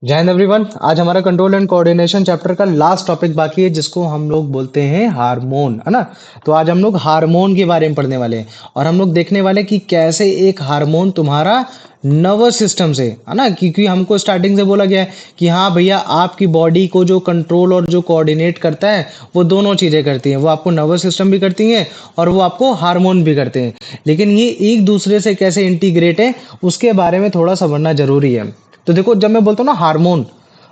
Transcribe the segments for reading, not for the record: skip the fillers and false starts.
जय हिंद एवरीवन। आज हमारा कंट्रोल एंड कोऑर्डिनेशन चैप्टर का लास्ट टॉपिक बाकी है जिसको हम लोग बोलते हैं हार्मोन, है ना। तो आज हम लोग हार्मोन के बारे में पढ़ने वाले हैं और हम लोग देखने वाले हैं कि कैसे एक हार्मोन तुम्हारा नर्वस सिस्टम से, है ना, क्योंकि हमको स्टार्टिंग से बोला गया है कि हाँ भैया आपकी बॉडी को जो कंट्रोल और जो कोऑर्डिनेट करता है वो दोनों चीजें करती हैं। वो आपको नर्वस सिस्टम भी करती हैं और वो आपको हार्मोन भी करते हैं। लेकिन ये एक दूसरे से कैसे इंटीग्रेट है उसके बारे में थोड़ा समझना जरूरी है। तो देखो, जब मैं बोलता हूँ ना हार्मोन,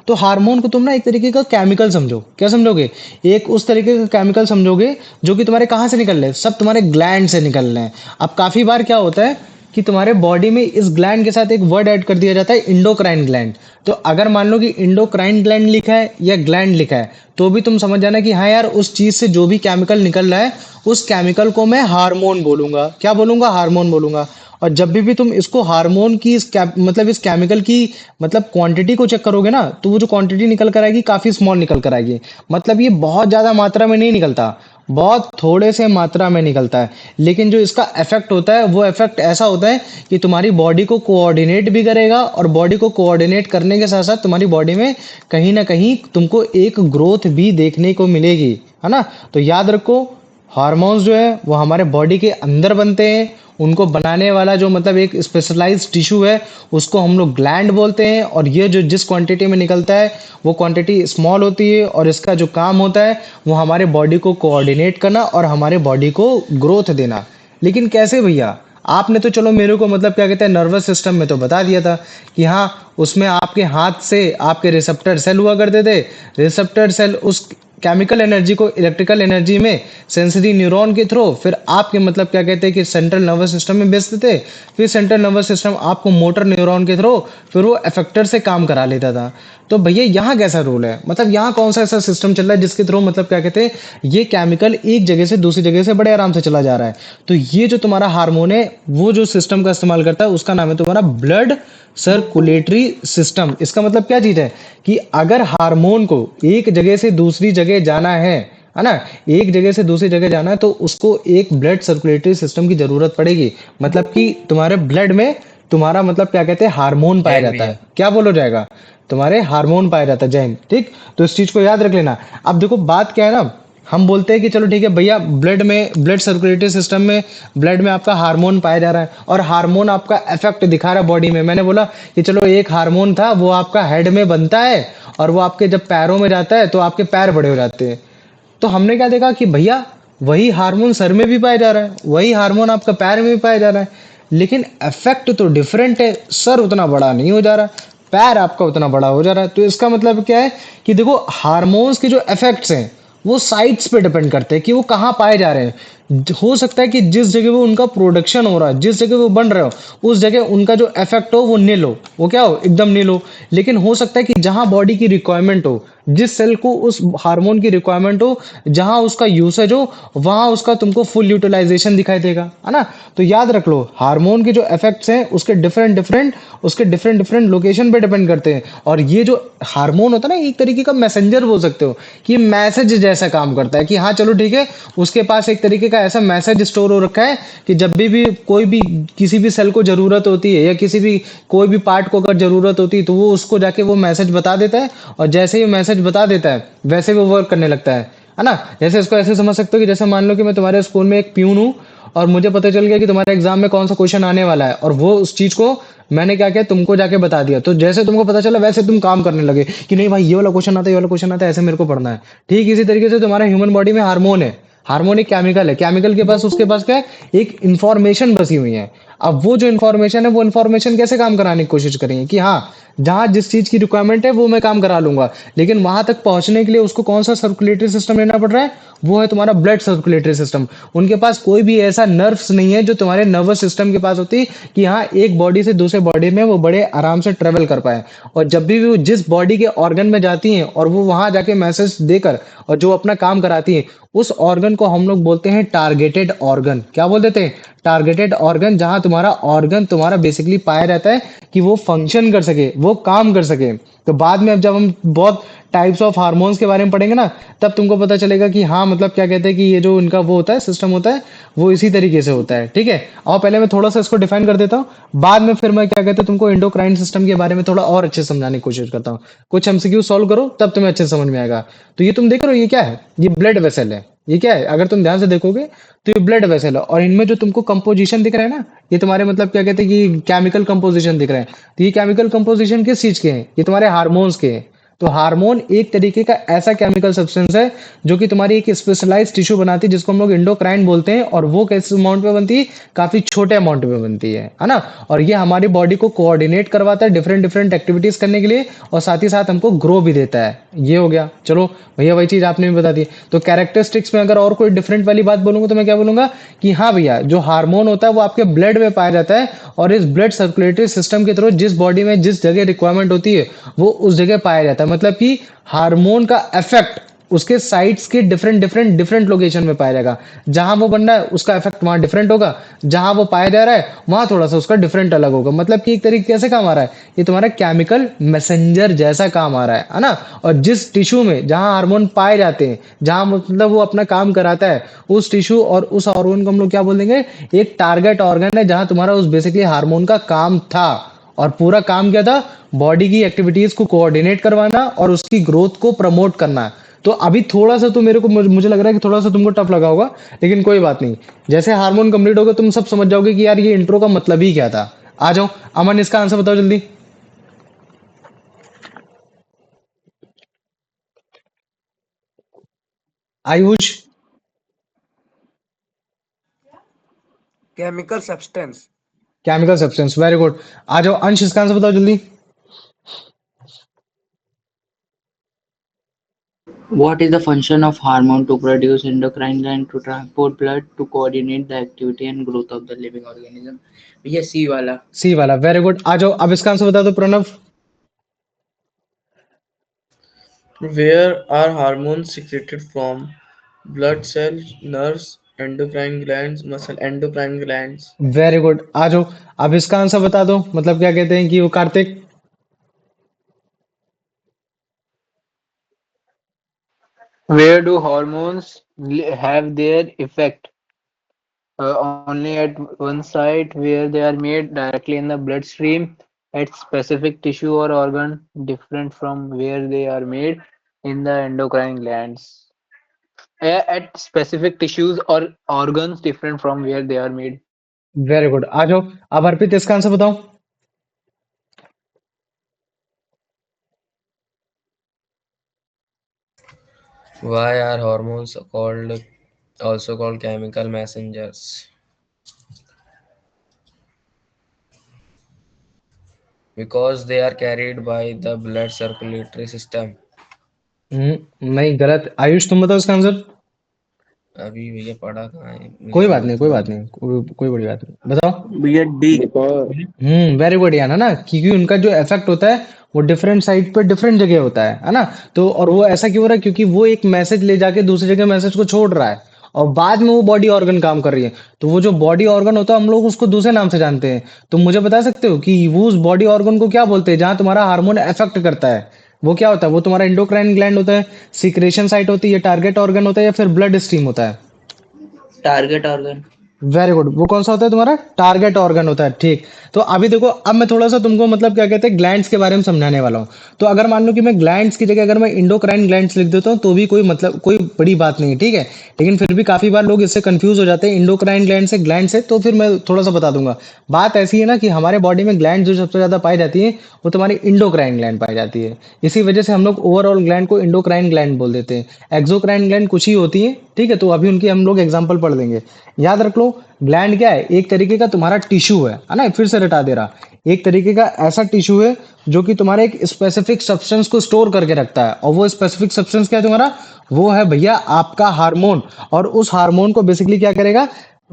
तो हार्मोन को तुम ना एक तरीके का केमिकल समझो। क्या समझोगे? एक उस तरीके का केमिकल समझोगे जो कि तुम्हारे कहाँ से निकल रहे हैं, सब तुम्हारे ग्लैंड से निकल रहे हैं। अब काफी बार क्या होता है कि तुम्हारे बॉडी में इस ग्लैंड के साथ एक वर्ड ऐड कर दिया जाता है, इंडोक्राइन ग्लैंड। तो अगर मान लो कि इंडोक्राइन ग्लैंड लिखा है या ग्लैंड लिखा है तो भी तुम समझ जाना कि हाँ यार, उस चीज से जो भी केमिकल निकल रहा है उस केमिकल को मैं हार्मोन बोलूंगा। क्या बोलूंगा? हार्मोन बोलूंगा। और जब भी तुम इसको हार्मोन की मतलब इस केमिकल की मतलब क्वांटिटी को चेक करोगे ना, तो वो जो क्वांटिटी निकल कर आएगी काफी स्मॉल निकल कर आएगी। मतलब ये बहुत ज्यादा मात्रा में नहीं निकलता, बहुत थोड़े से मात्रा में निकलता है। लेकिन जो इसका इफेक्ट होता है वो इफेक्ट ऐसा होता है कि तुम्हारी बॉडी को कोऑर्डिनेट भी करेगा और बॉडी को कोऑर्डिनेट करने के साथ साथ तुम्हारी बॉडी में कहीं ना कहीं तुमको एक ग्रोथ भी देखने को मिलेगी, है ना। तो याद रखो, हार्मोन्स जो है वो हमारे बॉडी के अंदर बनते हैं। उनको बनाने वाला जो मतलब एक स्पेशलाइज्ड टिश्यू है उसको हम लोग ग्लैंड बोलते हैं। और ये जो जिस क्वांटिटी में निकलता है वो क्वांटिटी स्मॉल होती है और इसका जो काम होता है वो हमारे बॉडी को कोऑर्डिनेट करना और हमारे बॉडी को ग्रोथ देना। लेकिन कैसे भैया? आपने तो चलो मेरे को मतलब क्या कहते हैं नर्वस सिस्टम में तो बता दिया था कि हाँ, उसमें आपके हाथ से आपके रिसेप्टर सेल हुआ करते थे। रिसेप्टर सेल उस केमिकल एनर्जी को इलेक्ट्रिकल एनर्जी में सेंसरी न्यूरॉन के थ्रू फिर आपके मतलब क्या कहते हैं कि सेंट्रल नर्वस सिस्टम में भेजते थे। फिर सेंट्रल नर्वस सिस्टम आपको मोटर न्यूरॉन के थ्रू फिर वो इफेक्टर से काम करा लेता था। तो भैया यहाँ कैसा रूल है, मतलब यहाँ कौन सा ऐसा सिस्टम चल रहा है जिसके थ्रू मतलब क्या कहते हैं ये केमिकल एक जगह से दूसरी जगह से बड़े आराम से चला जा रहा है। तो ये जो तुम्हारा हार्मोन है वो जो सिस्टम का इस्तेमाल करता है उसका नाम है तुम्हारा ब्लड सर्कुलेटरी सिस्टम। इसका मतलब क्या चीज है कि अगर हार्मोन को एक जगह से दूसरी जगह जाना है ना, एक जगह से दूसरी जगह जाना है तो उसको एक ब्लड सर्कुलेटरी सिस्टम की जरूरत पड़ेगी। मतलब कि तुम्हारे ब्लड में तुम्हारा मतलब क्या कहते हैं हार्मोन पाया जैन जाता भैया। है। क्या बोलो जाएगा? तुम्हारे हार्मोन पाया जाता है। जैन, ठीक। तो इस चीज को याद रख लेना। अब देखो बात क्या है ना, हम बोलते हैं कि चलो ठीक है भैया, ब्लड में ब्लड सर्कुलेटरी सिस्टम में ब्लड में आपका हार्मोन पाया जा रहा है और हार्मोन आपका इफेक्ट दिखा रहा है बॉडी में। मैंने बोला कि चलो एक हार्मोन था वो आपका हेड में बनता है और वो आपके जब पैरों में जाता है तो आपके पैर बड़े हो जाते हैं। तो हमने क्या देखा कि भैया वही हार्मोन सर में भी पाया जा रहा है, वही हार्मोन आपका पैर में भी पाया जा रहा है। लेकिन इफेक्ट तो डिफरेंट है। सर उतना बड़ा नहीं हो जा रहा, पैर आपका उतना बड़ा हो जा रहा है। तो इसका मतलब क्या है कि देखो, हार्मोन्स के जो इफेक्ट्स हैं वो साइट्स पे डिपेंड करते हैं कि वो कहाँ पाए जा रहे हैं। हो सकता है कि जिस जगह वो उनका प्रोडक्शन हो रहा है, जिस जगह वो बन रहे हो उस जगह उनका जो इफेक्ट हो वो नील हो, वो क्या हो, एकदम नील हो। लेकिन हो सकता है कि जहां बॉडी की रिक्वायरमेंट हो, जिस सेल को उस हार्मोन की रिक्वायरमेंट हो, जहां उसका यूसेज हो, वहां उसका तुमको फुल यूटिलाइजेशन दिखाई देगा, है ना। तो याद रख लो, हार्मोन के जो इफेक्ट्स हैं उसके डिफरेंट डिफरेंट लोकेशन पे डिपेंड करते हैं। और ये जो हार्मोन होता है ना, एक तरीके का मैसेंजर बोल सकते हो कि मैसेज जैसा काम करता है कि हाँ चलो ठीक है, उसके पास एक तरीके का ऐसा मैसेज स्टोर हो रखा है कि जब भी कोई भी किसी भी सेल को जरूरत होती है या किसी भी कोई भी पार्ट को अगर जरूरत होती है तो वो उसको जाके वो मैसेज बता देता है और जैसे ही मैसेज बता देता है वैसे वो वर्क करने लगता है ना। जैसे इसको ऐसे समझ सकते हो कि जैसे मान लो कि मैं तुम्हारे स्कूल में एक प्यून हूँ और मुझे पता चल गया कि तुम्हारे एग्जाम में कौन सा क्वेश्चन आने वाला है और वो उस चीज को मैंने क्या किया, तुमको जाके बता दिया। तो जैसे तुमको पता चला वैसे तुम काम करने लगे कि नहीं भाई ये वाला क्वेश्चन आता है, ये वाला क्वेश्चन आता है, ऐसे मेरे को पढ़ना है। ठीक इसी तरीके से तुम्हारा ह्यूमन बॉडी में हार्मोन है। हार्मोन एक केमिकल है, केमिकल के पास उसके पास क्या है, एक इंफॉर्मेशन बसी हुई है। अब वो जो इन्फॉर्मेशन है वो इन्फॉर्मेशन कैसे काम कराने की कोशिश करेंगे कि हाँ, जहां जिस चीज की रिक्वायरमेंट है वो मैं काम करा लूंगा। लेकिन वहां तक पहुंचने के लिए उसको कौन सा सर्कुलेटरी सिस्टम लेना पड़ रहा है, वो है तुम्हारा ब्लड सर्कुलेटरी सिस्टम। उनके पास कोई भी ऐसा नर्व्स नहीं है जो तुम्हारे नर्वस सिस्टम के पास होती कि हाँ एक बॉडी से दूसरे बॉडी में वो बड़े आराम से ट्रेवल कर पाए। और जब भी वो जिस बॉडी के ऑर्गन में जाती हैं और वो वहां जाके मैसेज देकर और जो अपना काम कराती हैं, उस ऑर्गन को हम लोग बोलते हैं टारगेटेड ऑर्गन। क्या बोल देते हैं? Targeted organ. जहां तुम्हारा ऑर्गन तुम्हारा बेसिकली पाया जाता है कि वो फंक्शन कर सके, वो काम कर सके। तो बाद में अब जब हम बहुत टाइप्स ऑफ हार्मोन्स के बारे में पढ़ेंगे ना, तब तुमको पता चलेगा कि हाँ मतलब क्या कहते हैं कि ये जो इनका वो होता है सिस्टम होता है, वो इसी तरीके से होता है। ठीक है, और पहले मैं थोड़ा सा इसको डिफाइन कर देता हूँ, बाद में फिर मैं क्या कहते हैं तुमको इंडोक्राइन सिस्टम के बारे में थोड़ा और अच्छे से समझाने की कोशिश करता हूँ। कुछ एमसीक्यू सॉल्व करो तब तुम्हें अच्छे से समझ में आएगा। तो ये तुम देख रहे हो, ये क्या है? ये ब्लड वेसल है। ये क्या है? अगर तुम ध्यान से देखोगे तो ये ब्लड वेसल है, और इनमें जो तुमको कंपोजिशन दिख रहा है ना, ये तुम्हारे मतलब क्या कहते हैं कि केमिकल कंपोजिशन दिख रहे हैं। तो ये केमिकल कंपोजिशन किस चीज के हैं? ये तुम्हारे हार्मोन्स के हैं। तो हार्मोन एक तरीके का ऐसा केमिकल सब्सटेंस है जो कि तुम्हारी एक स्पेशलाइज टिश्यू बनाती है, जिसको हम लोग इंडोक्राइन बोलते हैं। और वो किस अमाउंट में बनती है? काफी छोटे अमाउंट में बनती है ना। और ये हमारी बॉडी को कोऑर्डिनेट करवाता है डिफरेंट डिफरेंट एक्टिविटीज करने के लिए, और साथ ही साथ हमको ग्रो भी देता है। ये हो गया। चलो भैया, वही चीज आपने भी बता दी। तो कैरेक्टरिस्टिक्स में अगर और कोई डिफरेंट वाली बात बोलूंगा तो मैं क्या बोलूंगा कि हाँ भैया, जो हार्मोन होता है वो आपके ब्लड में पाया जाता है, और इस ब्लड सर्कुलेटरी सिस्टम के थ्रू जिस बॉडी में जिस जगह रिक्वायरमेंट होती है वो उस जगह पाया जाता है। मतलब कि हार्मोन का इफेक्ट उसके साइट्स के डिफरेंट डिफरेंट डिफरेंट लोकेशन में पाया जाएगा। जहां वो बनना है उसका इफेक्ट वहां डिफरेंट होगा, जहां वो पाया जा रहा है वहां थोड़ा सा उसका डिफरेंट अलग होगा। मतलब कि एक तरीके कैसे काम आ रहा है, ये तुम्हारा केमिकल मैसेंजर जैसा काम आ रहा है ना। और जिस टिश्यू में जहां हार्मोन पाए जाते हैं, जहां मतलब वो अपना काम कराता है, उस टिश्यू और उस ऑर्गन को हम लोग क्या बोल देंगे? एक टारगेट ऑर्गन है, जहां तुम्हारा उस बेसिकली हार्मोन का काम था। और पूरा काम क्या था? बॉडी की एक्टिविटीज को कोऑर्डिनेट करवाना और उसकी ग्रोथ को प्रमोट करना। तो अभी थोड़ा सा तो मेरे को मुझे लग रहा है कि थोड़ा सा तुमको टफ लगा होगा, लेकिन कोई बात नहीं। जैसे हार्मोन कंप्लीट होगा तुम सब समझ जाओगे कि यार ये इंट्रो का मतलब ही क्या था। आ जाओ, अमन इसका आंसर बताओ जल्दी। Ayush? Chemical substance. Chemical substance, very good. आ जाओ अंश, इसका आंसर बताओ जल्दी। What is the function of hormone to produce endocrine gland to transport blood to coordinate the activity and growth of the living organism? भैया C वाला। सी वाला, very good. आ जाओ अब इसका आंसर बता दो Pranav. Where are hormones secreted from? Blood cells, nerves, endocrine glands, muscle endocrine glands. Very good. आ जाओ अब इसका आंसर बता दो, मतलब क्या कहते हैं कि वो Kartik. Where do hormones have their effect? Only at one site where they are made directly in the bloodstream at specific tissue or organ different from where they are made in the endocrine glands. At specific tissues or organs different from where they are made. Very good. आ जाओ अब अर्पित, इसका answer बताओ। Why are hormones also called chemical messengers? Because they are carried by the blood circulatory system. नहीं, गलत। आयुष तुम बताओ इसका आंसर। अभी भैया पढ़ा कहाँ है, मुझे कोई बात याद नहीं, कोई नहीं। बात नहीं, कोई बड़ी बात नहीं, बताओ। भैया डी। वेरी गुड यार, है ना, क्योंकि उनका जो इफेक्ट होता है वो डिफरेंट साइड पे डिफरेंट जगह होता है ना। तो और वो ऐसा क्यों हो रहा है? क्योंकि वो एक मैसेज ले जाके दूसरी जगह मैसेज को छोड़ रहा है, और बाद में वो बॉडी ऑर्गन काम कर रही है। तो वो जो बॉडी ऑर्गन होता है हम लोग उसको दूसरे नाम से जानते हैं। तुम मुझे बता सकते हो कि वो उस बॉडी ऑर्गन को क्या बोलते हैं जहां तुम्हारा हार्मोन इफेक्ट करता है? वो क्या होता है? वो तुम्हारा एंडोक्राइन ग्लैंड होता है, सीक्रेशन साइट होती है, टारगेट ऑर्गन होता है, या फिर ब्लड स्ट्रीम होता है? Target organ. Very good. वो कौन सा होता है तुम्हारा? टारगेट ऑर्गन होता है। ठीक। तो अभी देखो, अब मैं थोड़ा सा तुमको मतलब क्या कहते हैं ग्लैंड्स के बारे में समझाने वाला हूँ। तो अगर मान लो कि मैं ग्लैंड्स की जगह अगर मैं इंडोक्राइन ग्लैंड्स लिख देता हूँ तो भी कोई मतलब कोई बड़ी बात नहीं है, ठीक है। लेकिन फिर भी काफी बार लोग इससे कंफ्यूज हो जाते हैं इंडोक्राइन ग्लैंड से, तो फिर मैं थोड़ा सा बता दूंगा। बात ऐसी है ना कि हमारे बॉडी में ग्लैंड जो सबसे ज्यादा पाई जाती है वो तुम्हारी इंडोक्राइन ग्लैंड पाई जाती है। इसी वजह से हम लोग ओवरऑल ग्लैंड को इंडोक्राइन ग्लैंड बोल देते हैं। एक्सोक्राइन ग्लैंड कुछ ही होती है, ठीक है। तो अभी उनकी हम लोग एग्जाम्पल पढ़ लेंगे। याद रख लो, ग्लैंड क्या है? एक तरीके का तुम्हारा टिश्यू है ना। फिर से रटा दे रहा, एक तरीके का ऐसा टिश्यू है जो कि तुम्हारे एक स्पेसिफिक सब्सटेंस को स्टोर करके रखता है। और वो स्पेसिफिक सब्सटेंस क्या है तुम्हारा? वो है भैया आपका हार्मोन। और उस हार्मोन को बेसिकली क्या करेगा?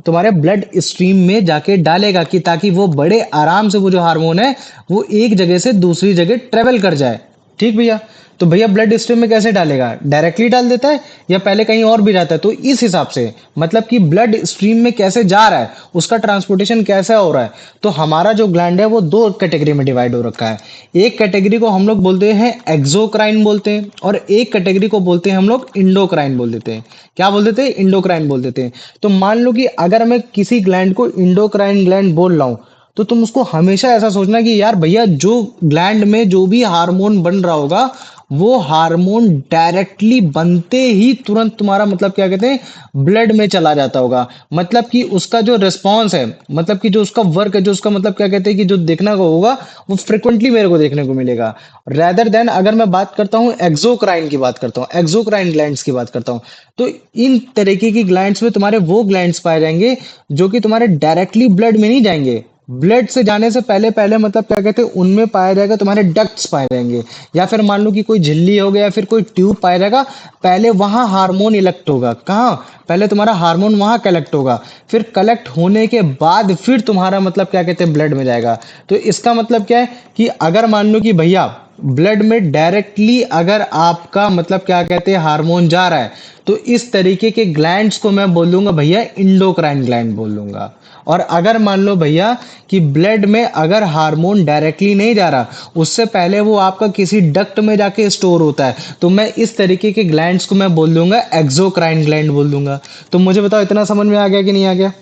तुम्हारे ब्लड स्ट्रीम में जाके डालेगा, कि ताकि वो बड़े आराम से वो जो हार्मोन है वो एक जगह से दूसरी जगह ट्रेवल कर जाए, ठीक भैया। तो भैया ब्लड स्ट्रीम में कैसे डालेगा, डायरेक्टली डाल देता है या पहले कहीं और भी जाता है? तो इस हिसाब से मतलब कि ब्लड स्ट्रीम में कैसे जा रहा है, उसका ट्रांसपोर्टेशन कैसे हो रहा है। तो हमारा जो ग्लैंड है वो दो कैटेगरी में डिवाइड हो रखा है। एक कैटेगरी को हम लोग बोलते हैं एक्सोक्राइन बोलते हैं, और एक कैटेगरी को बोलते हैं हम लोग इंडोक्राइन बोल देते हैं। क्या बोल देते हैं? इंडोक्राइन बोल देते हैं। तो मान लो कि अगर मैं किसी ग्लैंड को इंडोक्राइन ग्लैंड बोल रहा हूं, तो तुम उसको हमेशा ऐसा सोचना कि यार भैया जो ग्लैंड में जो भी हार्मोन बन रहा होगा, वो हार्मोन डायरेक्टली बनते ही तुरंत तुम्हारा मतलब क्या कहते हैं ब्लड में चला जाता होगा। मतलब कि उसका जो रिस्पॉन्स है, मतलब कि जो उसका वर्क है, जो उसका मतलब क्या कहते हैं कि जो देखना को होगा, वो फ्रिक्वेंटली मेरे को देखने को मिलेगा। रेदर देन अगर मैं बात करता हूँ एक्सोक्राइन की, बात करता हूँ एक्सोक्राइन ग्लैंड्स की बात करता हूँ, तो इन तरीके की ग्लैंड्स में तुम्हारे वो ग्लैंड्स पाए जाएंगे जो कि तुम्हारे डायरेक्टली ब्लड में नहीं जाएंगे। ब्लड से जाने से पहले पहले मतलब क्या कहते हैं उनमें पाया जाएगा तुम्हारे डक्ट्स पाए जाएंगे, या फिर मान लो कि कोई झिल्ली हो गया या फिर कोई ट्यूब पाया जाएगा। पहले वहां हार्मोन इलेक्ट होगा, कहाँ? पहले तुम्हारा हार्मोन वहां कलेक्ट होगा, फिर कलेक्ट होने के बाद फिर तुम्हारा मतलब क्या कहते हैं ब्लड में जाएगा। तो इसका मतलब क्या है कि अगर मान लो कि भैया ब्लड में डायरेक्टली अगर आपका मतलब क्या कहते हैं हार्मोन जा रहा है, तो इस तरीके के ग्लैंड्स को मैं बोल दूंगा भैया इंडोक्राइन ग्लैंड बोल दूंगा। और अगर मान लो भैया कि ब्लड में अगर हार्मोन डायरेक्टली नहीं जा रहा, उससे पहले वो आपका किसी डक्ट में जाके स्टोर होता है, तो मैं इस तरीके के ग्लैंड्स को मैं बोल दूंगा एक्सोक्राइन ग्लैंड बोल दूंगा। तो मुझे बताओ इतना समझ में आ गया कि नहीं आ गया?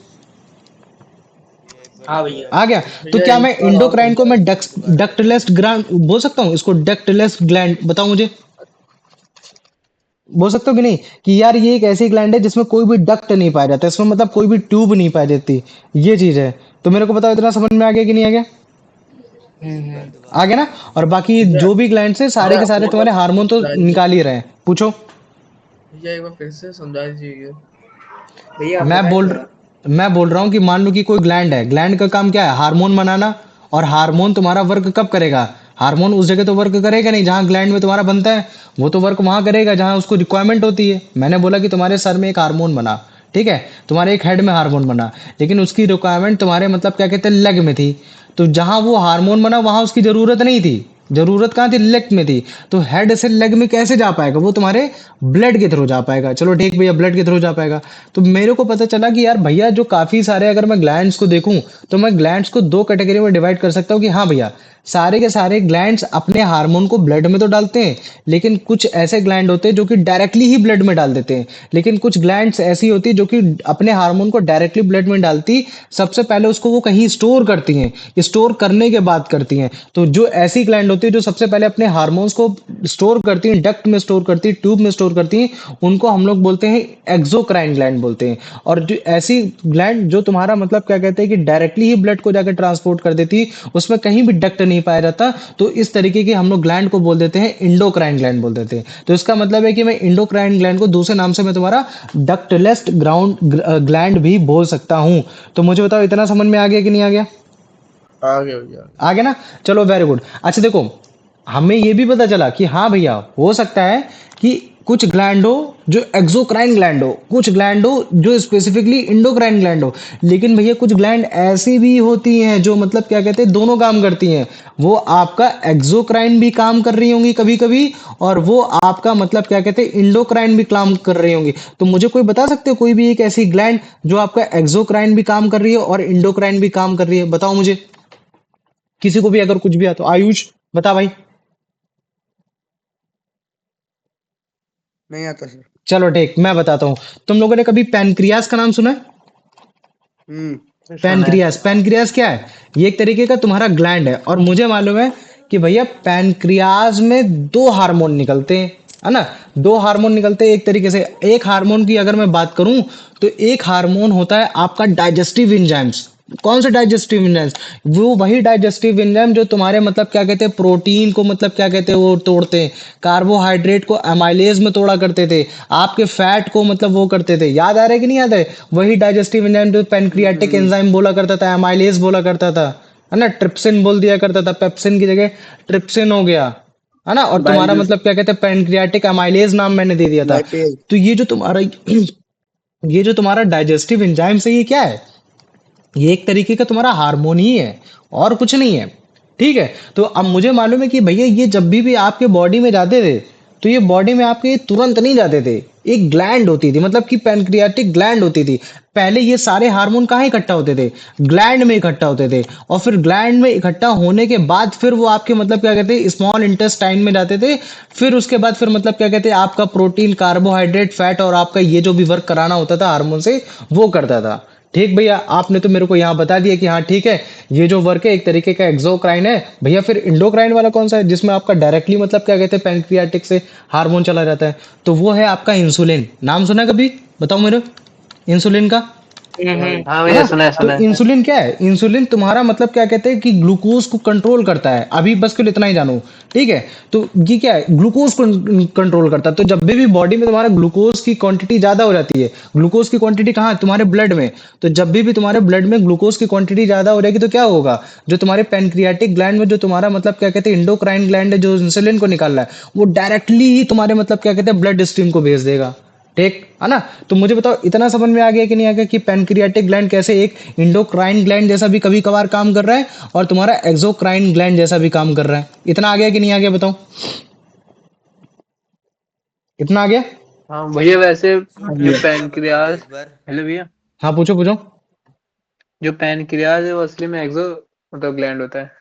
हाँ भैया। आ गया। तो भैया क्या मैं एक बार और इंडोक्राइन को समझा मैं दीजिए इसके बारे में। डक्टलेस ग्लैंड बोल सकता हूँ? इसको डक्टलेस ग्लैंड बताओ मुझे, बोल सकते हो कि नहीं कि यार ये एक ऐसी ग्लैंड है जिसमें कोई भी डक्ट नहीं पाया जाता, इसमें मतलब कोई भी ट्यूब नहीं पाई जाती, ये चीज है। तो मेरे को बताओ इतना समझ में आ गया कि नहीं आ गया? हम्म। आ गया ना? और बाकी भैया जो भी ग्लैंड है सारे भैया के सारे एक बार तुम्हारे फिर से हार्मोन तो समझा दीजिए। निकाल ही रहे हैं। पूछो। भैया एक बार फिर से समझा दीजिए। भैया आप मैं बताएं बोल थोड़ा। मैं बोल रहा हूँ कि मान लो कि कोई ग्लैंड है, ग्लैंड का काम क्या है? हार्मोन बनाना। और हार्मोन तुम्हारा वर्क कब करेगा? हार्मोन उस जगह तो वर्क करेगा नहीं जहां ग्लैंड में तुम्हारा बनता है, वो तो वर्क वहां करेगा जहां उसको रिक्वायरमेंट होती है। मैंने बोला कि तुम्हारे सर में एक हार्मोन बना, ठीक है, तुम्हारे एक हेड में हार्मोन बना, लेकिन उसकी रिक्वायरमेंट तुम्हारे मतलब क्या कहते हैं लेग में थी। तो जहां वो हार्मोन बना वहां उसकी जरूरत नहीं थी, जरूरत कहाँ थी? लेग में थी। तो हेड से लेग में कैसे जा पाएगा? वो तुम्हारे ब्लड के थ्रू जा पाएगा। चलो ठीक भैया, ब्लड के थ्रू जा पाएगा। तो मेरे को पता चला कि यार भैया जो काफी सारे अगर मैं ग्लैंड्स को देखूं, तो मैं ग्लैंड्स को दो कैटेगरी में डिवाइड कर सकता हूँ कि हाँ भैया सारे के सारे ग्लैंड्स अपने हार्मोन को ब्लड में तो डालते हैं, लेकिन कुछ ऐसे ग्लैंड होते हैं जो कि डायरेक्टली ही ब्लड में डाल देते हैं। लेकिन कुछ ग्लैंड्स ऐसी होती है जो कि अपने हार्मोन को डायरेक्टली ब्लड में डालती, सबसे पहले उसको वो कहीं स्टोर करती हैं, स्टोर करने के बाद करती हैं। तो जो ऐसी ग्लैंड होती है जो सबसे पहले अपने हार्मोन्स को स्टोर करती हैं, डक्ट में स्टोर करती है, ट्यूब में स्टोर करती हैं, उनको हम लोग बोलते हैं एक्सोक्राइन ग्लैंड बोलते हैं। और जो ऐसी ग्लैंड जो तुम्हारा मतलब क्या कहते हैं कि डायरेक्टली ही ब्लड को जाकर ट्रांसपोर्ट कर देती, उसमें कहीं भी डक्ट नहीं पाया जाता, तो इस तरीके की हम लोग ग्लैंड को बोल देते हैं इंडोक्राइन ग्लैंड बोल देते हैं। तो इसका मतलब है कि मैं इंडोक्राइन ग्लैंड को दूसरे नाम से मैं तुम्हारा डक्टलेस ग्राउंड ग्लैंड भी बोल सकता हूं। तो मुझे बताओ इतना समझ में आ गया कि नहीं आ गया? आ गया भैया। आ गया ना? चलो वेरी गुड। अच्छा देखो, हमें ये भी पता चला कि हाँ भैया हो सकता है कि कुछ ग्लैंड हो जो एक्सोक्राइन ग्लैंड हो, कुछ ग्लैंड हो जो स्पेसिफिकली इंडोक्राइन ग्लैंड हो। लेकिन भैया कुछ ग्लैंड ऐसी भी होती हैं जो मतलब क्या कहते हैं दोनों काम करती हैं। वो आपका एक्सोक्राइन भी काम कर रही होंगी कभी कभी, और वो आपका मतलब क्या कहते हैं इंडोक्राइन भी काम कर रही होंगी। तो मुझे कोई बता सकते हो कोई भी एक ऐसी ग्लैंड जो आपका एक्सोक्राइन भी काम कर रही है और इंडोक्राइन भी काम कर रही है? बताओ मुझे, किसी को भी अगर कुछ भी आता। आयुष बता भाई। नहीं आता सर। चलो ठीक, मैं बताता हूँ। तुम लोगों ने कभी पैनक्रियास का नाम सुना है? सुना है। पैनक्रियास, पैनक्रियास क्या है? ये एक तरीके का तुम्हारा ग्लैंड है, और मुझे मालूम है कि भैया पैनक्रियाज में दो हार्मोन निकलते हैं, है ना? दो हार्मोन निकलते हैं एक तरीके से। एक हार्मोन की अगर मैं बात करूं, तो एक हार्मोन होता है आपका डाइजेस्टिव एंजाइम्स। कौन सा डाइजेस्टिव एंजाइम्स? वो वही डाइजेस्टिव एंजाइम जो तुम्हारे मतलब क्या कहते हैं प्रोटीन को मतलब क्या कहते हैं वो तोड़ते हैं, कार्बोहाइड्रेट को अमाइलेज में तोड़ा करते थे, आपके फैट को मतलब वो करते थे। याद आ रहा है कि नहीं याद है? वही डाइजेस्टिव एंजाइम जो पैनक्रियाटिक एंजाइम बोला करता था, अमाइलेज बोला करता था, है ना? ट्रिप्सिन बोल दिया करता था, पेप्सिन की जगह ट्रिप्सिन हो गया, है ना? और तुम्हारा बाइल मतलब क्या कहते हैं पैनक्रियाटिक अमाइलेज नाम मैंने दे दिया था। लाइपेज। तो ये जो तुम्हारा डाइजेस्टिव एंजाइम है, ये क्या है? ये एक तरीके का तुम्हारा हार्मोन ही है और कुछ नहीं है। ठीक है? तो अब मुझे मालूम है कि भैया ये जब भी आपके बॉडी में जाते थे, तो ये बॉडी में आपके तुरंत नहीं जाते थे। एक ग्लैंड होती थी, मतलब कि पैनक्रियाटिक ग्लैंड होती थी। पहले ये सारे हार्मोन कहाँ इकट्ठा होते थे? ग्लैंड में इकट्ठा होते थे, और फिर ग्लैंड में इकट्ठा होने के बाद फिर वो आपके मतलब क्या कहते हैं स्मॉल इंटेस्टाइन में जाते थे। फिर उसके बाद फिर मतलब क्या कहते हैं आपका प्रोटीन, कार्बोहाइड्रेट, फैट और आपका ये जो भी वर्क कराना होता था हार्मोन से, वो करता था। ठीक भैया, आपने तो मेरे को यहाँ बता दिया कि हाँ ठीक है, ये जो वर्क है एक तरीके का एक्सोक्राइन है। भैया फिर इंडोक्राइन वाला कौन सा है, जिसमें आपका डायरेक्टली मतलब क्या कहते हैं पैंक्रियाटिक से हार्मोन चला जाता है? तो वो है आपका इंसुलिन। नाम सुना कभी? बताओ मेरे, इंसुलिन का, हाँ है भैया, ना? सुना है, तो सुना है। इंसुलिन क्या है? इंसुलिन तुम्हारा मतलब क्या कहते हैं कि ग्लूकोज को कंट्रोल करता है। अभी बस के लिए इतना ही जानो, ठीक है? तो ये क्या है? ग्लूकोज को कंट्रोल करता है। तो जब भी बॉडी में तुम्हारा ग्लूकोज की क्वांटिटी ज्यादा हो जाती है, ग्लूकोज की क्वांटिटी कहाँ है? तुम्हारे ब्लड में। तो जब भी तुम्हारे ब्लड में ग्लूकोज की क्वांटिटी ज्यादा हो जाएगी तो क्या होगा? जो तुम्हारे पैनक्रियाटिक ग्लैंड में जो तुम्हारा मतलब क्या कहते हैं इंडोक्राइन ग्लैंड है, जो इंसुलिन को निकाल रहा है, वो डायरेक्टली ही तुम्हारे मतलब क्या कहते हैं ब्लड स्ट्रीम को भेज देगा। ठीक है ना? तो मुझे बताओ इतना समझ में आ गया कि नहीं आ गया कि पैनक्रियाटिक ग्लैंड कैसे एक इंडोक्राइन ग्लैंड जैसा भी कभी कभार काम कर रहा है, और तुम्हारा एक्सोक्राइन ग्लैंड जैसा भी काम कर रहा है? इतना आ गया कि नहीं आ गया बताओ? इतना आ गया? हाँ भैया, वैसे हाँ जो भैया। पैनक्रियाज, एक बार हेलो भैया, हाँ पूछो पूछो। जो पैनक्रियाज है वो असली में एक्सो मतलब ग्लैंड होता है।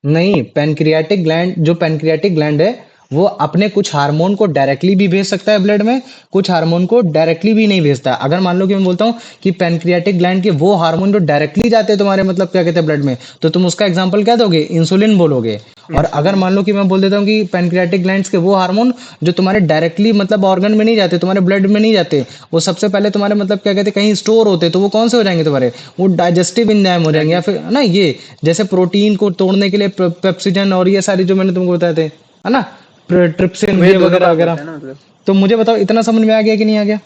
नहीं, पैनक्रियाटिक ग्लैंड, जो पैनक्रियाटिक ग्लैंड है वो अपने कुछ हार्मोन को डायरेक्टली भी भेज सकता है ब्लड में, कुछ हार्मोन को डायरेक्टली भी नहीं भेजता। अगर मान लो कि मैं बोलता हूँ कि पैनक्रियाटिक ग्लैंड के वो हार्मोन जो डायरेक्टली जाते हैं तुम्हारे मतलब क्या कहते हैं ब्लड में, तो तुम उसका एग्जांपल क्या दोगे? इंसुलिन बोलोगे। और अगर इंसुलिन। मान लो कि मैं बोल देता हूँ कि पैनक्रियाटिक ग्लैंड्स के वो हार्मोन जो तुम्हारे डायरेक्टली मतलब ऑर्गन में नहीं जाते, तुम्हारे ब्लड में नहीं जाते, वो सबसे पहले तुम्हारे मतलब क्या कहते हैं कहीं स्टोर होते, तो वो कौन से हो जाएंगे तुम्हारे? वो डाइजेस्टिव एंजाइम हो जाएंगे, या फिर है ना ये जैसे प्रोटीन को तोड़ने के लिए पेप्सिजन और ये सारी जो मैंने तुमको बताए थे, है ना, ट्रिप्सिन, भैया ये दोनों वगैरह काम वगैरह। करते हैं ना मतलब। तो मुझे बताओ इतना समझ में आ गया कि नहीं आ गया?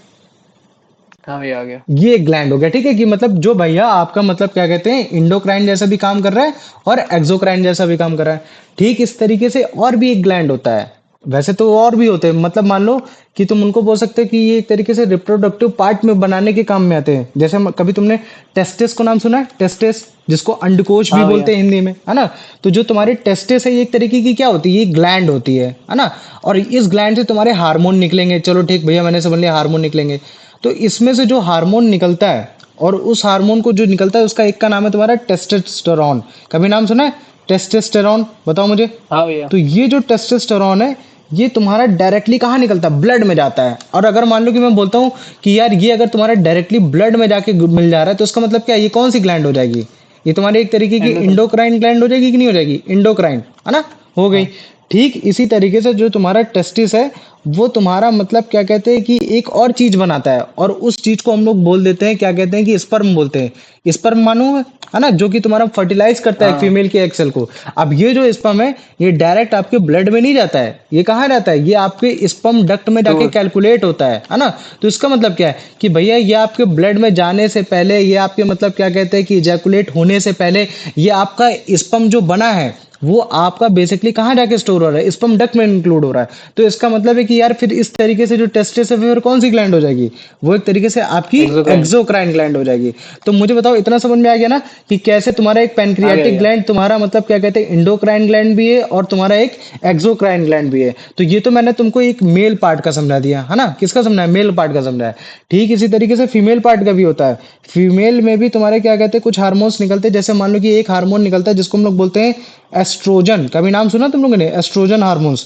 हाँ भैया, आ गया। ये एक ग्लैंड हो गया, ठीक है? कि मतलब जो भैया आपका मतलब क्या कहते हैं इंडोक्राइन जैसा भी काम कर रहा है और एक्सोक्राइन जैसा भी काम कर रहा है। ठीक इस तरीके से और भी एक ग्लैंड होता है। वैसे तो और भी होते हैं, मतलब मान लो कि तुम उनको बोल सकते हो कि ये एक तरीके से रिप्रोडक्टिव पार्ट में बनाने के काम में आते हैं। जैसे कभी तुमने टेस्टिस को नाम सुना है? टेस्टिस, जिसको अंडकोश भी हाँ भैया। बोलते हैं हिंदी में, है ना? तो जो तुम्हारी टेस्टिस है ये एक तरीके की क्या होती है? ये ग्लैंड होती है ना? और इस ग्लैंड से तुम्हारे हार्मोन निकलेंगे। चलो ठीक भैया, मैंने समझ लिया हार्मोन निकलेंगे। तो इसमें से जो हार्मोन निकलता है, और उस हार्मोन को जो निकलता है उसका एक का नाम है तुम्हारा टेस्टोस्टेरोन। कभी नाम सुना है टेस्टोस्टेरोन? बताओ मुझे। हाँ भैया। तो ये जो टेस्टोस्टेरोन है, ये तुम्हारा डायरेक्टली कहाँ निकलता है? ब्लड में जाता है। और अगर मान लो कि मैं बोलता हूँ कि यार ये अगर तुम्हारा डायरेक्टली ब्लड में जाके मिल जा रहा है, तो उसका मतलब क्या है? ये कौन सी ग्लैंड हो जाएगी? ये तुम्हारी एक तरीके की एंडोक्राइन। इंडोक्राइन ग्लैंड हो जाएगी कि नहीं हो जाएगी? इंडोक्राइन, है ना? हो गई। हाँ। ठीक इसी तरीके से जो तुम्हारा टेस्टिस है, वो तुम्हारा मतलब क्या कहते हैं कि एक और चीज बनाता है, और उस चीज को हम लोग बोल देते हैं, क्या कहते हैं कि स्पर्म बोलते हैं। स्पर्म मानो है ना, जो कि तुम्हारा फर्टिलाइज करता है हाँ। फीमेल के एक्सेल को। अब ये जो स्पर्म है, ये डायरेक्ट आपके ब्लड में नहीं जाता है। ये कहाँ रहता है? ये आपके स्पर्म डक्ट में जाके तो कैलकुलेट होता है ना? तो इसका मतलब क्या है कि भैया ये आपके ब्लड में जाने से पहले, ये आपके मतलब क्या कहते हैं कि इजैकुलेट होने से पहले, ये आपका स्पर्म जो बना है वो आपका बेसिकली कहाँ जाके स्टोर हो रहा है? स्पर्म डक्ट में इंक्लूड हो रहा है। तो इसका मतलब है कि यार फिर इस तरीके से जो टेस्टिस है फिर कौन सी ग्लैंड हो जाएगी? वो एक तरीके से आपकी एक्सोक्राइन। एक्सोक्राइन ग्लैंड हो जाएगी। तो मुझे बताओ इतना समझ में आ गया ना कि कैसे तुम्हारा एक आ गया पैनक्रियाटिक भैया। ग्लैंड तुम्हारा मतलब क्या कहते हैं इंडोक्राइन ग्लैंड भी है, और तुम्हारा एक एक्सोक्राइन ग्लैंड भी है। तो ये तो मैंने तुमको एक मेल पार्ट का समझा दिया, है ना? किसका समझाया? मेल पार्ट का समझाया। ठीक इसी तरीके से फीमेल पार्ट का भी होता है। फीमेल में भी तुम्हारे क्या कहते हैं कुछ हार्मोन्स निकलते हैं। जैसे मान लो कि एक हार्मोन निकलता है जिसको हम लोग बोलते हैं एस्ट्रोजन। कभी नाम सुना तुम लोगों ने एस्ट्रोजन हार्मोन्स?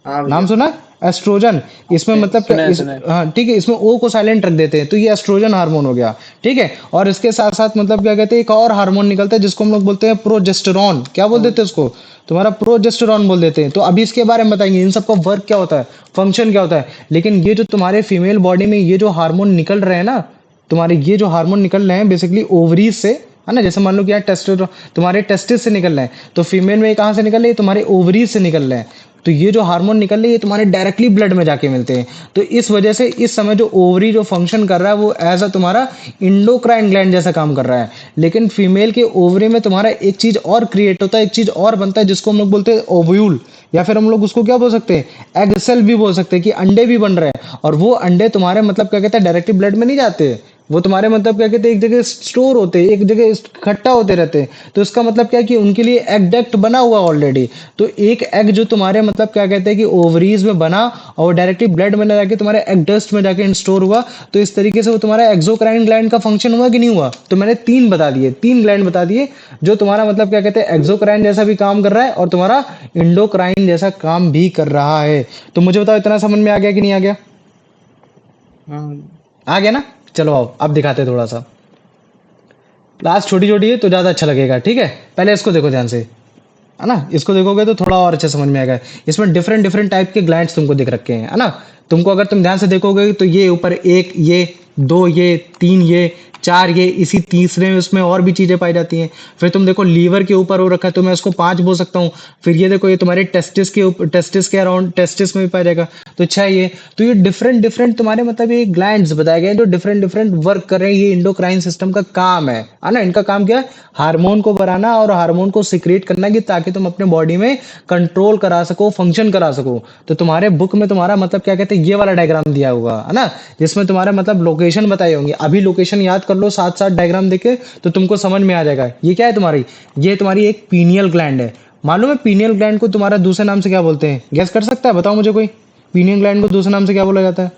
हाँ नाम भैया। सुना है? एस्ट्रोजन। इसमें मतलब क्या सुना है, इस, सुना है। हाँ ठीक है, इसमें ओ को साइलेंट रख देते हैं, तो ये एस्ट्रोजन हार्मोन हो गया। ठीक है, और इसके साथ साथ मतलब क्या कहते हैं एक और हार्मोन निकलता है जिसको हम लोग बोलते हैं प्रोजेस्टेरॉन। क्या बोल देते हैं उसको? तुम्हारा प्रोजेस्टेरॉन बोल देते हैं। तो अभी इसके बारे में बताएंगे इन सबका वर्क क्या होता है, फंक्शन क्या होता है। लेकिन ये जो तुम्हारे फीमेल बॉडी में ये जो हार्मोन निकल रहे हैं ना, तुम्हारे ये जो हार्मोन निकल रहे हैं बेसिकली ओवरीज से, है ना? जैसे मान लो कि यार टेस्टोस्टेरोन तुम्हारे टेस्टिस से निकल रहे हैं, तो फीमेल में ये कहाँ से निकल रहे हैं? तुम्हारे ओवरीज से निकल रहे हैं। तो ये जो हार्मोन निकल रहे हैं ये तुम्हारे डायरेक्टली ब्लड में जाके मिलते हैं। तो इस वजह से इस समय जो ओवरी जो फंक्शन कर रहा है वो एज अ तुम्हारा इंडोक्राइन ग्लैंड जैसा काम कर रहा है। लेकिन फीमेल के ओवरी में तुम्हारा एक चीज और क्रिएट होता है, एक चीज और बनता है जिसको हम लोग बोलते हैं ओव्यूल, या फिर हम लोग उसको क्या बोल सकते हैं? एग सेल भी बोल सकते हैं, कि अंडे भी बन रहे हैं। और वो अंडे तुम्हारे मतलब क्या कहते हैं डायरेक्टली ब्लड में नहीं जाते, वो तुम्हारे मतलब क्या कहते हैं, एक जगह स्टोर होते हैं, एक जगह इकट्ठा होते रहते हैं। तो इसका मतलब क्या है कि उनके लिए एग डक्ट बना हुआ ऑलरेडी। तो एक एग जो तुम्हारे मतलब क्या कहते हैं कि ओवरीज में बना और डायरेक्टली ब्लड में ना जाके तुम्हारे एग डस्ट में जाके स्टोर हुआ। तो इस तरीके से वो तुम्हारा एक्सोक्राइन ग्लैंड का फंक्शन हुआ कि नहीं हुआ? तो मैंने तीन बता दिए, तीन ग्लैंड बता दिए जो तुम्हारा मतलब क्या कहते हैं एक्सोक्राइन जैसा भी काम कर रहा है और तुम्हारा इंडोक्राइन जैसा काम भी कर रहा है। तो मुझे बताओ इतना समझ में आ गया कि नहीं आ गया? हाँ आ गया ना? चलो आओ अब दिखाते हैं थोड़ा सा। क्लास छोटी छोटी है तो ज्यादा अच्छा लगेगा, ठीक है? पहले इसको देखो ध्यान से, है ना? इसको देखोगे तो थोड़ा और अच्छे समझ में आएगा। इसमें डिफरेंट डिफरेंट टाइप के ग्लैंड्स तुमको दिख रखे हैं, है ना? तुमको अगर तुम ध्यान से देखोगे तो ये ऊपर एक, ये दो, ये तीन, ये चार, ये इसी तीसरे में उसमें और भी चीजें पाई जाती हैं। फिर तुम देखो लीवर के ऊपर हो रखा है तो मैं इसको पांच बोल सकता हूँ। फिर ये देखो ये तुम्हारे टेस्टिस के ऊपर, टेस्टिस के अराउंड टेस्टिस में भी पाया जाएगा तो छह ये। तो ये डिफरेंट डिफरेंट तुम्हारे मतलब ये ग्लैंड्स बताए गए हैं जो डिफरेंट डिफरेंट वर्क कर रहे हैं। ये इंडोक्राइन सिस्टम का काम है ना? इनका काम क्या है? हार्मोन को बनाना और हार्मोन को सिक्रेट करना कि ताकि तुम अपने बॉडी में कंट्रोल करा सको, फंक्शन करा सको। तो तुम्हारे बुक में तुम्हारा मतलब क्या कहते हैं ये वाला डायग्राम दिया होगा, है ना? जिसमें तुम्हारा मतलब लोकेशन बताई होंगी। अभी लोकेशन याद कर लो साथ साथ डायग्राम देखे तो तुमको समझ में आ जाएगा। ये क्या है तुम्हारी? ये तुम्हारी एक पीनियल ग्लैंड है। मालूम है पीनियल ग्लैंड को तुम्हारा दूसरे नाम से क्या बोलते हैं? गैस कर सकता है? बताओ मुझे कोई। पीनियल ग्लैंड को दूसरे नाम से क्या बोला जाता है?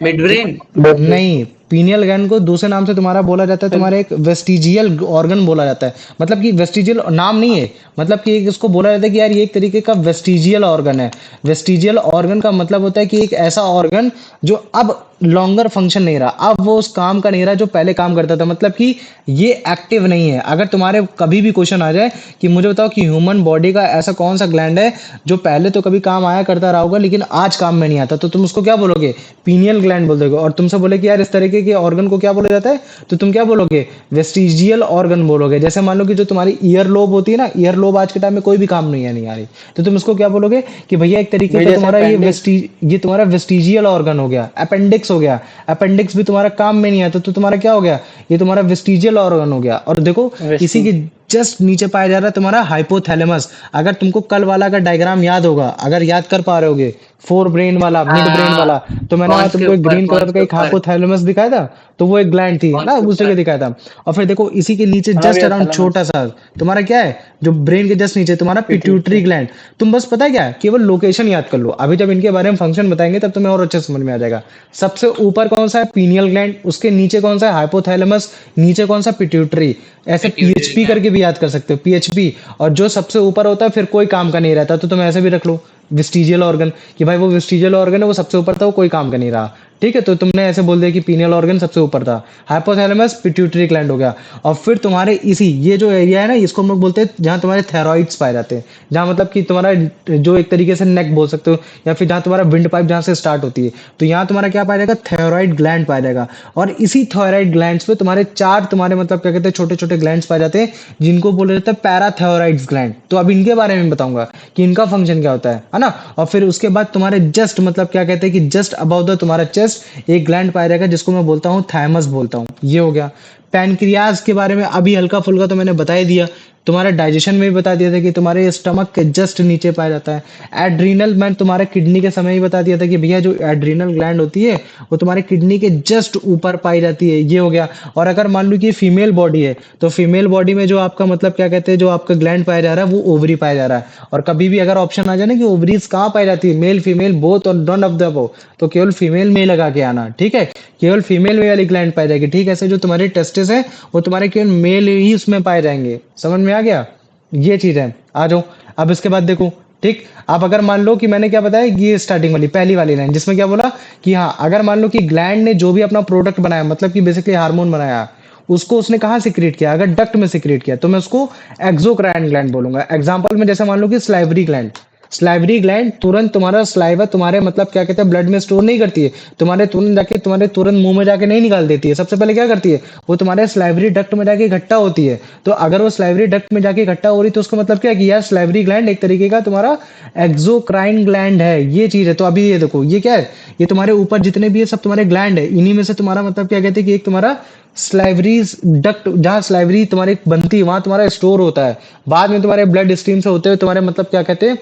Mid brain. नहीं, पीनियल ग्लैंड को दूसरे नाम से तुम्हारा बोला जाता है, तुम्हारा एक वेस्टिजियल ऑर्गन बोला जाता है। मतलब कि वेस्टिजियल नाम नहीं है, मतलब कि एक इसको बोला जाता है कि यार ये एक तरीके का वेस्टिजियल ऑर्गन है। वेस्टिजियल ऑर्गन का मतलब होता है कि एक ऐसा ऑर्गन जो अब लॉन्गर फंक्शन नहीं रहा, अब वो उस काम का नहीं रहा जो पहले काम करता था। मतलब कि ये एक्टिव नहीं है। अगर तुम्हारे कभी भी क्वेश्चन आ जाए कि मुझे बताओ कि ह्यूमन बॉडी का ऐसा कौन सा ग्लैंड है जो पहले तो कभी काम आया करता रहा होगा लेकिन आज काम में नहीं आता, तो तुम उसको क्या बोलोगे? पीनियल ग्लैंड बोल दोगे। और तुमसे बोले कि यार इस तरीके के ऑर्गन को क्या बोला जाता है, तो तुम क्या बोलोगे? वेस्टिजियल ऑर्गन बोलोगे। जैसे मान लो कि जो तुम्हारी ईयर लोब होती है ना, ईयर लोब आज के टाइम में कोई भी काम नहीं है, नहीं आ रही, तो तुम इसको क्या बोलोगे कि भैया एक तरीके का जैसे तुम्हारा अपेंडिक्स। ये तुम्हारा वेस्टिजियल ऑर्गन हो गया। अपेंडिक्स हो गया, अपेंडिक्स भी तुम्हारा काम में नहीं आता तो तुम्हारा क्या हो गया? ये तुम्हारा वेस्टिजियल ऑर्गन हो गया। और देखो इसी वेस्टी के जस्ट नीचे पाया जा रहा है तुम्हारा हाइपोथैलेमस। अगर तुमको कल वाला का डायग्राम याद होगा, अगर याद कर पा रहे होगे, फोर ब्रेन वाला, मिड ब्रेन हाँ वाला, तो मैंने वहां पॉन्स के तुमको एक ऊपर, ग्रीन कलर पॉन्स का के एक ऊपर, हाइपोथैलेमस दिखाया था। तो वो एक ग्लैंड थी ना, पॉन्स के उस जगह ऊपर। दिखाया था। और फिर देखो इसी के नीचे हाँ जस्ट भैया अराउंड छोटा थैलेमस सा तुम्हारा क्या है, जो ब्रेन के जस्ट नीचे तुम्हारा पिट्यूटरी पिट्यूटरी। ग्लैंड। तुम बस पता है क्या है? केवल लोकेशन याद कर लो। अभी जब इनके बारे में फंक्शन बताएंगे तब तुम्हें और अच्छे से समझ में आ जाएगा। सबसे ऊपर कौन सा है? Pineal gland. उसके नीचे कौन सा है? हाइपोथैलेमस। नीचे कौन सा? पिट्यूटरी। ऐसे पिट्यूटरी पीएचपी करके भी याद कर सकते हो, पीएचपी। और जो सबसे ऊपर होता है फिर कोई काम का नहीं रहता, तो तुम ऐसे भी रख लो वेस्टिजियल ऑर्गन, कि भाई वो वेस्टिजियल ऑर्गन है, वो सबसे ऊपर था, वो कोई काम का नहीं रहा। ठीक है, तो तुमने ऐसे बोल दिया कि पीनियल ऑर्गन सबसे ऊपर था, हाइपोथैलेमस पिट्यूटरी ग्लैंड हो गया। और फिर तुम्हारे इसी ये जो एरिया है ना, इसको हम लोग बोलते हैं जहाँ तुम्हारे थेरॉइड्स पाए जाते हैं, जहाँ मतलब कि तुम्हारा जो एक तरीके से नेक बोल सकते हो, या फिर जहाँ तुम्हारा विंड पाइप जहाँ से स्टार्ट होती है, तो यहाँ तुम्हारा क्या पाया जाएगा? थायराइड ग्लैंड पाया जाएगा। और इसी थायराइड ग्लैंड्स पे तुम्हारे चार तुम्हारे मतलब क्या कहते हैं छोटे छोटे ग्लैंड्स पाए जाते हैं, जिनको बोला जाता है पैराथायराइड्स ग्लैंड। तो अब इनके बारे में बताऊंगा कि इनका फंक्शन क्या होता है ना? और फिर उसके बाद तुम्हारे जस्ट मतलब क्या कहते हैं कि जस्ट अबव द तुम्हारा चेस्ट एक ग्लैंड पाया जाएगा जिसको मैं बोलता हूँ थाइमस बोलता हूँ। ये हो गया। पैनक्रियाज के बारे में अभी हल्का फुल्का तो मैंने बता ही दिया। तुम्हारे डाइजेशन में भी बता दिया था कि तुम्हारे स्टमक के जस्ट नीचे पाया जाता है। एड्रीनल मैं तुम्हारे किडनी के समय ही बता दिया था कि भैया जो एड्रीनल ग्लैंड होती है वो तुम्हारे किडनी के जस्ट ऊपर पाई जाती है। ये हो गया। और अगर मान लो कि फीमेल बॉडी है तो फीमेल बॉडी में जो आपका मतलब क्या कहते हैं जो आपका ग्लैंड पाया जा रहा है वो ओवरी पाया जा रहा है। और कभी भी अगर ऑप्शन आ जाए ना कि ओवरीज कहाँ पाई जाती है, मेल फीमेल बोथ और नॉन ऑफ द अबव, तो केवल फीमेल में ही लगा के आना। ठीक है, केवल फीमेल में वाली ग्लैंड पाई जाएगी। ठीक है, ऐसे जो तुम्हारे टेस्टिस है वो तुम्हारे केवल मेल ही उसमें पाए जाएंगे। समझ में आ गया? ये चीज है। आ जाओ अब इसके बाद देखो। ठीक, अब अगर मान लो कि मैंने क्या बताया, ये स्टार्टिंग वाली पहली वाली लाइन जिसमें क्या बोला कि हाँ अगर मान लो कि ग्लैंड ने जो भी अपना प्रोडक्ट बनाया, मतलब कि बेसिकली हार्मोन बनाया, उसको उसने कहाँ सिक्रेट किया? अगर डक्ट में सिक्रेट किया तो मैं उसको एक्सोक्राइन ग्लैंड बोलूंगा। एग्जांपल में जैसे मान लो कि स्लाइवरी ग्लैंड, स्लाइवरी ग्लैंड तुरंत तुम्हारा स्लाइवा तुम्हारे मतलब क्या कहते हैं ब्लड में स्टोर नहीं करती है, तुम्हारे तुरंत जाके तुम्हारे तुरंत मुंह में जाके नहीं निकाल देती है। सबसे पहले क्या करती है? वो तुम्हारे स्लाइवरी डक्ट में जाके इकट्ठा होती है। तो अगर वो स्लाइवरी डक्ट में जाके इकट्ठा हो रही तो उसका मतलब क्या है कि यार स्लाइवरी ग्लैंड एक तरीके का तुम्हारा एक्सोक्राइन ग्लैंड है। ये चीज है। तो अभी ये देखो ये क्या है, ये तुम्हारे ऊपर जितने भी है सब तुम्हारे ग्लैंड है। इन्हीं में से तुम्हारा मतलब क्या कहते हैं कि एक तुम्हारा स्लाइवरीज डक्ट, जहाँ स्लाइवरी तुम्हारी बनती है वहां तुम्हारा स्टोर होता है। बाद में तुम्हारे ब्लड स्ट्रीम से होते हुए तुम्हारे मतलब क्या कहते हैं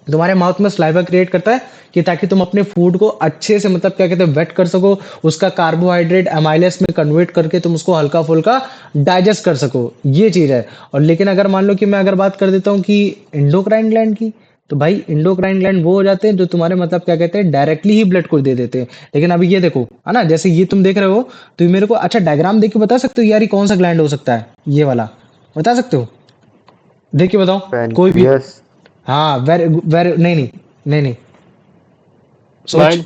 तुम्हारे माउथ में सलाइवा क्रिएट करता है कि ताकि तुम अपने फूड को अच्छे से मतलब क्या कहते हैं वेट कर सको, उसका कार्बोहाइड्रेट एमाइलेस में कन्वर्ट करके तुम उसको हल्का फुल्का डाइजेस्ट कर सको, ये चीज है। और लेकिन अगर मान लो कि मैं अगर बात कर देता हूँ कि इंडोक्राइन ग्लैंड की, तो भाई इंडोक्राइन ग्लैंड वो हो जाते हैं जो तुम्हारे मतलब क्या कहते हैं डायरेक्टली ही ब्लड को दे देते हैं। लेकिन अभी ये देखो है ना, जैसे ये तुम देख रहे हो, तो ये मेरे को अच्छा डायग्राम देख के बता सकते हो यार ये कौन सा ग्लैंड हो सकता है, ये वाला बता सकते हो, देख के बताओ कोई भी। पैनक्रियास। हाँ वेरी वेरी, नहीं नहीं नहीं नहीं, सोच। बाइल।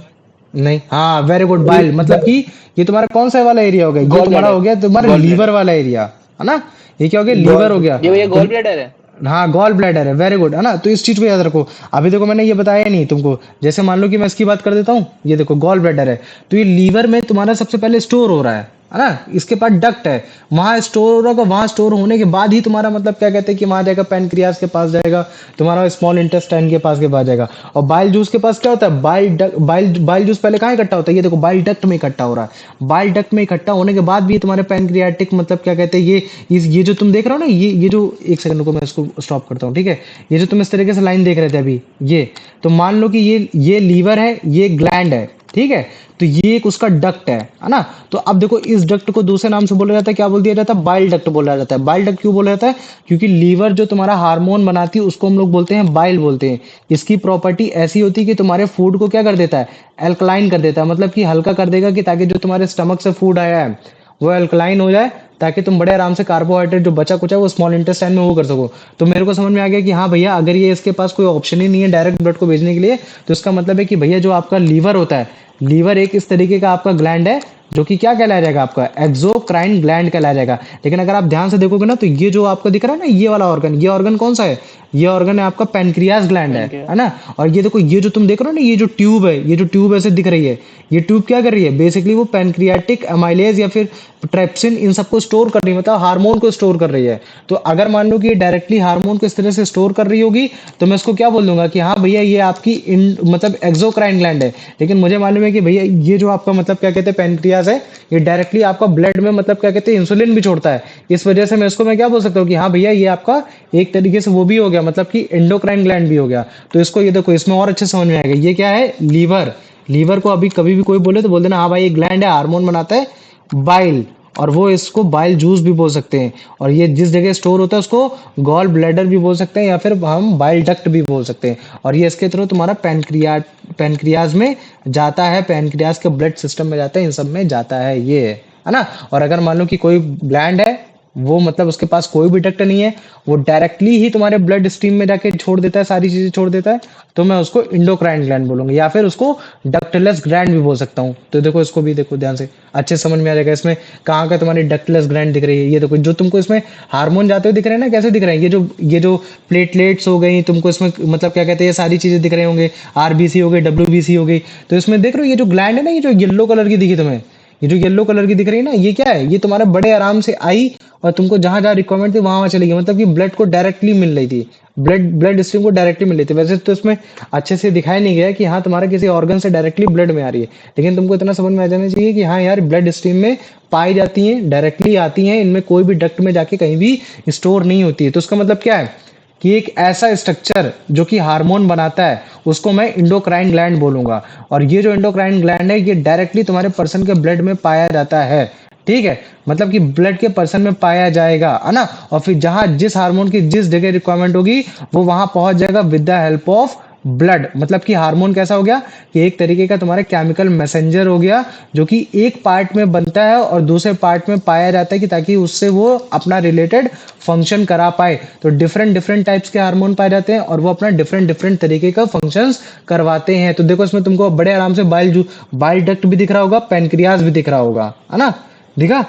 नहीं, हाँ वेरी गुड, बाइल, मतलब कि ये तुम्हारा कौन सा वाला एरिया हो गया, ये गॉल तुम्हारा ब्लैडर। हो गया तुम्हारा गॉल लीवर ब्लैडर। वाला एरिया, है ना, ये क्या हो गया, गॉल लीवर हो गया। ये भैया तो गॉल ब्लैडर है। हाँ गॉल ब्लैडर है, वेरी गुड, है ना। तो इस चीज को याद रखो। अभी देखो मैंने ये बताया नहीं तुमको, जैसे मान लो कि मैं इसकी बात कर देता हूँ, ये देखो गॉल ब्लैडर है, तो ये लीवर में तुम्हारा सबसे पहले स्टोर हो रहा है ना, इसके पास डक्ट है, वहां स्टोर होगा, वहां स्टोर होने के बाद ही तुम्हारा मतलब क्या कहते हैं कि वहां जाएगा पैनक्रियास के पास जाएगा, तुम्हारा स्मॉल इंटेस्टाइन के पास जाएगा। और बाइल जूस के पास क्या होता है, बाइल जूस पहले कहाँ इकट्ठा होता है, ये देखो बाइल डक्ट में इकट्ठा हो रहा है। बाइल डक्ट में इकट्ठा होने के बाद भी तुम्हारे पैनक्रियाटिक मतलब क्या कहते हैं ये जो तुम देख रहे हो ना, ये जो, एक सेकंड को मैं इसको स्टॉप करता हूँ, ठीक है। ये जो तुम इस तरीके से लाइन देख रहे थे अभी, ये तो मान लो कि ये लीवर है, ये ग्लैंड है, ठीक है। तो ये एक उसका डक्ट है ना। तो अब देखो इस डक्ट को दूसरे नाम से बोला जाता है, क्या बोल दिया जाता है, बाइल डक्ट बोला जाता है। बाइल डक्ट क्यों बोला जाता है, क्योंकि लीवर जो तुम्हारा हार्मोन बनाती है उसको हम लोग बोलते हैं बाइल बोलते हैं। इसकी प्रॉपर्टी ऐसी होती है कि तुम्हारे फूड को क्या कर देता है, एल्कलाइन कर देता है, मतलब कि हल्का कर देगा, कि ताकि जो तुम्हारे स्टमक से फूड आया है वो एल्कलाइन हो जाए, ताकि तुम बड़े आराम से कार्बोहाइड्रेट जो बचा कुचा है वो स्मॉल इंटेस्टाइन में वो कर सको। तो मेरे को समझ में आ गया कि हाँ भैया, अगर ये इसके पास कोई ऑप्शन ही नहीं है डायरेक्ट ब्लड को भेजने के लिए, तो इसका मतलब है कि भैया जो आपका लीवर होता है, लीवर एक इस तरीके का आपका ग्लैंड है जो कि क्या कहलाया जाएगा, आपका एक्सोक्राइन ग्लैंड कहलाया जाएगा। लेकिन अगर आप ध्यान से देखोगे ना, तो ये जो आपको दिख रहा है ना, ये वाला ऑर्गन, ये ऑर्गन कौन सा है, ये ऑर्गन है आपका पैनक्रियास ग्लैंड है ना। और ये देखो, ये जो तुम देख रहे हो ना, ये जो ट्यूब है, ये जो ट्यूब ऐसे दिख रही है, ये ट्यूब क्या कर रही है, बेसिकली वो पैनक्रियाटिक एमाइलेज या फिर ट्रेप्सिन इन सबको स्टोर कर रही है, मतलब हार्मोन को स्टोर कर रही है। तो अगर मान लो कि ये डायरेक्टली हार्मोन को इस तरह से स्टोर कर रही होगी, तो मैं इसको क्या बोल दूंगा कि हाँ भैया ये आपकी मतलब एक्सोक्राइन ग्लैंड है। लेकिन मुझे मालूम है कि भैया ये जो आपका मतलब क्या कहते हैं पैनक्रियास है, ये डायरेक्टली आपका ब्लड में मतलब क्या कहते हैं इंसुलिन भी छोड़ता है। इस वजह से मैं क्या बोल सकता हूँ कि हाँ भैया ये आपका एक तरीके से वो भी हो गया, मतलब कि एंडोक्राइन ग्लैंड भी हो गया। तो इसको ये देखो, इसमें और अच्छे समझ में आएगा, ये क्या है, लीवर। लीवर को अभी कभी भी कोई बोले तो बोल देना हाँ भाई ये ग्लैंड है, हार्मोन बनाता है बाइल, और वो इसको बाइल जूस भी बोल सकते हैं। और ये जिस जगह स्टोर होता है उसको गॉल ब्लैडर भी बोल सकते हैं, या फिर हम बाइल डक्ट भी बोल सकते हैं। और ये इसके थ्रू तुम्हारा पैनक्रियाज में जाता है, पैनक्रियाज के ब्लड सिस्टम में जाता है, इन सब में जाता है ये, है ना। और अगर मान लो कि कोई ग्लैंड है, वो मतलब उसके पास कोई भी डक्ट नहीं है, वो डायरेक्टली ही तुम्हारे ब्लड स्ट्रीम में जाके छोड़ देता है, सारी चीजें छोड़ देता है, तो मैं उसको इंडोक्राइन ग्लैंड बोलूंगा, या फिर उसको डक्टलेस ग्लैंड भी बोल सकता हूँ। तो देखो इसको भी देखो ध्यान से, अच्छे समझ में आ जाएगा। इसमें कहाँ का तुम्हारी डक्टलेस ग्लैंड दिख रही है, ये देखो जो तुमको इसमें हार्मोन जाते हुए दिख रहे हैं ना, कैसे दिख रहे हैं, ये जो प्लेटलेट्स हो गई तुमको इसमें मतलब क्या कहते हैं, ये सारी चीजें दिख रहे होंगे, आरबीसी हो गई, डब्ल्यूबीसी हो गई। तो इसमें देख रहे हो ये जो ग्लैंड है ना, ये जो येलो कलर की दिखी तुम्हें, ये जो येलो कलर की दिख रही है ना, ये क्या है, ये तुम्हारा बड़े आराम से आई और तुमको जहां जहां रिक्वायरमेंट थी वहां वहां चली गई, मतलब कि ब्लड को डायरेक्टली मिल रही थी, ब्लड स्ट्रीम को डायरेक्टली मिल रही थी। वैसे तो इसमें अच्छे से दिखाई नहीं गया कि हाँ तुम्हारा किसी ऑर्गन से डायरेक्टली ब्लड में आ रही है, लेकिन तुमको इतना समझ में आ जाना चाहिए कि हाँ यार ब्लड स्ट्रीम में पाई जाती हैं, डायरेक्टली आती हैं, इनमें कोई भी डक्ट में जाके कहीं भी स्टोर नहीं होती है। तो उसका मतलब क्या है कि एक ऐसा स्ट्रक्चर जो कि हार्मोन बनाता है उसको मैं इंडोक्राइन ग्लैंड बोलूंगा। और ये जो इंडोक्राइन ग्लैंड है ये डायरेक्टली तुम्हारे पर्सन के ब्लड में पाया जाता है, ठीक है, मतलब कि ब्लड के पर्सन में पाया जाएगा, है ना। और फिर जहां जिस हार्मोन की जिस जगह रिक्वायरमेंट होगी वो वहां पहुंच जाएगा with the help of blood. मतलब कि हार्मोन कैसा हो गया कि एक तरीके का तुम्हारा केमिकल मैसेंजर हो गया, जो कि एक पार्ट में बनता है और दूसरे पार्ट में पाया जाता है, कि ताकि उससे वो अपना रिलेटेड फंक्शन करा पाए। तो डिफरेंट टाइप्स के हार्मोन पाए जाते हैं और वो अपना डिफरेंट तरीके का फंक्शंस करवाते हैं। तो देखो इसमें तुमको बड़े आराम से बाइल डक्ट भी दिख रहा होगा, पैनक्रियाज भी दिख रहा होगा, है ना, दिखा,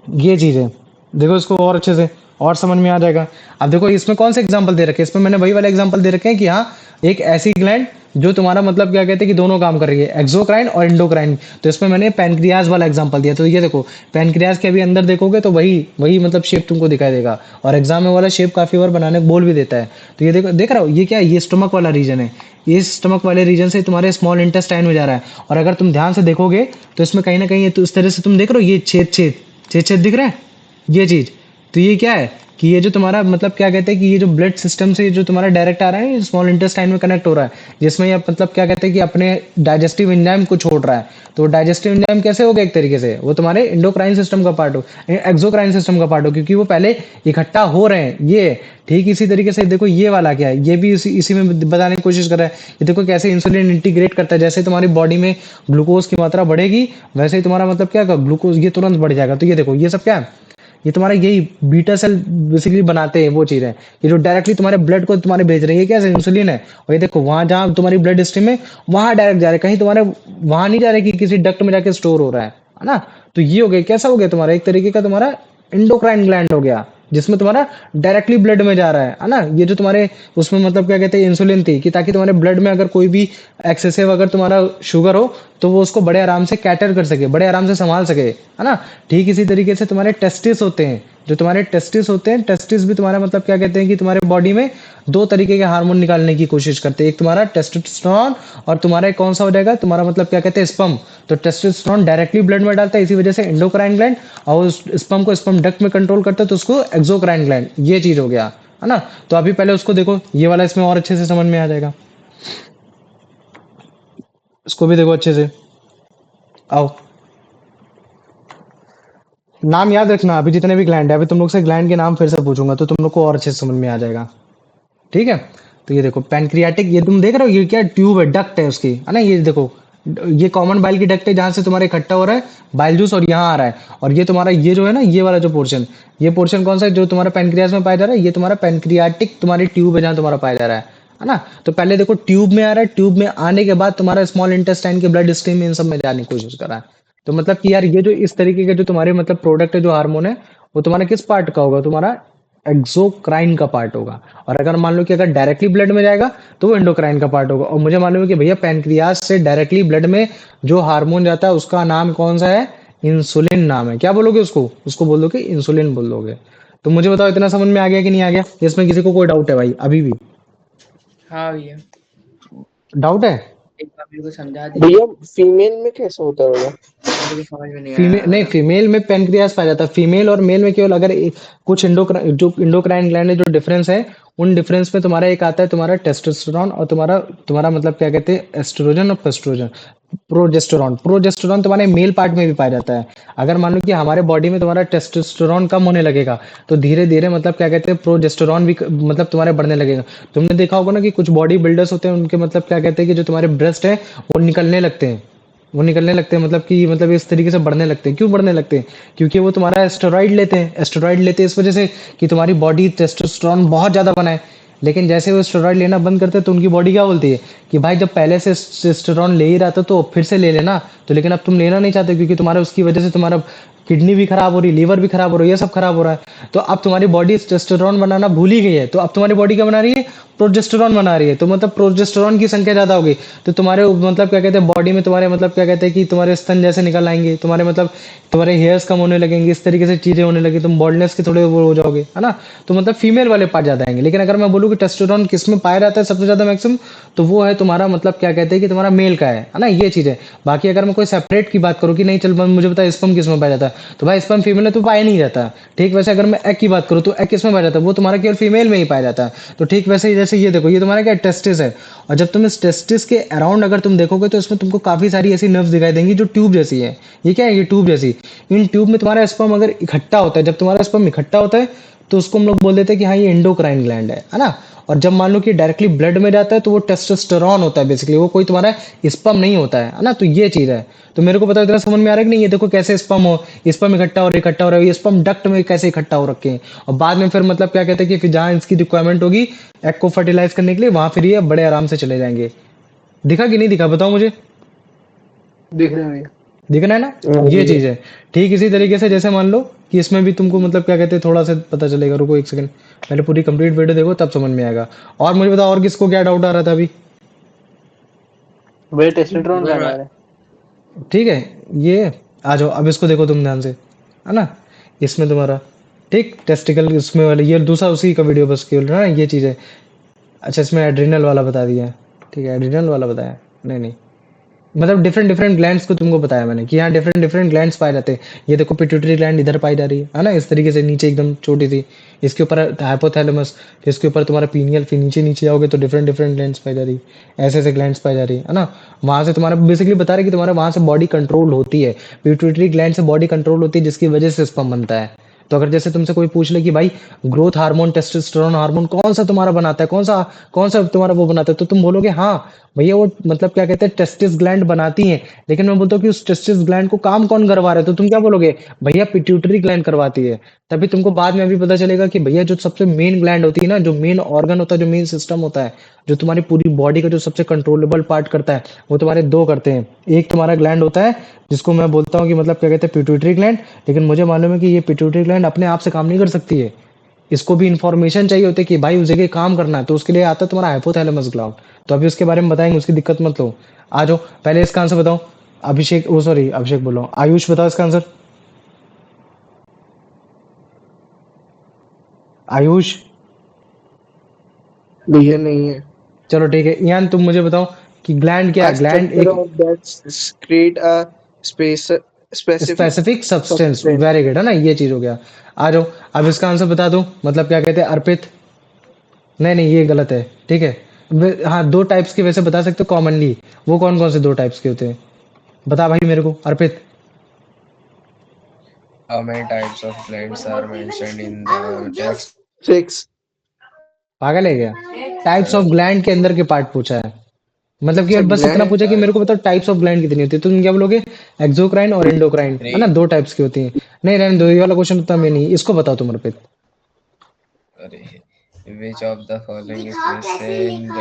ये चीज है। देखो इसको और अच्छे से और समझ में आ जाएगा। अब देखो इसमें कौन से एग्जांपल दे रखे हैं, इसमें मैंने वही वाले एग्जांपल दे रखे हैं कि हाँ एक ऐसी ग्लैंड जो तुम्हारा मतलब क्या कहते हैं कि दोनों काम कर रही है, एक्सोक्राइन और इंडोक्राइन। तो इसमें मैंने पैनक्रियाज वाला एग्जांपल दिया। तो ये देखो पैनक्रियाज के अभी अंदर देखोगे तो वही मतलब शेप तुमको दिखाई देगा, और एग्जाम में वाला शेप काफी बार बनाने को बोल भी देता है। तो ये देखो, देख रहा हो ये क्या है, ये स्टमक वाला रीजन है, ये स्टमक वाले रीजन से तुम्हारे स्मॉल इंटेस्टाइन में जा रहा है। और अगर तुम ध्यान से देखोगे तो इसमें कहीं ना कहीं तो इस तरह से तुम देख रहे हो, ये छेद छेद दिख रहा है, ये चीज। तो ये क्या है, कि ये जो तुम्हारा मतलब क्या कहते हैं कि ये जो ब्लड सिस्टम से जो तुम्हारा डायरेक्ट आ रहा है, स्मॉल इंटेस्टाइन में कनेक्ट हो रहा है, जिसमें ये मतलब क्या कहते हैं कि अपने डाइजेस्टिव एंजाइम को छोड़ रहा है। तो डाइजेस्टिव एंजाइम कैसे हो गया एक तरीके से, वो तुम्हारे इंडोक्राइन सिस्टम का पार्ट हो, एक्सोक्राइन सिस्टम का पार्ट हो, क्योंकि वो पहले इकट्ठा हो रहे हैं। ये ठीक इसी तरीके से देखो ये वाला क्या है, ये भी इसी में बताने की कोशिश कर रहा है। ये देखो कैसे इंसुलिन इंटीग्रेट करता है, जैसे तुम्हारी बॉडी में ग्लूकोज की मात्रा बढ़ेगी वैसे ही तुम्हारा मतलब क्या ग्लूकोज ये तुरंत बढ़ जाएगा। तो ये देखो ये सब क्या है, ये तुम्हारा यही बीटा सेल बेसिकली बनाते हैं, वो चीज है ये जो डायरेक्टली तुम्हारे ब्लड को तुम्हारे भेज रही है, क्या इंसुलिन है। और ये देखो वहां जहां तुम्हारी ब्लड स्ट्रीम है वहां डायरेक्ट जा रहे हैं, कहीं तुम्हारे वहां नहीं जा रहे कि किसी डक्ट में जाके स्टोर हो रहा है ना। तो ये हो गया, कैसा हो गया तुम्हारा एक तरीके का तुम्हारा इंडोक्राइन ग्लैंड हो गया, जिसमें तुम्हारा डायरेक्टली ब्लड में जा रहा है ना। ये जो तुम्हारे उसमें मतलब क्या कहते हैं इंसुलिन थी कि ताकि तुम्हारे ब्लड में अगर कोई भी एक्सेसिव अगर तुम्हारा शुगर हो तो वो उसको बड़े आराम से कैटर कर सके, बड़े आराम से संभाल सके, है ना। ठीक इसी तरीके से तुम्हारे टेस्टिस होते हैं, जो तुम्हारे टेस्टिस होते हैं, टेस्टिस भी तुम्हारा मतलब क्या कहते हैं कि तुम्हारे बॉडी में दो तरीके के हार्मोन निकालने की कोशिश करते हैं। एक तुम्हारा टेस्टोस्टेरोन और तुम्हारा एक कौन सा हो जाएगा तुम्हारा मतलब क्या कहते हैं स्पर्म। तो टेस्टोस्टेरोन डायरेक्टली ब्लड में डालता है, इसी वजह से एंडोक्राइन ग्लैंड, और उस स्पर्म को स्पर्म डक्ट में कंट्रोल करता है तो उसको एक्सोक्राइन ग्लैंड, ये चीज हो गया, है ना। तो अभी पहले उसको देखो, ये वाला इसमें और अच्छे से समझ में आ जाएगा, इसको भी देखो अच्छे से। आओ, नाम याद रखना, अभी जितने भी ग्लैंड है, अभी तुम लोग से ग्लैंड के नाम फिर से पूछूंगा तो तुम लोग को और अच्छे से समझ में आ जाएगा, ठीक है। तो ये देखो पैनक्रियाटिक, ये तुम देख रहे हो ये क्या ट्यूब है, डक्ट है उसकी, है ना। ये देखो ये कॉमन बाइल की डक्ट है जहां से तुम्हारा इकट्ठा हो रहा है बाइल जूस और यहाँ आ रहा है। और ये तुम्हारा ये जो है ना ये वाला जो पोर्शन, ये पोर्शन कौन सा है जो तुम्हारा पैनक्रियास में पाया जा रहा है, ये तुम्हारा पैनक्रियाटिक तुम्हारी ट्यूब है जहां तुम्हारा पाया जा रहा है ना। तो पहले देखो ट्यूब में आ रहा है, ट्यूब में आने के बाद तुम्हारा स्मॉल इंटेस्टाइन के ब्लड स्ट्रीम में इन सब में जाने की कोशिश कर रहा है। तो मतलब कि यार ये जो इस तरीके के जो तुम्हारे मतलब प्रोडक्ट है जो हार्मोन है वो तुम्हारा किस पार्ट का होगा, तुम्हारा एक्सोक्राइन का पार्ट होगा। और अगर मान लो कि अगर डायरेक्टली ब्लड में जाएगा तो वो एंडोक्राइन का पार्ट होगा। और मुझे मालूम है कि भैया पैनक्रियास से डायरेक्टली ब्लड में जो हार्मोन जाता है उसका नाम कौन सा है, इंसुलिन नाम है। क्या बोलोगे उसको, उसको बोल दोगे इंसुलिन बोल दोगे। तो मुझे बताओ इतना समझ में आ गया कि नहीं आ गया, इसमें किसी को कोई डाउट है भाई अभी भी? हाँ भैया, डाउट है? एक बार मेरे को समझा दीजिए, भैया फीमेल में कैसे होता होगा? मेरे को समझ में नहीं फीमेल आया। नहीं, फीमेल में पैनक्रियास पाया जाता है, फीमेल और मेल में केवल अगर कुछ जो इंडोक्राइन ग्लैंड है जो डिफरेंस है, उन डिफरेंस में तुम्हारा एक आता है तुम्हारा टेस्टोस्टेरोन और तुम्हारा तुम्हारा मतलब क्या कहते हैं एस्ट्रोजन और प्रोस्ट्रोजन, प्रोजेस्टेरॉन। प्रोजेस्टेरॉन तुम्हारे मेल पार्ट में भी पाया जाता है। अगर मान लो कि हमारे बॉडी में तुम्हारा टेस्टोस्टेरोन कम होने लगेगा तो धीरे धीरे मतलब क्या कहते हैं प्रोजेस्टेरॉन भी मतलब तुम्हारे बढ़ने लगेगा। तुमने देखा होगा ना कि कुछ बॉडी बिल्डर्स होते हैं उनके मतलब क्या कहते हैं कि जो तुम्हारे ब्रेस्ट है वो निकलने लगते हैं, वो निकलने लगते हैं मतलब कि मतलब इस तरीके से बढ़ने लगते हैं। क्यों बढ़ने लगते हैं? क्योंकि वो तुम्हारा एस्टेरॉइड लेते हैं, एस्टेरॉइड लेते हैं इस वजह से कि तुम्हारी बॉडी टेस्टोस्टेरोन बहुत ज्यादा बनाए। लेकिन जैसे वो स्टेरॉइड लेना बंद करते हैं तो उनकी बॉडी क्या बोलती है कि भाई जब पहले से टेस्टोस्टेरोन ले ही रहा था तो फिर से ले लेना। तो लेकिन अब तुम लेना नहीं चाहते क्योंकि तुम्हारा उसकी वजह से तुम्हारा किडनी भी खराब हो रही, लीवर भी खराब हो रही है, ये सब खराब हो रहा है। तो अब तुम्हारी बॉडी टेस्टोस्टेरोन बनाना भूल ही गई है, तो अब तुम्हारी बॉडी क्या बना रही है, प्रोजेस्टेरॉन बना रही है। तो मतलब प्रोजेस्टेरॉन की संख्या ज्यादा होगी तो तुम्हारे मतलब क्या कहते हैं बॉडी में तुम्हारे मतलब क्या कहते हैं कि तुम्हारे स्तन जैसे निकल आएंगे, तुम्हारे मतलब तुम्हारे हेयर्स कम होने लगेंगे, इस तरीके से चीजें होने लगी, तुम बॉल्डनेस के थोड़े वो हो जाओगे, है ना। तो मतलब फीमेल वाले पार्ट ज्यादा आएंगे। लेकिन अगर मैं बोलूँ कि टेस्टोस्टेरोन किस में पाया जाता है सबसे ज्यादा मैक्सिमम, तो वो है तुम्हारा मतलब क्या कहते हैं कि तुम्हारा मेल का है ना, ये चीज है। बाकी अगर मैं कोई सेपरेट की बात करूँ कि नहीं चल मुझे बता स्पर्म किस में पाया जाता है, तो भाई स्पर्म फीमेल में तो पाया नहीं जाता। ठीक वैसे अगर मैं एग की बात करूँ तो एग किस में पाया जाता है, वो तुम्हारा केवल फीमेल में ही पाया जाता है। तो ठीक वैसे ही जैसे ये देखो ये तुम्हारा क्या टेस्टिस है, और जब तुम इस टेस्टिस के अराउंड अगर तुम देखोगे तो इसमें तुमको काफी सारी ऐसी नर्व्स दिखाई देंगी जो ट्यूब जैसी है। ये क्या है, ये ट्यूब जैसी। इन ट्यूब में तुम्हारा स्पर्म अगर इकट्ठा होता है, जब तुम्हारा स्पर्म इकट्ठा होता है तो उसको हम लोग बोल देते हैं कि हाँ ये एंडोक्राइन ग्लैंड है ना। और जब मान लो कि डायरेक्टली ब्लड में जाता है तो वो टेस्टोस्टेरोन होता है बेसिकली, वो कोई तुम्हारा स्पर्म नहीं होता है ना। तो ये चीज है। तो मेरे को पता इतना समझ में आ रहा है कि नहीं, ये देखो कैसे स्पर्म हो, स्पर्म इकट्ठा हो रहा है, ये स्पर्म डक्ट में कैसे इकट्ठा हो रखे हैं, और बाद में फिर मतलब क्या कहते हैं कि फिर जहां इसकी रिक्वायरमेंट होगी एग को फर्टिलाइज करने के लिए वहां फिर ये बड़े आराम से चले जाएंगे। दिखा कि नहीं दिखा बताओ मुझे? दिख रहे हैं भैया। दिखना है ना, ये चीज है। ठीक इसी तरीके से जैसे मान लो कि इसमें भी तुमको मतलब क्या कहते हैं थोड़ा सा पता चलेगा। रुको एक सेकंड, पहले पूरी कंप्लीट वीडियो देखो तब समझ में आएगा। और मुझे बताओ और किसको क्या डाउट आ रहा था अभी? भैया टेस्टोस्टेरोन का है। ठीक है, ये आ जाओ अब इसको देखो तुम ध्यान से, है ना। इसमें तुम्हारा ठीक टेस्टिकल इसमें वाले ये दूसरा उसी का वीडियो बस केवल ना ये चीज है। अच्छा इसमें एड्रिनल वाला बता दिया, ठीक है एड्रिनल वाला बताया नहीं नहीं मतलब डिफरेंट डिफरेंट ग्लैंड्स को तुमको बताया मैंने कि यहाँ डिफरेंट डिफरेंट ग्लैंड्स पाए जाते हैं। ये देखो पिट्यूटरी ग्लैंड इधर पाई जा रही है ना, इस तरीके से नीचे एकदम छोटी सी। इसके ऊपर हाइपोथैलेमस, फिर इसके ऊपर तुम्हारा पीनियल, फिर नीचे नीचे आओगे तो डिफरेंट डिफरेंट ग्लैंड्स पाई जा रही है, ऐसे ऐसे ग्लैंड्स पाई जा रही है ना। वहां से तुम्हारा बेसिकली बता रहे कि तुम्हारा वहां से बॉडी कंट्रोल होती है, पिट्यूटरी ग्लैंड से बॉडी कंट्रोल होती है, जिसकी वजह से स्पर्म बनता है। तो अगर जैसे तुमसे कोई पूछ ले कि भाई ग्रोथ हार्मोन टेस्टोस्टेरोन हार्मोन कौन सा तुम्हारा बनाता है, कौन सा तुम्हारा वो बनाता है, तो तुम बोलोगे हाँ भैया वो मतलब क्या कहते हैं टेस्टिस ग्लैंड बनाती हैं। लेकिन मैं बोलता हूँ कि उस टेस्टिस ग्लैंड को काम कौन करवा रहा है, तो तुम क्या बोलोगे, भैया पिट्यूटरी ग्लैंड करवाती है। तभी तुमको बाद में अभी पता चलेगा कि भैया जो सबसे मेन ग्लैंड होती है ना, जो मेन ऑर्गन होता है, जो मेन सिस्टम होता है, जो तुम्हारी पूरी बॉडी का जो सबसे कंट्रोलेबल पार्ट करता है, वो तुम्हारे दो करते हैं। एक तुम्हारा ग्लैंड होता है जिसको मैं बोलता हूँ कि मतलब क्या कहते हैं पिट्यूटरी ग्लैंड। लेकिन मुझे मालूम है कि ये पिट्यूटरी ग्लैंड अपने आप से काम नहीं कर सकती है, इसको भी इंफॉर्मेशन चाहिए होती है कि भाई उस जगह काम करना है, तो उसके लिए आता है तुम्हारा हाइपोथैलेमस ग्लैंड। तो अभी उसके बारे में बताएंगे, उसकी दिक्कत मत लो। आ जाओ पहले इसका आंसर बताओ। अभिषेक, वो सॉरी अभिषेक बोल रहा हूँ, आयुष बताओ इसका आंसर। आयुष। भैया नहीं है। चलो ठीक है, ईयान तुम मुझे बताओ कि ग्लैंड क्या A है, ग्लैंड structure एक of that create a space specific specific substance, substance. Very good है ना, ये चीज हो गया। आ जाओ अब इसका आंसर बता दो, मतलब क्या कहते हैं अर्पित। नहीं नहीं ये गलत है, ठीक है। हाँ दो टाइप्स के वैसे बता सकते हो कॉमनली, वो कौन कौन से दो टाइप्स के होते हैं, बता भाई मेरे को अर्पित। How many types of glands are mentioned in the text? 6. पागल है क्या, टाइप्स ऑफ ग्लैंड के अंदर के पार्ट पूछा है, मतलब कि अच्छा बस इतना ग्लैंड। पूछा कि मेरे को बताओ टाइप्स ऑफ ग्लैंड कितनी होती है, तो तुम क्या बोलोगे, एक्सोक्राइन और एंडोक्राइन है ना, Three. दो टाइप्स की होती हैं। नहीं रहने दो, ये वाला क्वेश्चन उतना में नहीं, इसको बताओ तुम अर्पित। Sorry. Which of the following is present?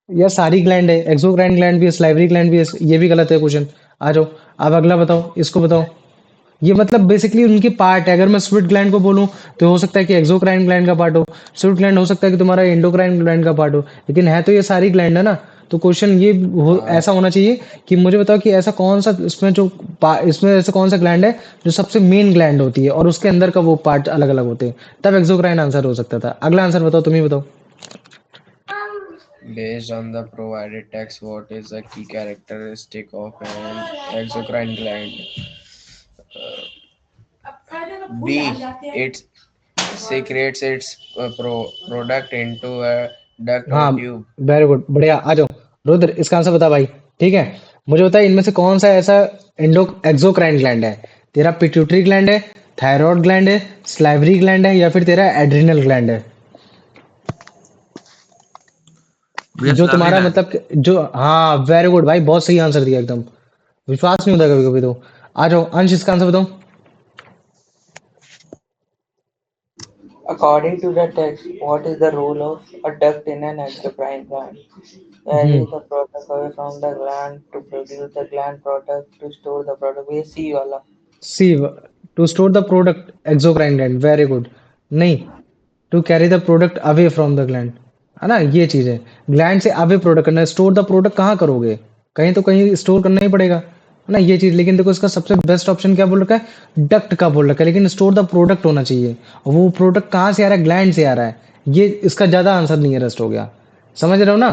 यार सारी ग्लैंड है, एक्सोक्राइन ग्लैंड भी है, स्लाइवरी ग्लैंड भी है, ये भी गलत है क्वेश्चन। आ जाओ अब अगला बताओ, इसको बताओ। ये मतलब बेसिकली उनके पार्ट है, अगर मैं स्विट ग्लैंड को बोलूं तो हो सकता है कि एक्सोक्राइन ग्लैंड का पार्ट हो, स्विट ग्लैंड हो सकता है कि तुम्हारा एंडोक्राइन ग्लैंड का पार्ट हो, लेकिन है तो ये सारी ग्लैंड है ना। तो क्वेश्चन ये हाँ, ऐसा होना चाहिए कि मुझे बताओ कि ऐसा कौन सा इसमें इसमें ऐसा कौन सा ग्लैंड है जो सबसे मेन ग्लैंड होती है और उसके अंदर का वो पार्ट अलग अलग होते हैं, तब एक्सोक्राइन आंसर हो सकता था। अगला आंसर बताओ, तुम ही बताओ। based on the provided text, what is the key characteristic of an exocrine gland? B. It secretes its product into a duct or हाँ tube. वेरी गुड, बढ़िया। आ जाओ रुद्र, इसका आंसर बता भाई। ठीक है, मुझे बता इनमें से कौन सा ऐसा एंडो एक्सोक्राइन ग्लैंड है, तेरा पिट्यूटरी ग्लैंड है, थायराइड ग्लैंड है, स्लाइवरी ग्लैंड है, या फिर तेरा एड्रिनल ग्लैंड है, भैया जो स्लावरी तुम्हारा ग्लैंड। मतलब जो, हाँ वेरी गुड भाई, बहुत सही आंसर दिया एकदम, विश्वास नहीं होता कभी कभी तो। आ जाओ अंश, इसका आंसर बताओ। According to the text, what is the role of a duct in an exocrine gland? Hmm Carry the product away from the gland to produce the gland product to store the product. ये C वाला। C, to store the product exocrine gland, very good. नहीं, to carry the product away from the gland, है ना, ये चीज है। Gland से away product करना है, स्टोर द प्रोडक्ट कहाँ करोगे, कहीं तो कहीं स्टोर करना ही पड़ेगा, है ना, ये चीज। लेकिन देखो इसका सबसे बेस्ट ऑप्शन क्या बोल रखा है, डक्ट का बोल रखा है, लेकिन स्टोर द प्रोडक्ट होना चाहिए, और वो प्रोडक्ट कहाँ से आ रहा है, ग्लैंड से आ रहा है। ये इसका ज्यादा आंसर नियरेस्ट हो गया, समझ रहे हो ना।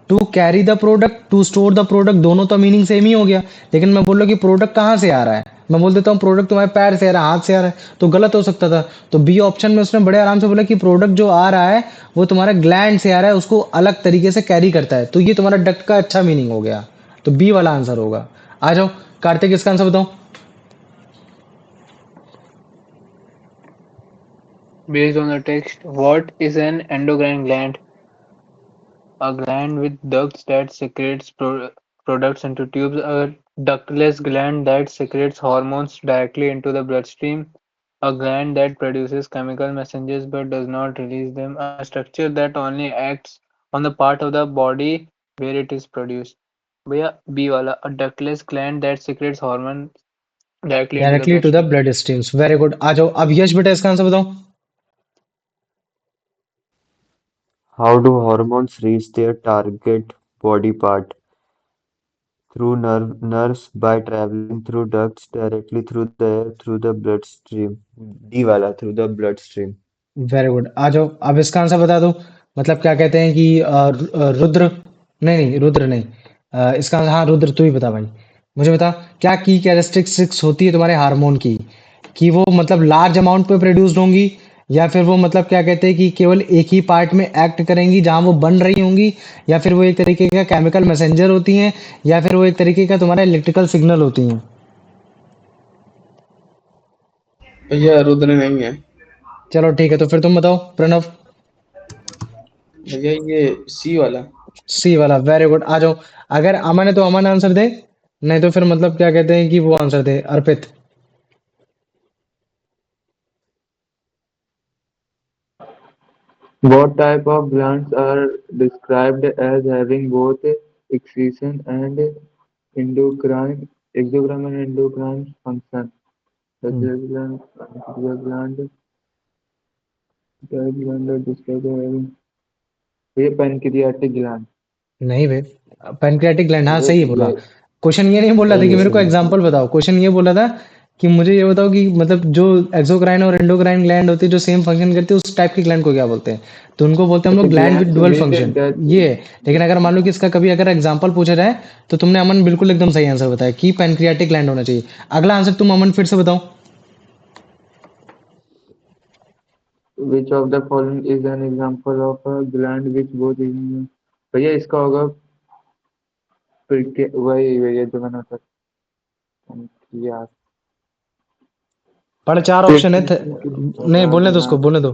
To carry the product, to store the product, दोनों तो मीनिंग सेम ही हो गया। लेकिन मैं बोल रहा हूँ कि प्रोडक्ट कहाँ से आ रहा है, मैं बोल देता हूँ प्रोडक्ट तुम्हारे पैर से आ रहा है, हाथ से आ रहा है, तो गलत हो सकता था। तो बी ऑप्शन में उसने बड़े आराम से बोला कि प्रोडक्ट जो आ रहा है वो तुम्हारा ग्लैंड से आ रहा है, उसको अलग तरीके से कैरी करता है, तो ये तुम्हारा डक्ट का अच्छा मीनिंग हो गया। तो बी वाला आंसर होगा। आ जाओ कार्तिक, इसका आंसर बताओ। Based on the text, what is an endocrine gland? A gland with ducts that secretes products into tubes. A ductless gland that secretes hormones directly into the bloodstream. A gland that produces chemical messages but does not release them. A structure that only acts on the part of the body where it is produced. भैया B वाला, a ductless gland that secretes hormones directly into the directly to the bloodstream. Blood streams, very good. आ जाओ अब यश बेटा, इसका answer बताओ। How do hormones reach their target body part? Through nerves by traveling through ducts directly through the air through the bloodstream. D वाला through the bloodstream. Very good. आ जाओ अब इसका आंसर बता दो, मतलब क्या कहते हैं कि रुद्र, नहीं नहीं रुद्र नहीं, इसका हाँ रुद्र तू ही बता भाई, मुझे बता क्या की कैरेक्टरिस्टिक्स होती है तुम्हारे हार्मोन की, कि वो मतलब लार्ज अमाउंट पे प्रोड्यूस्ड होंगी, या फिर वो मतलब क्या कहते हैं कि केवल एक ही पार्ट में एक्ट करेंगी जहां वो बन रही होंगी, या फिर वो एक तरीके का केमिकल मैसेंजर होती हैं, या फिर वो एक तरीके का तुम्हारा इलेक्ट्रिकल सिग्नल होती हैं। भैया रुद्र नहीं है। चलो ठीक है, तो फिर तुम बताओ प्रणव। भैया ये सी वाला। सी वाला, वेरी गुड। आ जाओ, अगर अमन है तो अमन आंसर दे, नहीं तो फिर मतलब क्या कहते हैं कि वो answer they Arpit. What type of glands are described as having both excretion and exocrine and endocrine function? Such gland, pancreas gland, thyroid gland are described as having ये pancreatic gland। नहीं बे, पैनक्रियाटिक ग्लैंड, हाँ सही बोला। ये question ये नहीं बोल रहा था सही कि है मेरे को सही है सही एग्जांपल बताओ, क्वेश्चन ये बोला था कि मुझे ये बताओ कि मतलब जो एक्सोक्राइन और एंडोक्राइन ग्लैंड होती है जो सेम फंक्शन करती है, उस टाइप की ग्लैंड को क्या बोलते हैं? तो उनको बोलते हैं हम है। लोग gland with Glands dual mean function. that ये है। लेकिन अगर मान लो कि इसका कभी अगर एग्जांपल पूछा जाए, तो तुमने अमन बिल्कुल एकदम सही आंसर बताया कि पैनक्रियाटिक ग्लैंड होना चाहिए। अगला आंसर तुम अमन फिर से बताओ। which of the following is an example of a gland which both in भैया इसका होगा वही वही जो मैंने बताया पर चार ऑप्शन है नहीं बोलने दो उसको, बोलने दो।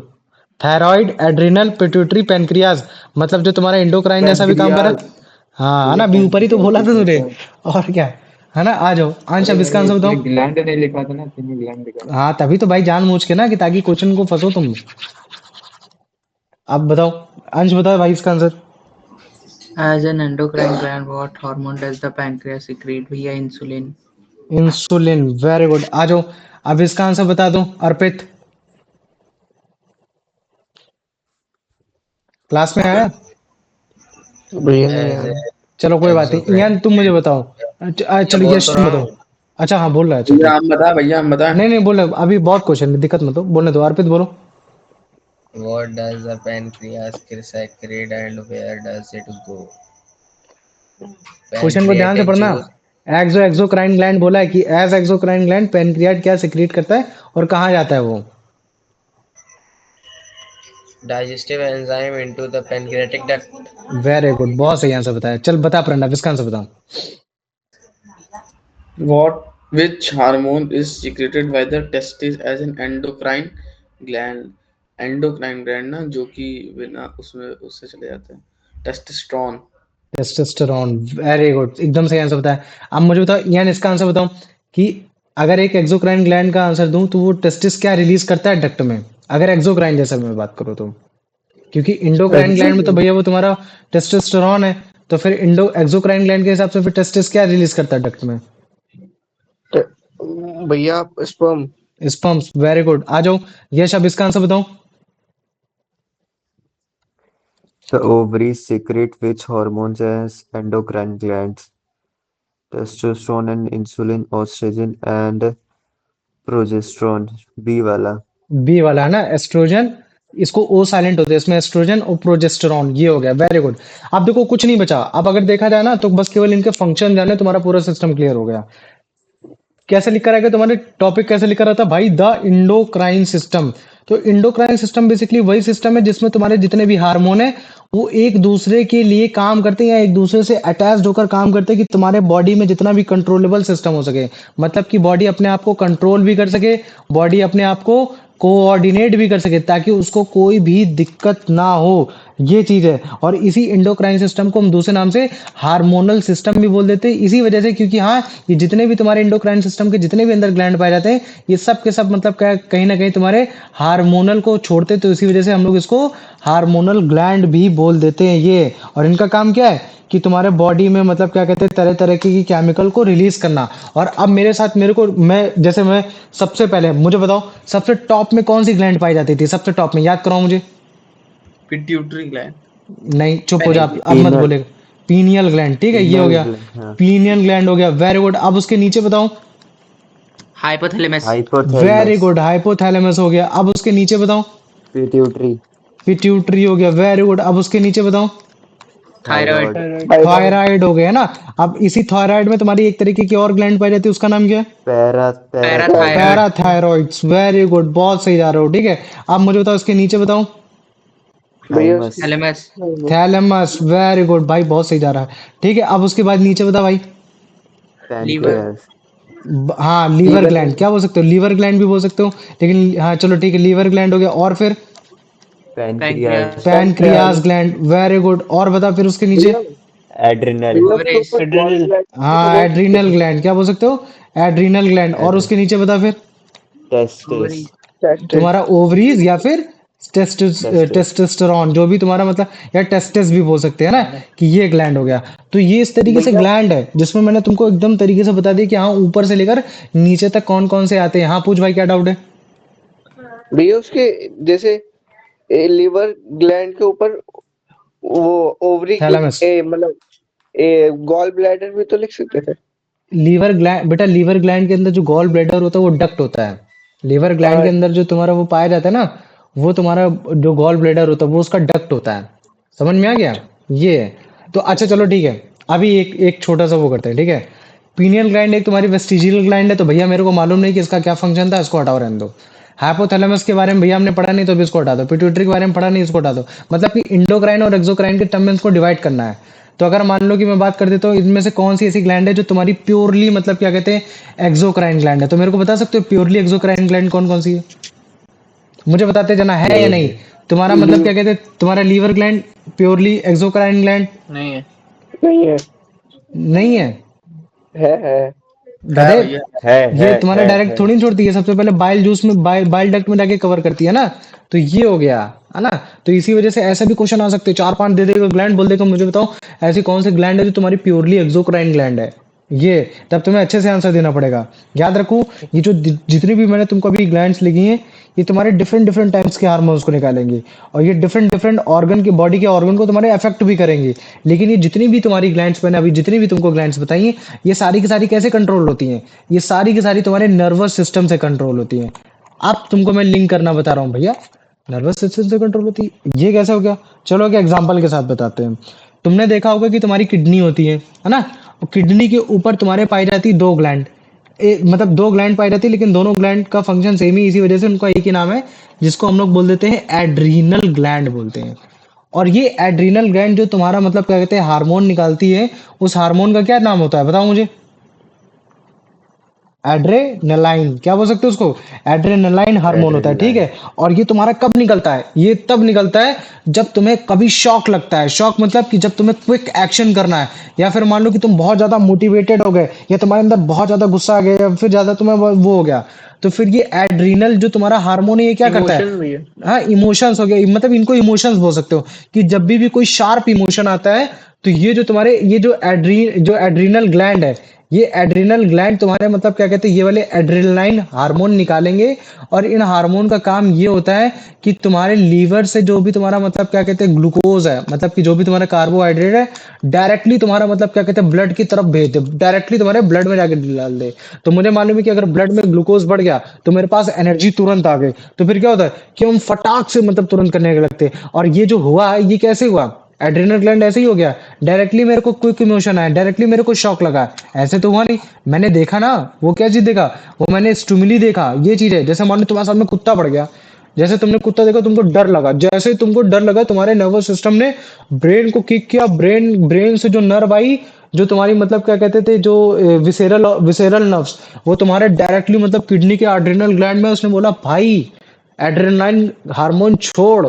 थायराइड, एड्रिनल, पिट्यूटरी, पेनक्रियाज, मतलब जो तुम्हारा एंडोक्राइन जैसा भी काम कर रहा पेनक्रियास। है। हाँ है भैया ना, अभी ऊपर ही तो बोला था तूने। पेनक्रियास। और क्या, है ना। आ जाओ अंश, अरे अब इसका मैंने आंसर बताओ। इसमें ग्लैंड नहीं लिखा था ना, इसमें ग्लैंड लिखा था। हाँ तभी तो भाई जान मूझ के ना, कि ताकि क्वेश्चन को फंसो तुम। अब बताओ, अंश बताओ भाई इसका answer. As an endocrine gland, what hormone does the pancreas secrete via insulin? Insulin, very good. आ जाओ, अब इसका आंसर बता दो अर्पित, क्लास में आया। भैया नहीं As यार। a चलो कोई बात नहीं, exocrine यान तुम मुझे gland। बताओ। भैया चलो बोल यश तो तुम रहा बताओ। हूँ। अच्छा हाँ बोल रहा है, अच्छा भैया ठीक। हम बता, भैया हम बता। नहीं नहीं बोलो, अभी बहुत क्वेश्चन, दिक्कत मत हो, बोलने दो। अर्पित बोलो। What does the pancreas secrete and where does it go? Question को ध्यान से Pancreatic पढ़ना। juice एक्सोक्राइन ग्लैंड बोला है, कि एज एक्सोक्राइन ग्लैंड पेनक्रियाट क्या सिक्रीट करता है और कहाँ जाता है वो? digestive enzyme into the pancreatic duct. Very good, बहुत सही आंसर बताया। चल बता प्रणव, इसका आंसर बताओ। What which hormone is secreted by the testes as an endocrine gland? Endocrine gland ना, जो कि बिना उसमें उससे चले जाते हैं। टेस्टोस्टेरोन। टेस्टोस्टेरोन, वेरी गुड, एकदम सही आंसर बताया। अब मुझे बताओ यान, इसका आंसर बताओ कि अगर एक एक्सोक्राइन ग्लैंड का आंसर दूं तो वो टेस्टिस क्या रिलीज करता है डक्ट में, अगर एक्सोक्राइन जैसा मैं बात करूं तो। क्योंकि इंडोक्राइन ग्लैंड में तो भैया वो तुम्हारा टेस्टोस्टेरोन है, तो फिर इंडो एक्सोक्राइन ग्लैंड के हिसाब से फिर टेस्टिस क्या रिलीज करता है डक्ट में? भैया स्पर्म। Sperms, very good. आ जाओ यश, अब इसका आंसर बताओ। The ovaries secrete which hormones as endocrine glands? Testosterone and insulin, estrogen and progesterone। B वाला। बी वाला है ना, एस्ट्रोजन। इसको ओ साइलेंट होते हैं, इसमें एस्ट्रोजन और प्रोजेस्टेरॉन, ये हो गया, वेरी गुड। अब देखो कुछ नहीं बचा, अब अगर देखा जाए ना तो बस केवल इनके फंक्शन जाने, तुम्हारा पूरा सिस्टम क्लियर हो गया। कैसे लिखा रहेगा तुम्हारे टॉपिक, कैसे लिखा रहता भाई? The endocrine system. तो इंडोक्राइन सिस्टम बेसिकली वही सिस्टम है जिसमें तुम्हारे जितने भी हार्मोन है वो एक दूसरे के लिए काम करते हैं, या एक दूसरे से अटैच्ड होकर काम करते हैं, कि तुम्हारे बॉडी में जितना भी कंट्रोलेबल सिस्टम हो सके, मतलब कि बॉडी अपने आप को कंट्रोल भी कर सके, बॉडी अपने आप को कोऑर्डिनेट भी कर सके, ताकि उसको कोई भी दिक्कत ना हो। ये चीज है, और इसी इंडोक्राइन सिस्टम को हम दूसरे नाम से हार्मोनल सिस्टम भी बोल देते हैं, इसी वजह से, क्योंकि हाँ ये जितने भी तुम्हारे इंडोक्राइन सिस्टम के जितने भी अंदर ग्लैंड पाए जाते हैं, ये सब के सब मतलब क्या, कहीं ना कहीं तुम्हारे हार्मोनल को छोड़ते, तो इसी वजह से हम लोग इसको हार्मोनल ग्लैंड भी बोल देते हैं ये। और इनका काम क्या है कि तुम्हारे बॉडी में मतलब क्या कहते हैं, तरह तरह की केमिकल को रिलीज करना। और अब मेरे साथ, मेरे को, मैं सबसे पहले मुझे बताओ, सबसे टॉप में कौन सी ग्लैंड पाई जाती थी? सबसे टॉप में याद कराओ मुझे। Pituitary gland. नहीं चुप हो जा, नहीं, अब मत पीनल। बोलेगा। पीनियल ग्लैंड, ठीक है, ये हो पीनल गया। ग्लैंड, हाँ। पीनियल ग्लैंड हो गया, वेरी गुड। अब उसके नीचे बताओ। Hypothalamus. Very hypothalamus. Good, hypothalamus हो गया। अब उसके नीचे बताओ। पिट्यूटरी। पिट्यूटरी हो गया, वेरी गुड। अब उसके नीचे बताओ। थायराइड। थायराइड, थायराइड हो गया ना। अब इसी थायराइड में तुम्हारी एक तरीके की और ग्लैंड पाई जाती है, उसका नाम क्या है? पैराथायरॉइड। पैराथायरॉइड्स। वेरी गुड, बहुत सही जा रहे हो, ठीक है। अब मुझे बताओ इसके नीचे बताओ। Thymus, thalamus. Thalamus. Very good भाई, बहुत सही जा रहा है, ठीक है। अब उसके बाद नीचे बता भाई। लीवर। पैनक्रियास, हाँ, लीवर ग्लैंड क्या बोल सकते हो, लीवर ग्लैंड भी बोल सकते हो, लेकिन हाँ चलो ठीक है, लीवर ग्लैंड हो गया। और फिर pancreas, pancreas. Pancreas gland. Very good. और बता फिर उसके नीचे। Adrenal, ovaries. एड्रिनल। हाँ, एड्रीनल ग्लैंड क्या बोल सकते हो, एड्रीनल ग्लैंड। और एड्र उसके नीचे बता फिर। Testis, ovaries. तुम्हारा ओवरीज या फिर टेस्टिस, टेस्टोस्टेरोन, जो भी तुम्हारा मतलब, या टेस्टिस भी बोल सकते हैं ना, कि ये ग्लैंड हो गया। तो ये इस तरीके से ग्लैंड है जिसमें मैंने तुमको एकदम तरीके से बता दिया कि हाँ ऊपर से लेकर नीचे तक कौन कौन से आते हैं। हाँ पूछ भाई, क्या डाउट है? भैया उसके जैसे लीवर ग्लैंड के ऊपर वो ओवरी थैलेमस। मतलब गॉल ब्लैडर भी तो लिख सकते थे। लीवर ग्लैंड बेटा, लीवर ग्लैंड के अंदर जो गॉल ब्लैडर होता है वो डक्ट होता है। लीवर ग्लैंड के अंदर जो तुम्हारा वो पाया जाता है ना, वो तुम्हारा जो गॉल ब्लैडर होता है वो उसका डक्ट होता है। समझ में आ गया? ये है। तो अच्छा चलो ठीक है, अभी एक एक छोटा सा वो करते हैं, ठीक है। पीनियल ग्लैंड एक तुम्हारी वेस्टिजियल ग्लैंड है, तो भैया मेरे को मालूम नहीं कि इसका क्या फंक्शन था, इसको हटाओ, रहने दो। हाइपोथैलेमस के बारे में भैया हमने पढ़ा नहीं, तो अभी इसको हटा दो। पिट्यूटरी के बारे में पढ़ा नहीं, इसको हटा दो। मतलब कि इंडोक्राइन और एक्सोक्राइन के टर्म में इसको डिवाइड करना है। तो अगर मान लो कि मैं बात कर देता हूँ इनमें से कौन सी ऐसी ग्लैंड है जो तुम्हारी प्योरली मतलब क्या कहते हैं एक्सोक्राइन ग्लैंड है, तो मेरे को बता सकते हो प्योरली एक्सोक्राइन ग्लैंड कौन कौन सी है? मुझे बताते जाना, है या नहीं? प्योरली, तुम्हारा मतलब क्या कहते हैं, तुम्हारा liver gland purely exocrine gland नहीं है। नहीं है। नहीं है? है। गधे, भैया। ये तुम्हारा डायरेक्ट है। थोड़ी नहीं छोड़ती है, सबसे पहले बाइल जूस में बाइल डक्ट में जाके कवर करती है ना। तो ये हो गया, है ना। तो इसी वजह से ऐसा भी क्वेश्चन आ सकते हैं, 4-5 दे देगा ग्लैंड, बोल देगा मुझे बताओ ऐसी कौन सी ग्लैंड है जो तुम्हारी प्योरली एक्सोक्राइन ग्लैंड है। ये तब तुम्हें अच्छे से आंसर देना पड़ेगा। याद रखो, ये जो जितनी भी मैंने तुमको अभी ग्लैंड्स लिखी हैं, ये तुम्हारे डिफरेंट डिफरेंट टाइप्स के हार्मोन्स को निकालेंगे, और ये डिफरेंट डिफरेंट ऑर्गन के बॉडी के ऑर्गन को तुम्हारे अफेक्ट भी करेंगे। लेकिन ये जितनी भी तुम्हारी ग्लैंड्स, मैंने अभी जितनी भी तुमको ग्लैंड्स बताई हैं, ये सारी की सारी कैसे कंट्रोल होती हैं? ये सारी की सारी तुम्हारे नर्वस सिस्टम से कंट्रोल होती हैं। अब तुमको मैं लिंक करना बता रहा हूँ भैया, नर्वस सिस्टम से कंट्रोल होती है, ये कैसे हो गया? चलो एक एग्जांपल के साथ बताते हैं। तुमने देखा होगा कि तुम्हारी किडनी होती है ना, और किडनी के ऊपर तुम्हारे पाई जाती है दो ग्लैंड, मतलब दो ग्लैंड पाई जाती है, लेकिन दोनों ग्लैंड का फंक्शन सेम ही, इसी वजह से उनका एक ही नाम है, जिसको हम लोग बोल देते हैं एड्रीनल ग्लैंड बोलते हैं। और ये एड्रीनल ग्लैंड जो तुम्हारा मतलब क्या कहते हैं हार्मोन निकालती है, उस हार्मोन का क्या नाम होता है बताओ मुझे? एड्रेनलाइन, क्या बोल सकते हो उसको? एड्रेनलाइन हार्मोन होता है, ठीक एड्रेनलाइन, है। और ये तुम्हारा कब निकलता है? ये तब निकलता है जब तुम्हें कभी शॉक लगता है। शॉक मतलब कि जब तुम्हें क्विक एक्शन करना है, या फिर मान लो कि तुम बहुत ज्यादा मोटिवेटेड हो गए, या तुम्हारे अंदर बहुत ज्यादा गुस्सा आ गया, या फिर ज्यादा तुम्हें वो हो गया, तो फिर ये एड्रीनल जो तुम्हारा हार्मोन है ये क्या करता है? इमोशन भैया। हाँ, इमोशंस हो गया, मतलब इनको इमोशंस बोल सकते हो, कि जब भी कोई शार्प इमोशन आता है, तो ये जो तुम्हारे ये जो एड्रीनल ग्लैंड है, ये एड्रिनल ग्लैंड तुम्हारे मतलब क्या कहते हैं ये वाले एड्रेनलाइन हार्मोन निकालेंगे। और इन हार्मोन का काम ये होता है कि तुम्हारे लीवर से जो भी तुम्हारा मतलब क्या कहते हैं ग्लूकोज है, मतलब कि जो भी तुम्हारा कार्बोहाइड्रेट है, डायरेक्टली तुम्हारा मतलब क्या कहते हैं ब्लड की तरफ भेज दे, डायरेक्टली तुम्हारे ब्लड में जाके डाल दे। तो मुझे मालूम है कि अगर ब्लड में ग्लूकोज बढ़ गया तो मेरे पास एनर्जी तुरंत आ गई, तो फिर क्या होता है कि हम फटाक से मतलब तुरंत करने लगते हैं। और ये जो हुआ है ये कैसे हुआ? एड्रेनल ग्लैंड ऐसे ही हो गया, डायरेक्टली मेरे को क्विक इमोशन आया, डायरेक्टली मेरे को शॉक लगा, ऐसे तो हुआ नहीं। मैंने देखा ना, वो क्या चीज देखा, वो मैंने स्टिमुली देखा। ये चीज है, जैसे मान लो तुम्हारे सामने कुत्ता पड़ गया, जैसे तुमने कुत्ता देखा तुमको डर लगा, जैसे ही तुमको डर लगा तुम्हारे नर्वस सिस्टम ने ब्रेन को किक किया, ब्रेन से जो नर्व आई, जो तुम्हारी मतलब क्या कहते थे जो विसेरल नर्व्स, वो तुम्हारे डायरेक्टली मतलब किडनी के एड्रेनल ग्लैंड में, उसने बोला भाई एड्रेनालाइन हार्मोन छोड़।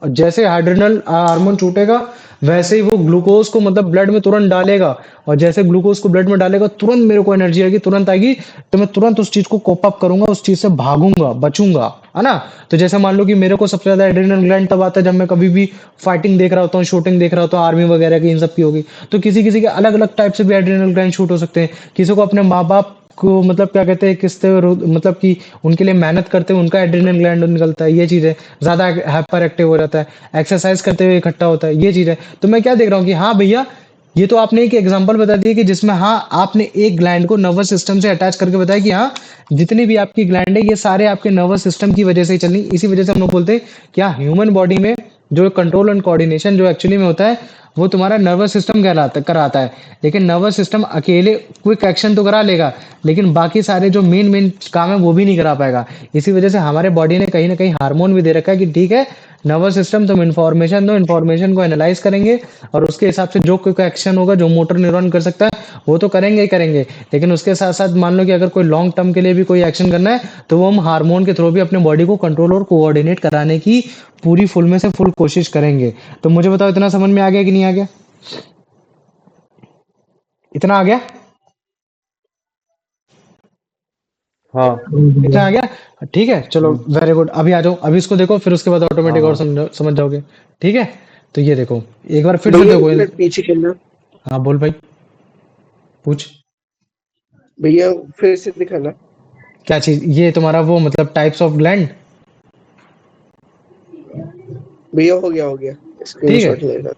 और जैसे हाइड्रोजन हार्मोन छूटेगा, वैसे ही वो ग्लूकोज को मतलब ब्लड में तुरंत डालेगा, और जैसे ग्लूकोज को ब्लड में डालेगा तुरंत मेरे को एनर्जी आएगी, तुरंत आएगी, तो मैं तुरंत उस चीज को कोप अप करूंगा, उस चीज से भागूंगा, बचूंगा, है ना। तो जैसे मान लो कि मेरे को सबसे ज्यादा एड्रेनल ग्लैंड तब आता है जब मैं कभी भी फाइटिंग देख रहा होता हूँ, शूटिंग देख रहा होता हूँ, आर्मी वगैरह की इन सब की होगी। तो किसी किसी के अलग अलग टाइप से भी एड्रेनल ग्लैंड शूट हो सकते हैं। किसी को अपने माँ बाप को मतलब क्या कहते हैं किससे मतलब कि उनके लिए मेहनत करते हैं, उनका एड्रेनल ग्लैंड निकलता है, ये चीज है। ज्यादा हाइपर एक्टिव हो जाता है, एक्सरसाइज करते हुए इकट्ठा होता है, ये चीज है। तो मैं क्या देख रहा हूँ कि हाँ भैया, ये तो आपने एक एग्जांपल बता दिया कि जिसमें हाँ आपने एक ग्लैंड को नर्वस सिस्टम से अटैच करके बताया कि हाँ जितनी भी आपकी ग्लैंड है ये सारे आपके नर्वस सिस्टम की वजह से ही चलनी। इसी वजह से हम लोग बोलते हैं कि हाँ ह्यूमन बॉडी में जो कंट्रोल एंड कोऑर्डिनेशन जो एक्चुअली में होता है वो तुम्हारा नर्वस सिस्टम कराता है। लेकिन नर्वस सिस्टम अकेले क्विक एक्शन तो करा लेगा, लेकिन बाकी सारे जो मेन मेन काम है वो भी नहीं करा पाएगा। इसी वजह से हमारे बॉडी ने कहीं ना कहीं हार्मोन भी दे रखा है कि ठीक है, नर्वस सिस्टम तुम इन्फॉर्मेशन दो, इन्फॉर्मेशन को एनालाइज करेंगे और उसके हिसाब से जो क्विक एक्शन होगा, जो मोटर न्यूरॉन कर सकता है वो तो करेंगे ही करेंगे। लेकिन उसके साथ साथ मान लो कि अगर कोई लॉन्ग टर्म के लिए भी कोई एक्शन करना है, तो वो हम हार्मोन के थ्रू भी अपने बॉडी को कंट्रोल और कोऑर्डिनेट कराने की पूरी फुल में से फुल कोशिश करेंगे। तो मुझे बताओ, इतना समझ में आ गया कि नहीं आ गया? इतना आ गया? हाँ। इतना आ गया? ठीक है, चलो वेरी गुड। अभी आ जाओ, अभी इसको देखो, फिर उसके बाद हाँ ऑटोमेटिक और हाँ समझ जाओगे। ठीक है, तो ये देखो एक बार फिर से भैया देखो। एक मिनट पीछे खेलना। हाँ बोल भाई, पूछ। भैया फिर से दिखाना। क्या चीज? ये तुम्हारा वो मतलब टाइप्स ऑफ ग्लैंड? भैया हो गया ठीक है, स्क्रीनशॉट लेगा।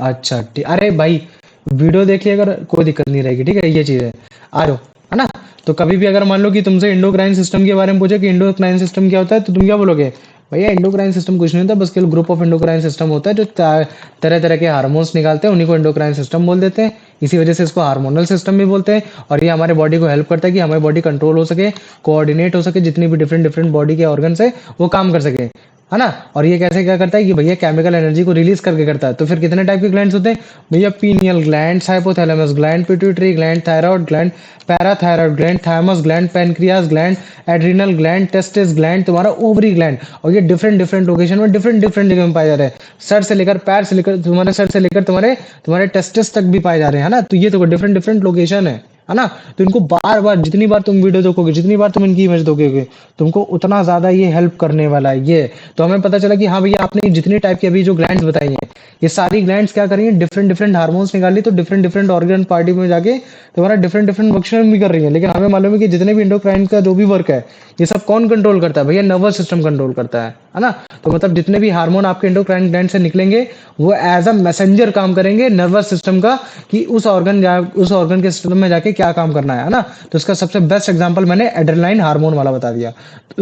अच्छा ठीक। अरे भाई वीडियो देख लिया अगर, कोई दिक्कत नहीं रहेगी। ठीक है, ये चीज है। आ जाओ, है ना? तो कभी भी अगर मान लो कि तुमसे इंडोक्राइन सिस्टम के बारे में पूछे कि इंडोक्राइन सिस्टम क्या होता है, तो तुम क्या बोलोगे? भैया इंडोक्राइन सिस्टम कुछ नहीं होता, बस केवल ग्रुप ऑफ इंडोक्राइन सिस्टम होता है जो तरह तरह के हार्मोन्स निकालते हैं, उन्हीं को इंडोक्राइन सिस्टम बोल देते हैं। इसी वजह से इसको हार्मोनल सिस्टम भी बोलते हैं। और ये हमारे बॉडी को हेल्प करता है कि हमारी बॉडी कंट्रोल हो सके, कोऑर्डिनेट हो सके, जितनी भी डिफरेंट डिफरेंट बॉडी के ऑर्गन्स है वो काम कर सके, है ना? और ये कैसे क्या करता है कि भैया केमिकल एनर्जी को रिलीज करके करता है। तो फिर कितने टाइप के ग्लैंड्स होते हैं भैया? Pineal gland, hypothalamus gland, pituitary gland, thyroid gland, parathyroid gland, thymus gland, pancreas gland, adrenal gland, testis gland, तुम्हारा ओवरी ग्लैंड। और ये डिफरेंट डिफरेंट लोकेशन में डिफरेंट डिफरेंट जगह में पाए जा रहे हैं। सर से लेकर पैर से लेकर तुम्हारे सर से लेकर तुम्हारे तुम्हारे टेस्टिस तक भी पाए जा रहे हैं, है ना? तो ये तो डिफरेंट डिफरेंट लोकेशन है ना? तो इनको बार बार जितनी बार तुम वीडियो देखोगे, जितनी बार तुम इनकी इमेज देखोगे, तुमको उतना ज्यादा ये हेल्प करने वाला है ये। तो हमें पता चला कि हाँ भैया, आपने जितने टाइप की अभी जो ग्लैंड्स बताई हैं, ये सारी ग्लैंड्स क्या करेंगे? डिफरेंट डिफरेंट हार्मोन्स निकाली, तो डिफरेंट डिफरेंट ऑर्गन पार्टी में जाके तुम्हारा डिफरेंट डिफरेंट फंक्शन भी कर रही है। लेकिन हमें मालूम है कि जितने भी इंडोक्राइन का जो भी वर्क है, ये सब कौन कंट्रोल करता है भैया? नर्वस सिस्टम कंट्रोल करता है ना? तो मतलब जितने भी हार्मोन आपके इंडोक्राइन ग्लैंड से निकलेंगे, वो एज अ मैसेंजर काम करेंगे नर्वस सिस्टम का, कि उस ऑर्गन के सिस्टम में जाके क्या काम करना है ना? तो इसका सबसे बेस्ट एग्जांपल मैंने एड्रेनालाइन हार्मोन वाला बता दिया।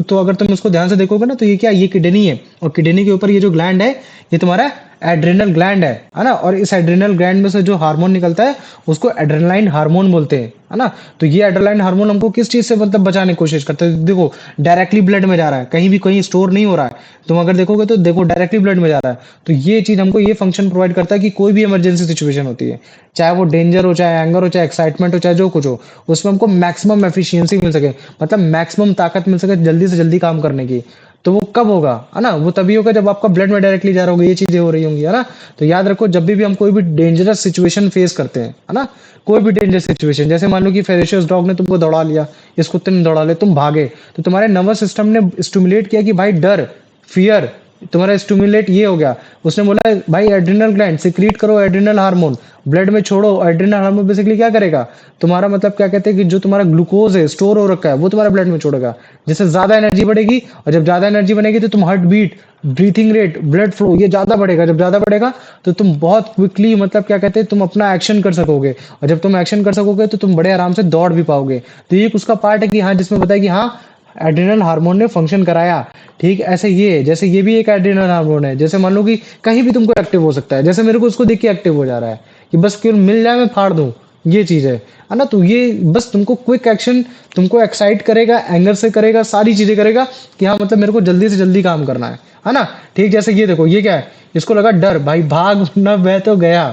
तो अगर तुम इसको ध्यान से देखोगे ना, तो ये क्या, ये किडनी है, और किडनी के ऊपर ये जो ग्लैंड है, ये तुम्हारा एड्रेनल ग्लैंड है ना? और इस एड्रेनल ग्लैंड में से जो हार्मोन निकलता है, उसको एड्रेनालाइन हार्मोन बोलते हैं, है ना? तो ये एड्रेनालाइन हार्मोन हमको किस चीज से मतलब बचाने की कोशिश करता है? देखो डायरेक्टली ब्लड में जा रहा है, कहीं भी कहीं स्टोर नहीं हो रहा है। तुम अगर देखोगे तो देखो डायरेक्टली ब्लड में जा रहा है। तो ये चीज हमको ये फंक्शन प्रोवाइड करता है कि कोई भी इमरजेंसी सिचुएशन होती है, चाहे वो डेंजर हो, चाहे एंगर हो, चाहे एक्साइटमेंट हो, चाहे जो कुछ हो, उसमें हमको मैक्सिमम एफिशिएंसी मिल सके, मतलब मैक्सिमम ताकत मिल सके जल्दी से जल्दी काम करने की। तो वो कब होगा, है ना? वो तभी होगा जब आपका ब्लड में डायरेक्टली जा रहा होगा, ये चीजें हो रही होंगी, है ना? तो याद रखो, जब भी हम कोई भी डेंजरस सिचुएशन फेस करते हैं, है ना? कोई भी डेंजरस सिचुएशन, जैसे मान लो कि फेरेशियस डॉग ने तुमको दौड़ा लिया, इस कुत्ते ने दौड़ा लिया, तुम भागे, तो तुम्हारे नर्वस सिस्टम ने स्टिमुलेट किया कि भाई डर, फियर, तुम्हारा स्टिमुलेट ये हो गया। उसने बोला भाई एड्रिनल ग्लैंड सिक्रीट करो एड्रिनल हार्मोन, ब्लड में छोड़ो। एड्रिनल हार्मोन बेसिकली क्या करेगा? तुम्हारा मतलब क्या कहते हैं कि जो तुम्हारा ग्लूकोज है स्टोर हो रखा है, वो तुम्हारा ब्लड में छोड़ेगा, जिससे ज्यादा एनर्जी बढ़ेगी। और जब ज्यादा एनर्जी बनेगी तो तुम heart beat, breathing rate, blood flow ये ज्यादा बढ़ेगा। जब ज्यादा बढ़ेगा तो तुम बहुत क्विकली मतलब क्या कहते हैं, तुम अपना एक्शन कर सकोगे। और जब तुम एक्शन कर सकोगे तो तुम बड़े आराम से दौड़ भी पाओगे। तो ये उसका पार्ट है कि हाँ, जिसमें बताया कि हाँ एड्रिनल हार्मोन ने फंक्शन कराया। ठीक ऐसे ये, जैसे ये भी एक एड्रिनल हार्मोन है। जैसे मान लो कि कहीं भी तुमको एक्टिव हो सकता है, जैसे मेरे को उसको देख के एक्टिव हो जा रहा है कि बस केवल मिल जाए मैं फाड़ दूं, ये चीज है ना? तो ये बस तुमको क्विक एक्शन तुमको एक्साइट करेगा, एंगर से करेगा, सारी चीजें करेगा कि हाँ मतलब मेरे को जल्दी से जल्दी काम करना है ना? ठीक जैसे ये देखो, ये क्या है, इसको लगा डर, भाई भाग ना, मैं तो गया।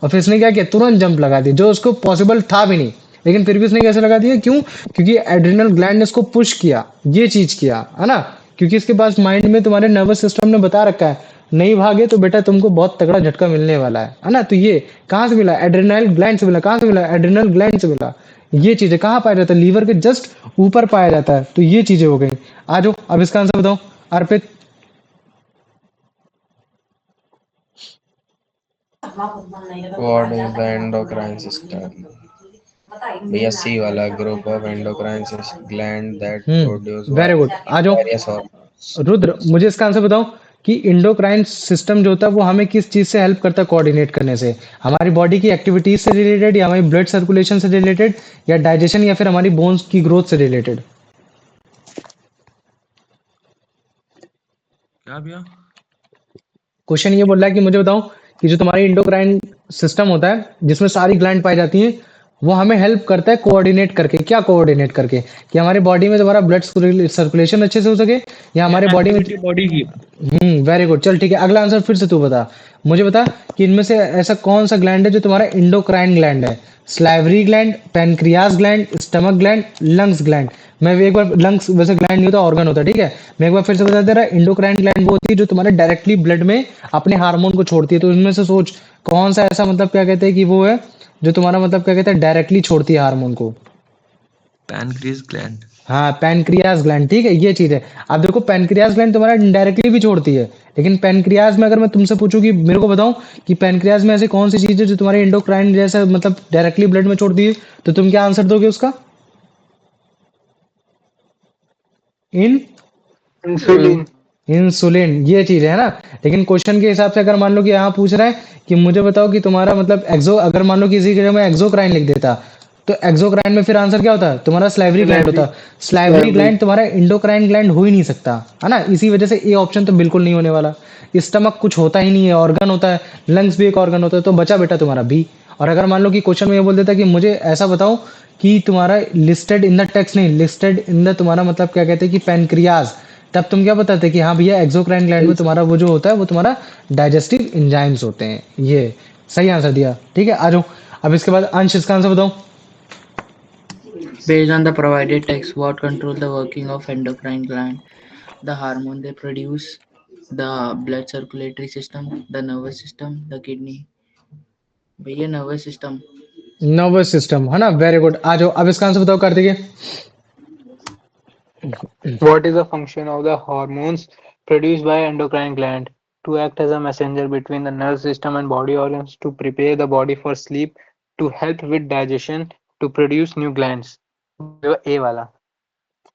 और फिर इसने क्या किया, तुरंत जंप लगा दी, जो उसको पॉसिबल था भी नहीं। लेकिन फिर भी उसने कैसे लगा दिया, क्यों? क्योंकि एड्रिनल ग्लैंड ने इसको पुश किया, ये चीज किया, है ना? क्योंकि इसके पास माइंड में तुम्हारे नर्वस सिस्टम ने बता रखा है, नहीं भागे तो बेटा तुमको बहुत तगड़ा झटका मिलने वाला है ना? तो ये कहाँ से मिला? एड्रिनल ग्लैंड से मिला। कहाँ से मिला? एड्रिनल ग्लैंड से मिला। ये चीजें कहाँ पाया जाता है? लीवर के जस्ट ऊपर पाया जाता है। तो ये चीजें हो गई। आ जाओ, अब इसका आंसर बताओ अर्पित। What is the endocrine system? भैया सी वाला group of endocrine gland that produce very good. आ जाओ वेरियस हार्मोन्स। रुद्र, मुझे इसका आंसर बताओ कि इंडोक्राइन सिस्टम जो होता है वो हमें किस चीज से हेल्प करता है कोऑर्डिनेट करने से? हमारी बॉडी की एक्टिविटीज से रिलेटेड, या हमारी ब्लड सर्कुलेशन से रिलेटेड, या डाइजेशन, या फिर हमारी बोन्स की ग्रोथ से रिलेटेड? क्या भैया? क्वेश्चन ये बोल रहा है कि मुझे बताओ कि जो तुम्हारी इंडोक्राइन सिस्टम होता है जिसमें सारी ग्लैंड पाई जाती हैं, वो हमें हेल्प करता है कोऑर्डिनेट करके। क्या कोऑर्डिनेट करके? कि हमारे बॉडी में तुम्हारा ब्लड सर्कुलेशन अच्छे से हो सके, या हमारे बॉडी में बॉडी की वेरी गुड। चल ठीक है, अगला आंसर फिर से तू बता। मुझे बता कि इनमें से ऐसा कौन सा ग्लैंड है जो तुम्हारा इंडोक्राइन ग्लैंड है? Salivary gland, pancreas gland, stomach gland, lungs gland. मैं एक बार, लंग्स वैसे ग्लैंड नहीं होता, ऑर्गन होता है, ठीक है। मैं एक बार फिर से बता दे रहा, इंडोक्राइन ग्लैंड वो होती है जो तुम्हारे डायरेक्टली ब्लड में अपने हार्मोन को छोड़ती है। तो इनमें से सोच कौन सा ऐसा मतलब क्या कहते हैं कि वो है जो तुम्हारा मतलब क्या कहते हैं डायरेक्टली छोड़ती है हार्मोन को। Pancreas gland. हाँ, पैनक्रियास ग्लैंड, ठीक है, ये चीज है। अब देखो पैनक्रियास ग्लैंड तुम्हारा इनडायरेक्टली भी छोड़ती है, लेकिन पैनक्रियास में अगर मैं तुमसे पूछूं कि मेरे को बताओ कि पैनक्रियास में ऐसी कौन सी चीज है जो तुम्हारे इंडोक्राइन जैसा मतलब डायरेक्टली ब्लड में छोड़ती है, तो तुम क्या आंसर दोगे उसका? इन इंसुलिन। इंसुलिन, ये चीज है ना। लेकिन क्वेश्चन के हिसाब से अगर मान लो कि यहाँ पूछ रहा है कि मुझे बताओ कि तुम्हारा मतलब एक्सो, अगर मान लो कि इसी की जगह मैं एक्सोक्राइन लिख देता, तो एक्सोक्राइन में फिर आंसर क्या होता? तुम्हारा स्लाइवरी ग्लैंड होता। स्लाइवरी ग्लैंड तुम्हारा इंडोक्राइन ग्लैंड हो ही नहीं सकता, है ना। इसी वजह से ए ऑप्शन तो बिल्कुल नहीं होने वाला। स्टमक कुछ होता ही नहीं है, ऑर्गन होता है, लंग्स भी एक ऑर्गन होता है, तो बचा बेटा तुम्हारा बी। और अगर मान लो कि क्वेश्चन में ये बोल देता कि मुझे ऐसा बताओ कि तुम्हारा लिस्टेड इन द टेक्स्ट, नहीं लिस्टेड इन द तुम्हारा मतलब क्या कहते हैं कि पैनक्रियाज, तब तुम क्या बताते कि हाँ भैया एक्सोक्राइन ग्लैंड में तुम्हारा वो जो होता है वो तुम्हारा डाइजेस्टिव एंजाइम्स होते हैं। ये सही आंसर दिया, ठीक है। आ जाओ अब इसके बाद अंश, इसका आंसर बताओ। based on the provided text, what control the working of endocrine gland? The hormone they produce, the blood circulatory system, the nervous system, the kidney. भैया nervous system. नर्वस सिस्टम, है ना, वेरी गुड। आ जाओ अब इसका answer बताओ Kartikeya. What is the function of the hormones produced by endocrine gland? To act as a messenger between the nervous system and body organs, to prepare the body for sleep, to help with digestion, to produce new glands. A वाला।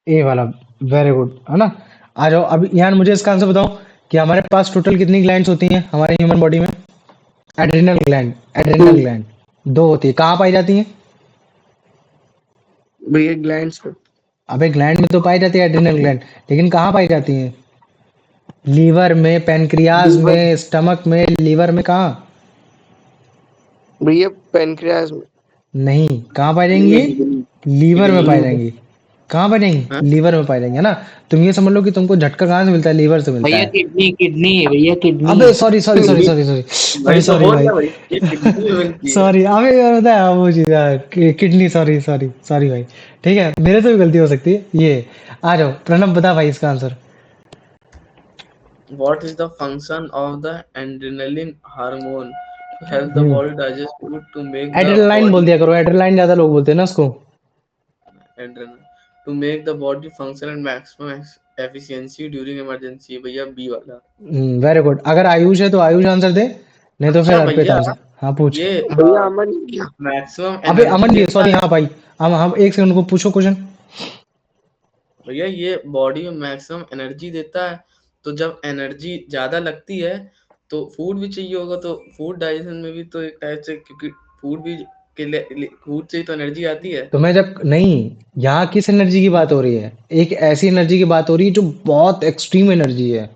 ए वाला, very good, है ना। आ जाओ अब यार मुझे इसका answer बताओ कि हमारे पास टोटल कितनी ग्लैंड्स होती हैं हमारे ह्यूमन बॉडी में? एड्रिनल ग्लैंड, एड्रिनल ग्लैंड दो होती है। कहाँ पाई जाती हैं? भैया ग्लैंड्स पे। अबे ग्लैंड में तो पाई जाती है एड्रिनल ग्लैंड, लेकिन कहाँ पाई जाती हैं? लीवर में, पैनक्रियाज लीवर में, स्टमक में, लीवर में, कहाँ? भैया पेनक्रियास में। नहीं, कहाँ पाई जाएंगी? लीवर में पाई जाएंगी। कहाँ पाई जाएंगी? लीवर में पाई जाएंगी, है ना। तुम ये समझ लो कि तुमको झटका कहाँ से मिलता है? लीवर से मिलता भैया है। किडनी किडनी भैया किडनी। अबे sorry sorry sorry sorry sorry sorry sorry भाई, सॉरी। अबे यार बताया वो चीज, किडनी, सॉरी सॉरी सॉरी भाई, ठीक है, मेरे से भी गलती हो सकती है। ये आ जाओ प्रणब, बता भाई इसका answer. What is the function of the adrenaline hormone to help the body digest food to make the adrenaline बोल body दिया करो, एड्रेनालाइन ज्यादा लोग बोलते हैं ना उसको। adrenaline to make the body function at maximum efficiency during emergency? भैया बी वाला। Very good. अगर आयुष है तो आयुष आंसर दे, नहीं तो फिर अच्छा अर्पित भैया, आंसर। हाँ पूछ। ये भैया अमन क्या? मैक्सिमम अबे एनर्जी अमन भी है, देता सॉरी, है हाँ भाई। हम एक सेकंड को पूछो क्वेश्चन। भैया, ये बॉडी में मैक्सिमम एनर्जी देता है। तो जब एनर्जी ज्यादा लगती है तो फूड भी चाहिए होगा, तो फूड डाइजेशन में भी तो एक टाइप से, क्योंकि फूड भी के लिए फूड से ही तो एनर्जी आती है। तो मैं जब नहीं, यहाँ किस एनर्जी की बात हो रही है? एक ऐसी एनर्जी की बात हो रही है जो बहुत एक्सट्रीम एनर्जी है,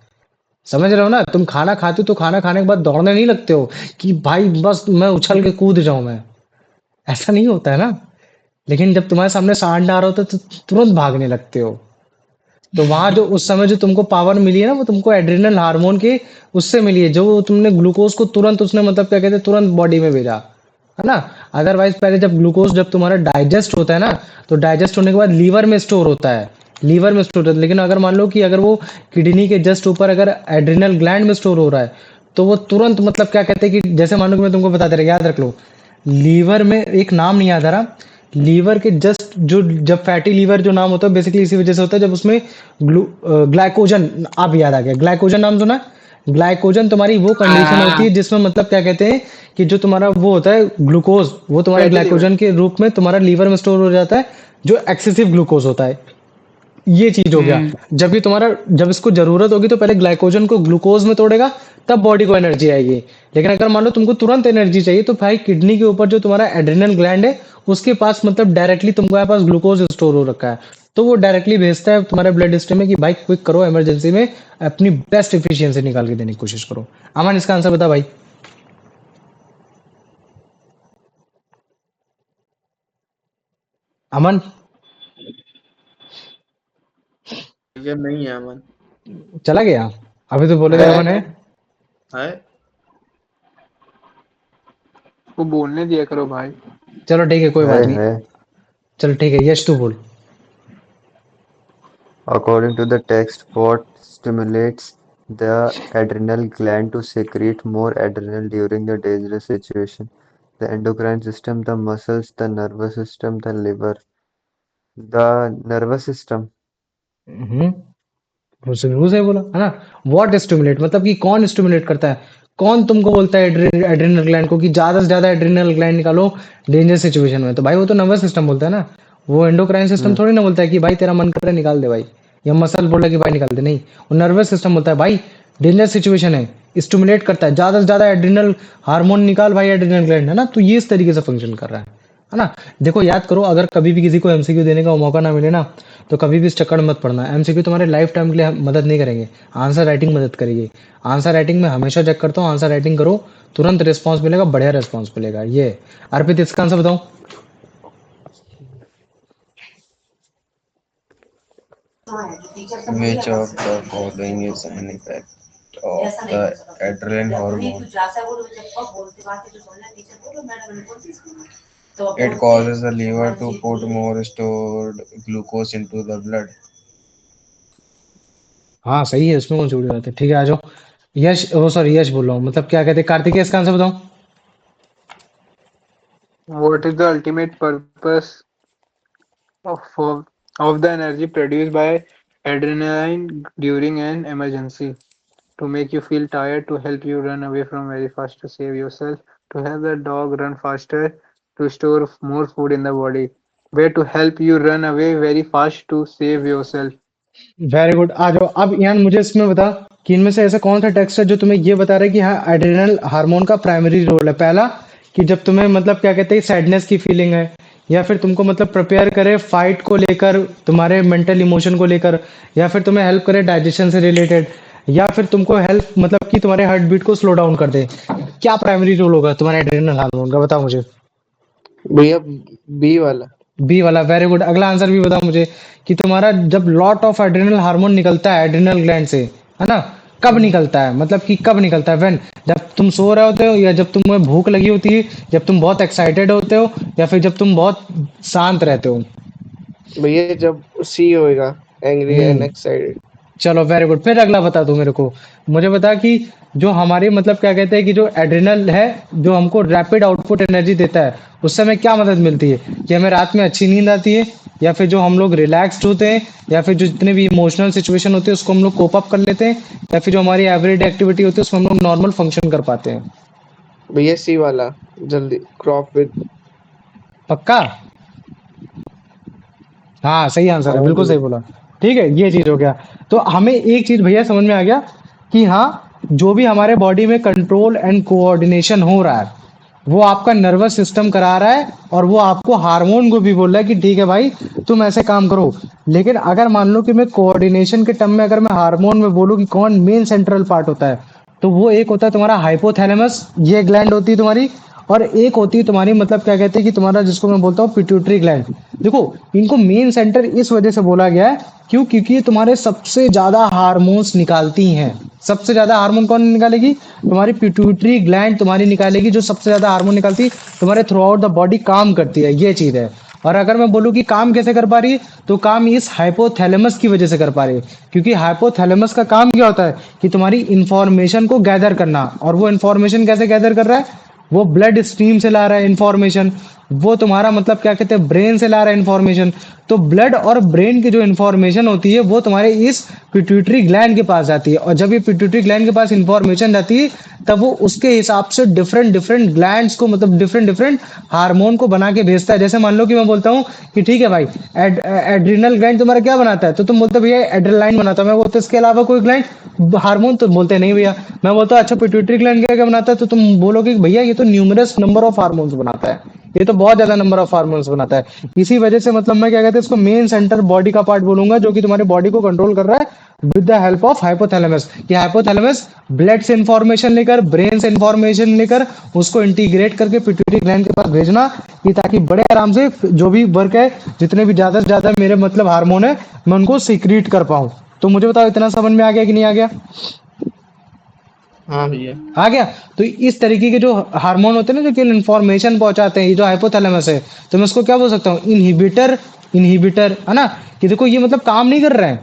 समझ रहे हो ना। तुम खाना खाते हो तो खाना खाने के बाद दौड़ने नहीं लगते हो कि भाई बस मैं उछल के कूद जाऊं, मैं, ऐसा नहीं होता है ना। लेकिन जब तुम्हारे सामने सांड आ रहा होता है तो तुरंत भागने लगते हो। तो वहां जो उस समय जो तुमको पावर मिली है ना, वो तुमको एड्रिनल हार्मोन के उससे मिली है, जो तुमने ग्लूकोज को तुरंत उसने मतलब क्या कहते हैं तुरंत बॉडी में भेजा, है ना। अदरवाइज पहले जब ग्लूकोज जब तुम्हारा डाइजेस्ट होता है ना, तो डाइजेस्ट होने के बाद लीवर में स्टोर होता है, लीवर में स्टोर होता है। लेकिन अगर मान लो कि अगर वो किडनी के जस्ट ऊपर अगर एड्रिनल ग्लैंड में स्टोर हो रहा है, तो वो तुरंत मतलब क्या कहते हैं कि जैसे मान लो कि मैं तुमको बता दे रहा, याद रख लो। लीवर में एक नाम नहीं याद आ रहा, लीवर के जस्ट जो जब फैटी लीवर जो नाम होता है बेसिकली इसी वजह से होता है जब उसमें ग्लाइकोजन, आप याद आ गया, ग्लाइकोजन नाम सुना? ग्लाइकोजन तुम्हारी वो कंडीशन होती है जिसमें मतलब क्या कहते हैं कि जो तुम्हारा वो होता है ग्लूकोज, वो तुम्हारे ग्लाइकोजन के रूप में तुम्हारा लीवर में स्टोर हो जाता है, जो एक्सेसिव ग्लूकोज होता है। ये चीज हो गया। जब भी तुम्हारा जब इसको जरूरत होगी तो पहले ग्लाइकोजन को ग्लूकोज में तोड़ेगा, तब बॉडी को एनर्जी आएगी। लेकिन अगर मान लो तुमको तुरंत एनर्जी चाहिए तो भाई किडनी के ऊपर जो तुम्हारा एड्रिनल ग्लैंड है उसके पास मतलब डायरेक्टली तुम्हारे पास ग्लूकोज स्टोर हो रखा है, तो वो डायरेक्टली भेजता है तुम्हारे ब्लड स्ट्रीम में कि भाई क्विक करो, इमरजेंसी में अपनी बेस्ट एफिशिएंसी निकाल के देने की कोशिश करो। अमन इसका आंसर बता भाई। अमन भैया नहीं है अमन। चला गया? अभी तो बोले थे है अमन है। है वो बोलने दिया करो भाई। चलो ठीक है, कोई बात नहीं। है। चल ठीक है, यश तू बोल। According to the text, what stimulates the adrenal gland to secrete more adrenaline during the dangerous situation? The endocrine system, the muscles, the nervous system, the liver. The nervous system. हम्म, उसने बिल्कुल सही बोला है ना। व्हाट स्टिमुलेट मतलब कि कौन stimulate करता है? कौन तुमको बोलता है एड्रिनल ग्लैंड को कि ज्यादा से ज्यादा एड्रिनल ग्लैंड निकालो डेंजर सिचुएशन में? तो भाई वो तो नर्वस सिस्टम बोलता है ना। वो एंडोक्राइन सिस्टम हम्म थोड़ी ना बोलता है कि भाई तेरा मन कर रहा है निकाल दे भाई, या मसल बोल रहा है कि भाई निकाल दे। नहीं, वो नर्वस सिस्टम बोलता है भाई डेंजर सिचुएशन है, स्टिमुलेट करता है ज्यादा से ज्यादा एड्रिनल हार्मोन निकाल भाई, एड्रिनल ग्लैंड है ना। तो ये इस तरीके से फंक्शन कर रहा है ना। देखो याद करो, अगर कभी भी किसी को एमसीक्यू देने का मौका ना मिले ना, तो कभी भी इस चक्कर में मत पड़ना। एमसीक्यू तुम्हारे लाइफ टाइम के लिए मदद नहीं करेंगे, आंसर राइटिंग मदद करेगी। आंसर राइटिंग में हमेशा चेक करता हूँ, आंसर राइटिंग करो, तुरंत रिस्पॉन्स मिलेगा, बढ़िया रिस्पॉन्स मिलेगा। ये अर्पित, इसका आंसर बताओ। Which of the following is an effect of the adrenaline hormone? It causes the liver to put more stored glucose into the blood. हाँ सही है, इसमें कौन सी बड़ी बात है। ठीक है, आ जाओ। यश, वो सॉरी यश बोल रहा हूँ, मतलब क्या कहते हैं, कार्तिक, इसका आंसर बताओ। What is the ultimate purpose of of the energy produced by adrenaline during an emergency? To make you feel tired, to help you run away from very fast, to save yourself, to help the dog run faster, to store more food in the body. Where to help you run away very fast to save yourself. Very good, आ जाओ। अब यान मुझे इसमें बता कि इनमें से ऐसा कौन सा टेक्स्ट है जो तुम्हें ये बता रहा है कि हाँ एड्रेनल हार्मोन का प्राइमरी रोल है। पहला, कि जब तुम्हें मतलब क्या कहते हैं सैडनेस की फीलिंग है, या फिर तुमको मतलब प्रिपेयर करे फाइट को लेकर, तुम्हारे मेंटल इमोशन को लेकर, या फिर तुम्हें हेल्प करे डाइजेशन से रिलेटेड, या फिर तुमको हेल्प मतलब कि तुम्हारे हार्ट बीट को स्लो डाउन कर दे। क्या प्राइमरी रोल होगा तुम्हारे एड्रेनल हार्मोन का, बताओ मुझे। भैया बी वाला। बी वाला, वेरी गुड। अगला आंसर भी बताओ मुझे कि तुम्हारा जब लॉट ऑफ एड्रिनल हार्मोन निकलता है एड्रिनल ग्लैंड से, है ना, कब निकलता है? मतलब कि कब निकलता है? व्हेन, जब तुम सो रहे होते हो, या जब तुम्हें भूख लगी होती है, जब तुम बहुत एक्साइटेड होते हो, या फिर जब तुम बहुत शांत रहते हो। भैया जब सी होएगा, एंग्री एंड हम्म, एक्साइटेड। चलो वेरी गुड। फिर अगला बता दो मेरे को। मुझे बता कि जो हमारे मतलब क्या कहते हैं कि जो एड्रिनल है, जो हमको रैपिड आउटपुट एनर्जी देता है, उससे हमें क्या मदद मिलती है? कि हमें रात में अच्छी नींद आती है, या फिर जो हम लोग रिलैक्स्ड होते हैं, या फिर जो जितने भी इमोशनल सिचुएशन होते हैं उसको हम लोग कोप अप कर लेते हैं, या फिर जो हमारी एवरीडे एक्टिविटी होती है उसमें हम लोग नॉर्मल फंक्शन कर पाते हैं। भैया सी वाला, जल्दी क्रॉप विद। पक्का? हाँ सही आंसर है, हाँ बिल्कुल भैया। सही बोला। ठीक है, ये चीज हो गया। तो हमें एक चीज भैया समझ में आ गया कि हाँ, जो भी हमारे बॉडी में कंट्रोल एंड कोऑर्डिनेशन हो रहा है, वो आपका नर्वस सिस्टम करा रहा है, और वो आपको हार्मोन को भी बोल रहा है कि ठीक है भाई तुम ऐसे काम करो। लेकिन अगर मान लो कि मैं कोऑर्डिनेशन के टर्म में अगर मैं हार्मोन में बोलूँ कि कौन मेन सेंट्रल पार्ट होता है, तो वो एक होता है तुम्हारा हाइपोथैलेमस, ये ग्लैंड होती है तुम्हारी। और एक होती है तुम्हारी मतलब क्या कहते हैं कि तुम्हारा, जिसको मैं बोलता हूँ पिट्यूटरी ग्लैंड। देखो, इनको मेन सेंटर इस वजह से बोला गया है, क्यों? क्योंकि ये तुम्हारे सबसे ज्यादा हार्मोन्स निकालती हैं। सबसे ज्यादा हार्मोन कौन निकालेगी? तुम्हारी पिट्यूटरी ग्लैंड तुम्हारी निकालेगी, जो सबसे ज्यादा हार्मोन निकालती है, तुम्हारे थ्रू आउट द बॉडी काम करती है, ये चीज है। और अगर मैं बोलूँ कि काम कैसे कर पा रही है, तो काम इस हाइपोथैलेमस की वजह से कर पा रही है। क्योंकि हाइपोथैलेमस का काम क्या होता है कि तुम्हारी इंफॉर्मेशन को गैदर करना। और वो इंफॉर्मेशन कैसे गैदर कर रहा है? वो ब्लड स्ट्रीम से ला रहा है इंफॉर्मेशन। वो तुम्हारा मतलब क्या कहते हैं ब्रेन से ला रहा है इंफॉर्मेशन। तो ब्लड और ब्रेन की जो इंफॉर्मेशन होती है वो तुम्हारे इस पिट्यूटरी ग्लैंड के पास जाती है। और जब ये पिट्यूटरी ग्लैंड के पास इंफॉर्मेशन जाती है, तब वो उसके हिसाब से डिफरेंट डिफरेंट ग्लैंड्स को मतलब डिफरेंट डिफरेंट हार्मोन को बना के भेजता है। जैसे मान लो कि मैं बोलता हूँ कि ठीक है भाई, एड्रिनल ग्लैंड तुम्हारा क्या बनाता है, तो तुम बोलते हो भैया एड्रेनालाइन बनाता है। मैं बोलता हूँ इसके अलावा कोई ग्लैंड हार्मोन, तो बोलते नहीं भैया। मैं बोलता हूँ अच्छा पिट्यूटरी ग्लैंड क्या क्या बनाता है, तो तुम बोलोगे कि भैया ये तो न्यूमरस नंबर ऑफ हार्मोन्स बनाता है। ये तो बहुत ज्यादा नंबर ऑफ हार्मोन्स बनाता है। इसी वजह से मतलब मैं क्या कहते हैं इसको मेन सेंटर बॉडी का पार्ट बोलूंगा जो कि तुम्हारी बॉडी को कंट्रोल कर रहा है with the help of hypothalamus. कि हाइपोथैलेमस ब्लड से इंफॉर्मेशन लेकर, ब्रेन से इंफॉर्मेशन लेकर, उसको इंटीग्रेट करके पिट्यूटरी ग्लैंड के पास भेजना, कि ताकि बड़े आराम से जो भी वर्क है, जितने भी ज्यादा से ज्यादा मेरे मतलब हार्मोन है, मैं उनको सीक्रेट कर पाऊं। तो मुझे बताओ इतना समझ में आ गया कि नहीं आ गया? हाँ भैया। आ गया। तो इस तरीके के जो हार्मोन होते हैं ना जो कि इन्फॉर्मेशन पहुंचाते हैं, ये जो हाइपोथैलेमस है, तो मैं उसको क्या बोल सकता हूँ? इनहिबिटर। इनहिबिटर है ना? कि देखो ये मतलब काम नहीं कर रहे हैं,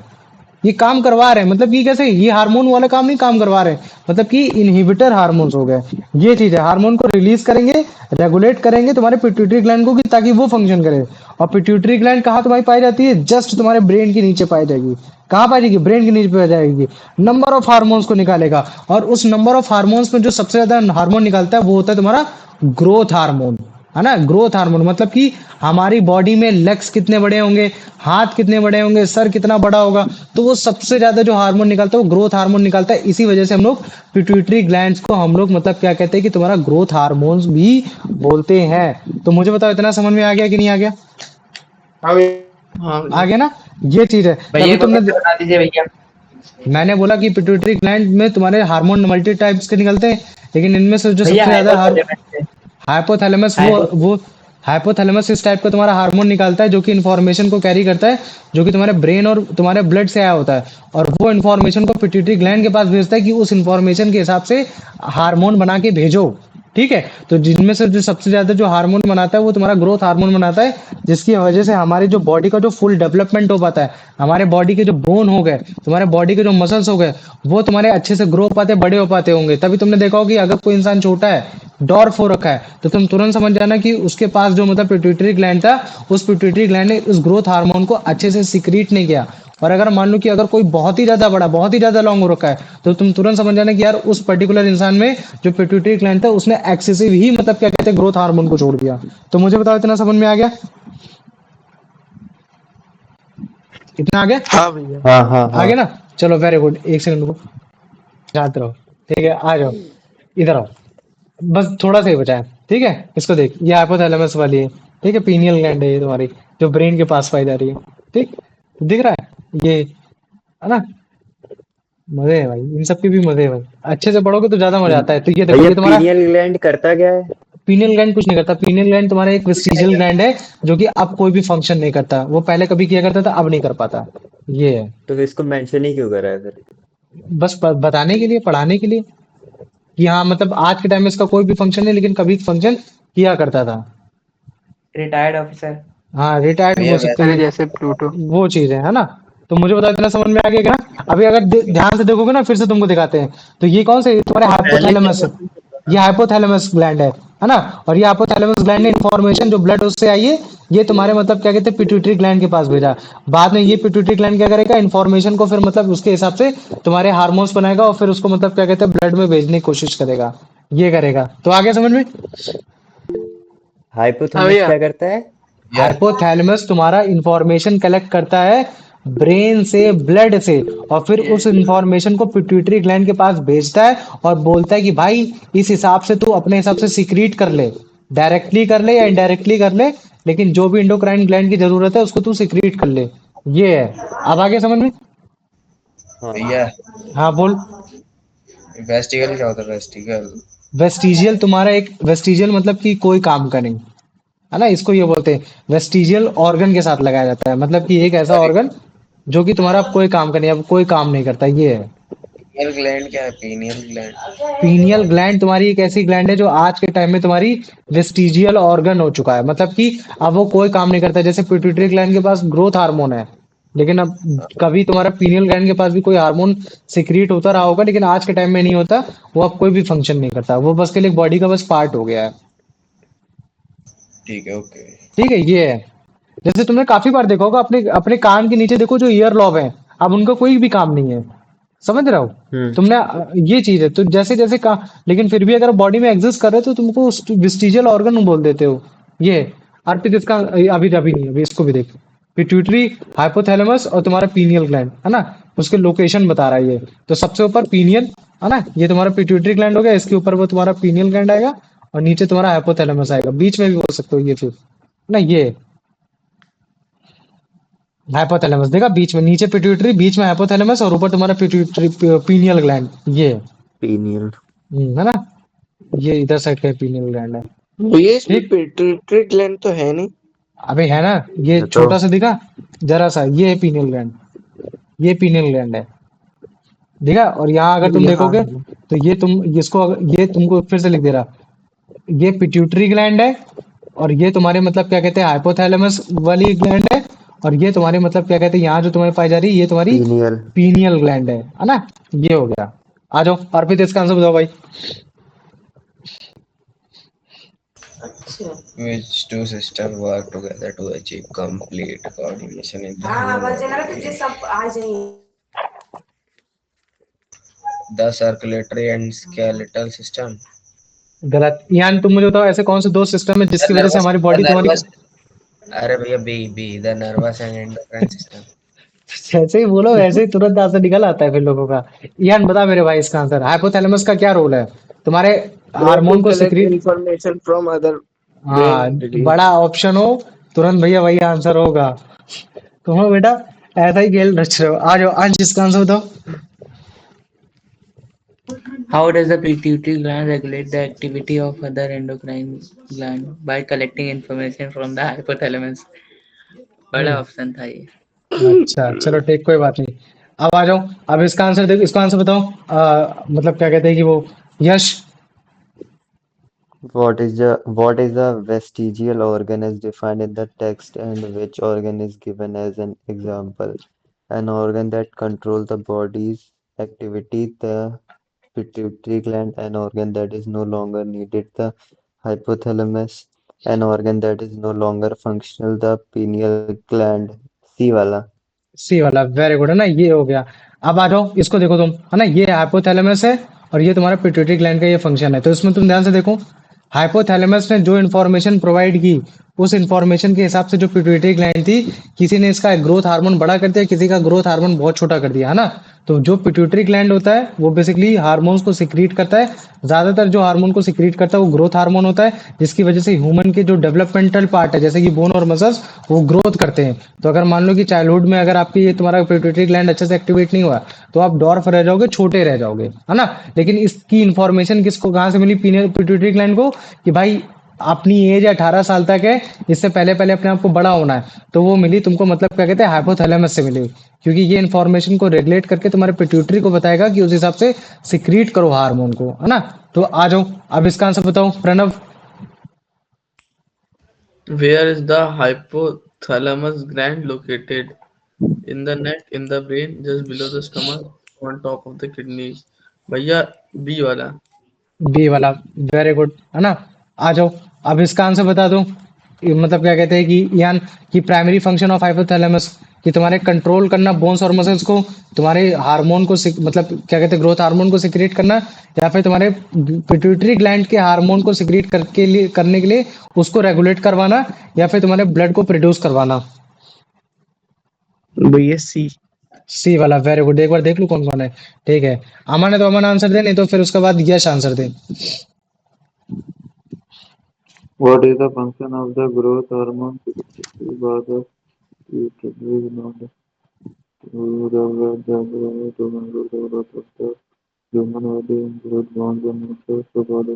ये काम करवा रहे हैं। मतलब कि कैसे, ये हार्मोन वाला काम नहीं काम करवा रहे हैं, मतलब कि इनहिबिटर हार्मोन्स हो गए। ये चीज है, हार्मोन को रिलीज करेंगे, रेगुलेट करेंगे तुम्हारे पिट्यूटरी ग्लैंड को, कि ताकि वो फंक्शन करे। और पिट्यूटरी ग्लैंड कहाँ तुम्हारी पाई जाती है? जस्ट तुम्हारे ब्रेन के नीचे पाई जाएगी। कहाँ पाई जाएगी? ब्रेन के नीचे पाई जाएगी। नंबर ऑफ हार्मोन्स को निकालेगा, और उस नंबर ऑफ हार्मोन्स में जो सबसे ज्यादा हार्मोन निकालता है वो होता है तुम्हारा ग्रोथ हार्मोन, है ना? ग्रोथ हार्मोन मतलब कि हमारी बॉडी में लेग्स कितने बड़े होंगे, हाथ कितने बड़े होंगे, सर कितना बड़ा होगा, तो वो सबसे ज्यादा जो हार्मोन निकालता है वो ग्रोथ हार्मोन निकालता है। इसी वजह से हम लोग पिट्यूटरी ग्लैंड्स को हम लोग मतलब क्या कहते हैं कि तुम्हारा ग्रोथ हार्मोन्स भी बोलते हैं। तो मुझे बताओ इतना समझ में आ गया कि नहीं आ गया? हाँ भैया। हाँ आ भैया। गया ना? ये चीज है। भैया तभी को तुमने, बता दीजिए भैया। मैंने बोला कि पिट्यूटरी ग्लैंड में तुम्हारे हार्मोन मल्टी टाइप्स के निकलते हैं, लेकिन इनमें से जो भैया सबसे ज्यादा हाइपोथैलेमस हाइपोथैलेमस, है। वो हाइपोथैलेमस इस टाइप का तुम्हारा हार्मोन निकालता है जो कि इन्फॉर्मेशन को कैरी करता है, जो कि तुम्हारे ब्रेन और तुम्हारे ब्लड से आया होता है, और वो इन्फॉर्मेशन को पिट्यूटरी ग्लैंड के पास भेजता है कि उस इन्फॉर्मेशन के हिसाब से हार्मोन बना के भेजो। ठीक है? तो जिनमें से जो सबसे ज्यादा जो हार्मोन बनाता है वो तुम्हारा ग्रोथ हार्मोन बनाता है, जिसकी वजह से हमारी जो बॉडी का जो फुल डेवलपमेंट हो पाता है, हमारे बॉडी के जो बोन हो गए, तुम्हारे बॉडी के जो मसल्स हो गए, वो तुम्हारे अच्छे से ग्रो हो पाते, बड़े हो पाते होंगे। तभी तुमने देखा होगा कि अगर कोई इंसान छोटा है, डॉर्फ हो रखा है, तो तुम तुरंत समझ जाना कि उसके पास जो मतलब पिट्यूटरी ग्लैंड था, उस पिट्यूटरी ग्लैंड ने उस ग्रोथ हार्मोन को अच्छे से सिक्रीट नहीं किया। और अगर मान लो कि अगर कोई बहुत ही ज्यादा बड़ा, बहुत ही ज्यादा लॉन्ग हो रखा है, तो तुम तुरंत समझ जाना कि यार उस पर्टिकुलर इंसान में जो पिट्यूटरी ग्लैंड था उसने एक्सेसिव ही मतलब क्या कहते हैं ग्रोथ हार्मोन को छोड़ दिया। तो मुझे बताओ इतना समझ में आ गया? इतना आ गया? हाँ भैया। हाँ हाँ आ गया हाँ। ना? चलो वेरी गुड, एक सेकंड को जाते रहो। ठीक है, आ जाओ, इधर आओ। बस थोड़ा सा ही बचा है। ठीक है, इसको देख, ये हाइपोथैलेमस वाली है। ठीक है, पीनियल ग्लैंड है ये तुम्हारी, जो ब्रेन के पास पाई जा रही है। ठीक, दिख रहा है ये, है ना? मजे है भाई, इन सब के भी मजे है भाई, अच्छे से पढ़ोगे तो ज्यादा मजा आता है। तो ये देखो, भैया ये तुम्हारा पीनियल ग्लैंड करता क्या है? पीनियल ग्लैंड कुछ नहीं करता। पीनियल ग्लैंड तुम्हारा एक वेस्टिजियल ग्लैंड है, जो कि अब कोई भी फंक्शन नहीं करता। वो पहले कभी किया करता था, अब नहीं कर पाता। ये है। तो फिर इसको मेंशन ही क्यों करा है फिर? बस बताने के लिए, पढ़ाने के लिए, कि हाँ मतलब आज के टाइम में इसका कोई भी फंक्शन नहीं, लेकिन कभी फंक्शन किया करता था। Retired officer. हाँ, रिटायर्ड भैया बोल सकते अरे हैं, जैसे प्लूटो। वो चीज है ना? तो मुझे बताओ इतना समझ में आ गया क्या? अभी अगर ध्यान से देखोगे ना, फिर से तुमको दिखाते हैं। तो ये कौन से, ये तुम्हारे पहले क्या हाइपोथैलेमस, करते थे? ये हाइपोथैलेमस ग्लैंड है ना? और ये हाइपोथैलेमस ग्लैंड ने इन्फॉर्मेशन जो ब्लड उससे आई है, ये तुम्हारे मतलब क्या कहते हैं पिट्यूटरी ग्लैंड के पास भेजा। बाद में ये पिट्यूटरी ग्लैंड क्या करेगा, इन्फॉर्मेशन को फिर मतलब उसके हिसाब से तुम्हारे हार्मोन्स बनाएगा, और फिर उसको मतलब क्या कहते हैं ब्लड में भेजने की कोशिश करेगा। ये करेगा। तो आगे समझ में? हाँ हाइपोथैलेमस भैया। क्या करता है? या हाइपोथैलेमस तुम्हारा इंफॉर्मेशन कलेक्ट करता है ब्रेन से, ब्लड से, और फिर उस इंफॉर्मेशन को पिट्यूटरी ग्लैंड के पास भेजता है, और बोलता है कि भाई इस हिसाब से तू अपने हिसाब से सीक्रेट कर ले, डायरेक्टली कर ले या इनडायरेक्टली कर ले, लेकिन जो भी इंडोक्राइन ग्लैंड की जरूरत है उसको तू सीक्रेट कर ले। ये है। अब आगे समझ में? हाँ। भैया हाँ बोल। वेस्टिगल क्या होता है? वेस्टिगल वेस्टिजियल तुम्हारा एक, वेस्टिजियल मतलब कि कोई काम का नहीं, है ना? इसको ये बोलते हैं वेस्टिजियल ऑर्गन के साथ लगाया जाता है, मतलब कि एक ऐसा ऑर्गन जो कि तुम्हारा अब कोई काम का नहीं, अब कोई काम नहीं करता। ये है। पीनियल ग्लैंड क्या है? पीनियल ग्लैंड पीनियल ग्लैंड तुम्हारी एक ऐसी ग्लैंड है जो आज के टाइम में तुम्हारी वेस्टिजियल ऑर्गन हो चुका है, मतलब कि अब वो कोई काम नहीं करता। जैसे पिट्यूटरी ग्लैंड के पास ग्रोथ हार्मोन है, लेकिन अब कभी तुम्हारा पीनियल ग्लैंड के पास भी कोई हार्मोन सिक्रीट होता रहा होगा, लेकिन आज के टाइम में नहीं होता। वो अब कोई भी फंक्शन नहीं करता, वो बस के लिए बॉडी का बस पार्ट हो गया है। ठीक है, ओके। ठीक है, ये है। जैसे तुमने काफी बार देखा होगा, अपने अपने कान के नीचे देखो जो ईयर लॉब है, अब उनका कोई भी काम नहीं है। समझ रहे हो? हम्म। तुमने ये चीज है, तो जैसे जैसे का, लेकिन फिर भी अगर बॉडी में एग्जिस्ट कर रहे हो तो तुमको विस्टिजियल ऑर्गन बोल देते हो। ये अर्पित, इसका अभी अभी नहीं, अभी इसको भी देख। पिट्यूटरी, हाइपोथैलेमस और तुम्हारा पीनियल ग्लैंड, है ना? उसके लोकेशन बता रहा है ये। तो सबसे ऊपर पीनियल, है ना? ये तुम्हारा पिट्यूटरी ग्लैंड हो गया, इसके ऊपर वो तुम्हारा पीनियल ग्लैंड आएगा, और नीचे तुम्हारा हाइपोथैलेमस आएगा, बीच में भी बोल सकते हो ये फिर ना, ये हाइपोथैलेमस देखा, बीच में नीचे पिट्यूटरी, बीच में हाइपोथैलेमस और ऊपर तुम्हारा पिट्यूटरी पीनियल ग्लैंड, ये पीनियल। है ना, ये इधर साइड का पीनियल ग्लैंड है। भैया इसमें ठीक, पिट्यूटरी ग्लैंड तो है नहीं। अबे है ना, ये ये तो छोटा सा दिखा, जरा सा, ये है पीनियल ग्लैंड, ये पीनियल ग्लैंड है, देखा। और यहाँ अगर तुम यहाँ देखोगे तो ये तुम इसको ये तुमको फिर से लिख दे रहा, ये पिट्यूटरी ग्लैंड है, और ये तुम्हारे मतलब क्या कहते हैं हाइपोथैलेमस वाली ग्लैंड है, और ये तुम्हारे मतलब क्या कहते हैं यहाँ जो तुम्हें पाई जा रही है ये तुम्हारी पीनियल। पीनियल ग्लैंड है ना। ये हो गया। आ जाओ अर्पित, इसका आंसर बताओ भाई। Which two systems work together to achieve complete coordination in the human body? The circulatory and skeletal system. गलत। यान तुम मुझे बताओ ऐसे कौन से दो सिस्टम है The जिसकी वजह से हमारी the बॉडी तुम्हारी, nervous. अरे भैया B the nervous and endocrine system. जैसे ही बोलो वैसे ही तुरंत आंसर निकल आता है फिर लोगों का। यान बता मेरे भाई इसका आंसर, हाइपोथैलेमस का क्या रोल है तुम्हारे ब्रेन टू हार्मोन को collect secrete. Information from other हाँ, ब्रेन रिलीज। बड़ा ऑप्शन हो तुरंत भैया वही आंसर होगा। तुम बेटा ऐसा ही खेल रच रहे हो। आ जाओ अंश, इसका आंसर बताओ। How does the pituitary gland regulate the activity of other endocrine gland? By collecting information from the hypothalamus. बड़ा ऑप्शन था ये। अच्छा चलो ठीक, कोई बात नहीं। अब आ जाओ, अब इसका आंसर देखो, इसका आंसर बताओ। मतलब क्या कहते हैं कि वो यश, What is a vestigial organ as defined in the text, and which organ is given as an example? An organ that controls the body's activity, the pituitary gland. An organ that is no longer needed, the hypothalamus. An organ that is no longer functional, the pineal gland. C वाला। सी वाला, very good, है ना, ये हो गया। अब आ जाओ इसको देखो तुम, है ना, ये हाइपोथैलेमस है और ये तुम्हारा पिट्यूटरी ग्लैंड का ये फंक्शन है। तो इसमें तुम ध्यान से देखो, हाइपोथैलेमस ने जो इन्फॉर्मेशन प्रोवाइड की उस इन्फॉर्मेशन के हिसाब से जो पिट्यूटरी ग्लैंड थी, किसी ने इसका ग्रोथ हार्मोन बड़ा कर दिया, किसी का ग्रोथ हार्मोन बहुत छोटा कर दिया, है ना। तो जो पिट्यूटरी ग्लैंड होता है वो बेसिकली हार्मोन्स को सिक्रीट करता है। ज्यादातर जो हार्मोन को सिक्रीट करता है वो ग्रोथ हार्मोन होता है, जिसकी वजह से ह्यूमन के जो डेवलपमेंटल पार्ट है जैसे कि बोन और मसल्स वो ग्रोथ करते हैं। तो अगर मान लो कि चाइल्डहुड में अगर आपकी ये तुम्हारा पिट्यूटरी ग्लैंड अच्छे से एक्टिवेट नहीं हुआ तो आप डॉर्फ रह जाओगे, छोटे रह जाओगे, है ना। लेकिन इसकी इन्फॉर्मेशन किसको कहाँ से मिली, पिट्यूटरी ग्लैंड को, कि भाई अपनी एज 18 साल तक है, इससे पहले पहले अपने आप को बड़ा होना है, तो वो मिली तुमको, मतलब क्या कहते हैं हाइपोथैलेमस से मिली। क्योंकि ये इन्फॉर्मेशन को रेगुलेट करके तुम्हारे पिट्यूटरी को बताएगा कि उस हिसाब से सिक्रीट करो हार्मोन को, है ना। तो आ जाओ अब इसका आंसर बताओ Pranav. Where is the hypothalamus gland located? In the neck, in the brain, just below the stomach, on top of the kidneys. भैया बी वाला। बी वाला, वेरी गुड, है ना। आ जाओ अब इसका आंसर बता दो। मतलब क्या कहते हैं कि यान कि प्राइमरी फंक्शन ऑफ हाइपोथैलेमस कि तुम्हारे कंट्रोल करना बोन्स और मसल्स को, तुम्हारे हार्मोन को मतलब क्या कहते हैं ग्रोथ हार्मोन को सिक्रीट करना, या फिर तुम्हारे पिट्यूटरी ग्लैंड के हार्मोन को सिक्रीट करने के लिए उसको रेगुलेट करवाना, या फिर तुम्हारे ब्लड को प्रोड्यूस करवाना। भैया सी। सी वाला, वेरी गुड। एक बार देख लू कौन कौन है। ठीक है, अमन है तो अमन आंसर दे, नहीं तो फिर उसके बाद यश आंसर दे। What is the function of the growth hormone secreted by the pituitary gland to regulate the growth to control the growth of the human body, include bones and muscles to body?